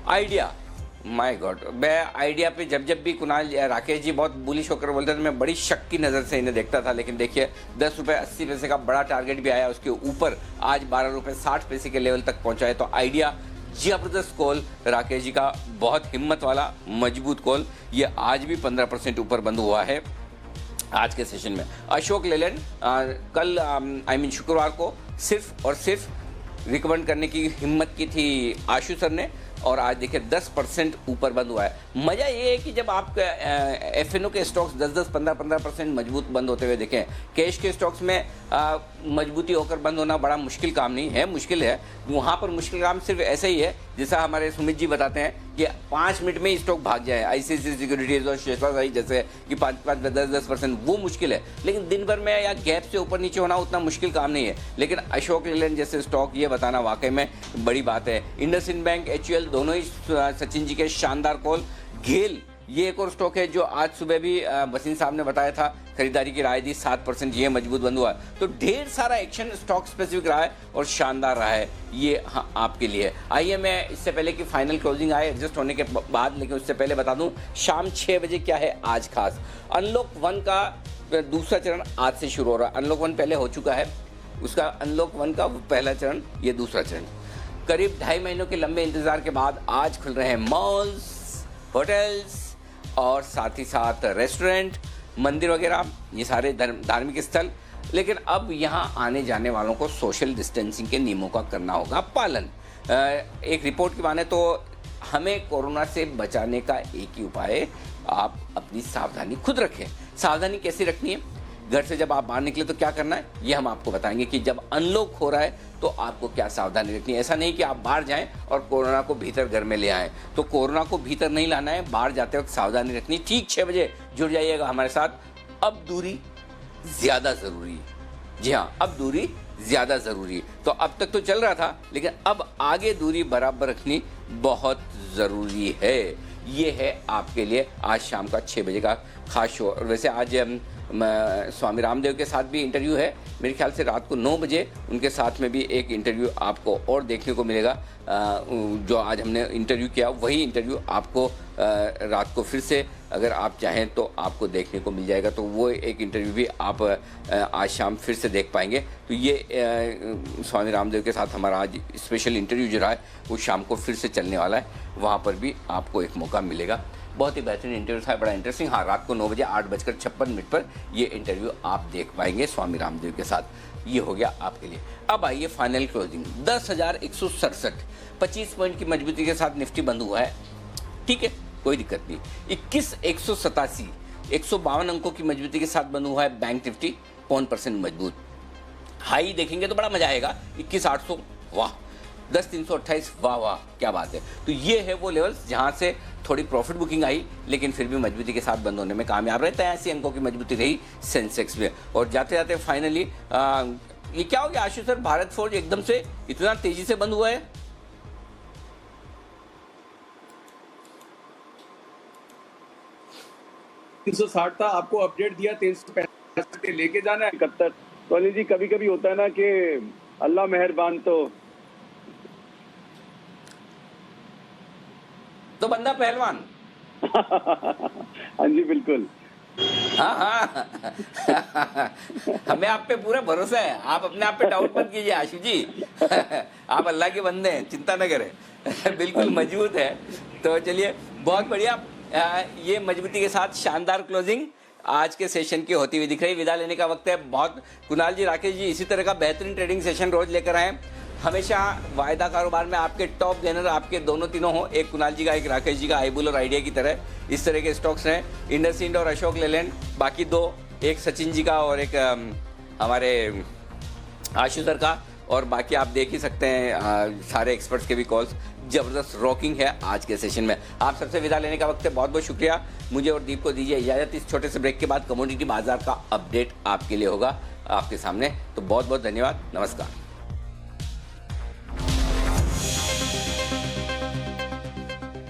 [SPEAKER 1] आइडिया, माय गॉड, मैं आइडिया पे जब भी कुणाल राकेश जी बहुत बुलिश होकर बोलते थे, मैं बड़ी शक की नज़र से इन्हें देखता था। लेकिन देखिए 10 रुपये 80 पैसे का बड़ा टारगेट भी आया, उसके ऊपर आज 12 रुपये 60 पैसे के लेवल तक पहुंचा है। तो आइडिया जबरदस्त कॉल राकेश जी का, बहुत हिम्मत वाला मजबूत कॉल। ये आज भी 15% ऊपर बंद हुआ है आज के सेशन में। अशोक लेलैंड कल शुक्रवार को सिर्फ और सिर्फ रिकमेंड करने की हिम्मत की थी आशु सर ने, और आज देखिए 10% ऊपर बंद हुआ है। मज़ा ये है कि जब आप एफएनओ के स्टॉक्स 10-10, 15-15% मजबूत बंद होते हुए देखें, कैश के स्टॉक्स में मजबूती होकर बंद होना बड़ा मुश्किल काम नहीं है, मुश्किल है। वहाँ पर मुश्किल काम सिर्फ ऐसे ही है जैसा हमारे सुमित जी बताते हैं कि 5 मिनट में स्टॉक भाग जाए, आईसीआईसीआई सिक्योरिटीज और शेषवाई जैसे कि 5-10%, वो मुश्किल है। लेकिन दिन भर में या गैप से ऊपर नीचे होना उतना मुश्किल काम नहीं है। लेकिन अशोक लेलैंड जैसे स्टॉक, ये बताना वाकई में बड़ी बात है। इंडसइंड बैंक, एचयूएल दोनों ही सचिन जी के शानदार कॉल। गेल ये एक और स्टॉक है जो आज सुबह भी बसीन साहब ने बताया था, खरीदारी की राय दी, 7% ये मजबूत बंद हुआ। तो ढेर सारा एक्शन स्टॉक स्पेसिफिक रहा है और शानदार रहा है ये। हाँ, आपके लिए आइए मैं इससे पहले कि फाइनल क्लोजिंग आए एडजस्ट होने के बाद, लेकिन उससे पहले बता दूं शाम 6 बजे क्या है आज खास। अनलॉक 1 का दूसरा चरण आज से शुरू हो रहा है। अनलॉक 1 पहले हो चुका है, उसका अनलॉक 1 का पहला चरण, ये दूसरा चरण। करीब 2.5 महीनों के लंबे इंतजार के बाद आज खुल रहे हैं मॉल्स, होटल्स और साथ ही साथ रेस्टोरेंट, मंदिर वगैरह, ये सारे धार्मिक स्थल। लेकिन अब यहाँ आने जाने वालों को सोशल डिस्टेंसिंग के नियमों का करना होगा पालन। एक रिपोर्ट की माने तो हमें कोरोना से बचाने का एक ही उपाय है, आप अपनी सावधानी खुद रखें। सावधानी कैसे रखनी है? घर से जब आप बाहर निकले तो क्या करना है, ये हम आपको बताएंगे कि जब अनलॉक हो रहा है तो आपको क्या सावधानी रखनी है। ऐसा नहीं कि आप बाहर जाएं और कोरोना को भीतर घर में ले आएं। तो कोरोना को भीतर नहीं लाना है, बाहर जाते वक्त सावधानी रखनी। ठीक 6 बजे जुड़ जाइएगा हमारे साथ। अब दूरी ज़्यादा ज़रूरी है। जी हाँ, अब दूरी ज़्यादा ज़रूरी है। तो अब तक तो चल रहा था, लेकिन अब आगे दूरी बराबर रखनी बहुत ज़रूरी है। ये है आपके लिए आज शाम का 6 बजे का खास शो। और वैसे आज स्वामी रामदेव के साथ भी इंटरव्यू है, मेरे ख्याल से रात को 9 बजे उनके साथ में भी एक इंटरव्यू आपको और देखने को मिलेगा। जो आज हमने इंटरव्यू किया वही इंटरव्यू आपको रात को फिर से अगर आप चाहें तो आपको देखने को मिल जाएगा। तो वो एक इंटरव्यू भी आप आज शाम फिर से देख पाएंगे। तो ये स्वामी रामदेव के साथ हमारा आज स्पेशल इंटरव्यू जो रहा है वो शाम को फिर से चलने वाला है, वहाँ पर भी आपको एक मौका मिलेगा। बहुत ही बेहतरीन इंटरव्यू था, बड़ा इंटरेस्टिंग। हाँ, रात को 9 बजे 8:56 पर ये इंटरव्यू आप देख पाएंगे स्वामी रामदेव के साथ। ये हो गया आपके लिए। अब आइए फाइनल क्लोजिंग। 10,167, 25 पॉइंट की मजबूती के साथ निफ्टी बंद हुआ है, ठीक है, कोई दिक्कत नहीं। 21,187, 152 अंकों की मजबूती के साथ बंद हुआ है बैंक निफ्टी, 1% मजबूत। हाई देखेंगे तो बड़ा मजा आएगा, 21,800, वाह। 10,328, वाह वाह, क्या बात है। तो ये है वो लेवल्स जहाँ से थोड़ी प्रॉफिट बुकिंग आई, लेकिन फिर भी मजबूती के साथ बंद होने में कामयाब रहे। 83 अंकों की मजबूती रही सेंसेक्स में। और जाते जाते फाइनली ये क्या हो गया आशु सर, भारत फोर्ज एकदम से इतना तेजी से बंद हुआ है?
[SPEAKER 9] $360 था, आपको अपडेट दिया 365 लेके जाना है 71। तो अनिल जी कभी कभी होता है ना कि अल्लाह मेहरबान,
[SPEAKER 1] तो बंदा पहलवान।
[SPEAKER 9] हाँ जी बिल्कुल।
[SPEAKER 1] हाँ हमें आप पे पूरा भरोसा है, आप अपने आप पे डाउट मत कीजिए आशु जी। आप अल्लाह के बंदे हैं, चिंता न करें। बिल्कुल मजबूत है। तो चलिए, बहुत बढ़िया। ये मजबूती के साथ शानदार क्लोजिंग आज के सेशन की होती हुई दिख रही। विदा लेने का वक्त है। बहुत कुणाल जी, राकेश जी, इसी तरह का बेहतरीन ट्रेडिंग सेशन रोज लेकर आए। हमेशा वायदा कारोबार में आपके टॉप गेनर आपके दोनों तीनों हो, एक कुणाल जी का, एक राकेश जी का, आईबुल और आइडिया की तरह इस तरह के स्टॉक्स हैं, इंडसइंड और अशोक लेलैंड। बाकी 2, एक सचिन जी का और एक हमारे आशु सर का। और बाकी आप देख ही सकते हैं सारे एक्सपर्ट्स के भी कॉल्स। जबरदस्त रॉकिंग है आज के सेशन में। आप सबसे विदा लेने का वक्त है। बहुत बहुत शुक्रिया। मुझे और दीप को दीजिए इजाजत। इस छोटे से ब्रेक के बाद कमोडिटी बाजार का अपडेट आपके लिए होगा आपके सामने। तो बहुत बहुत धन्यवाद, नमस्कार।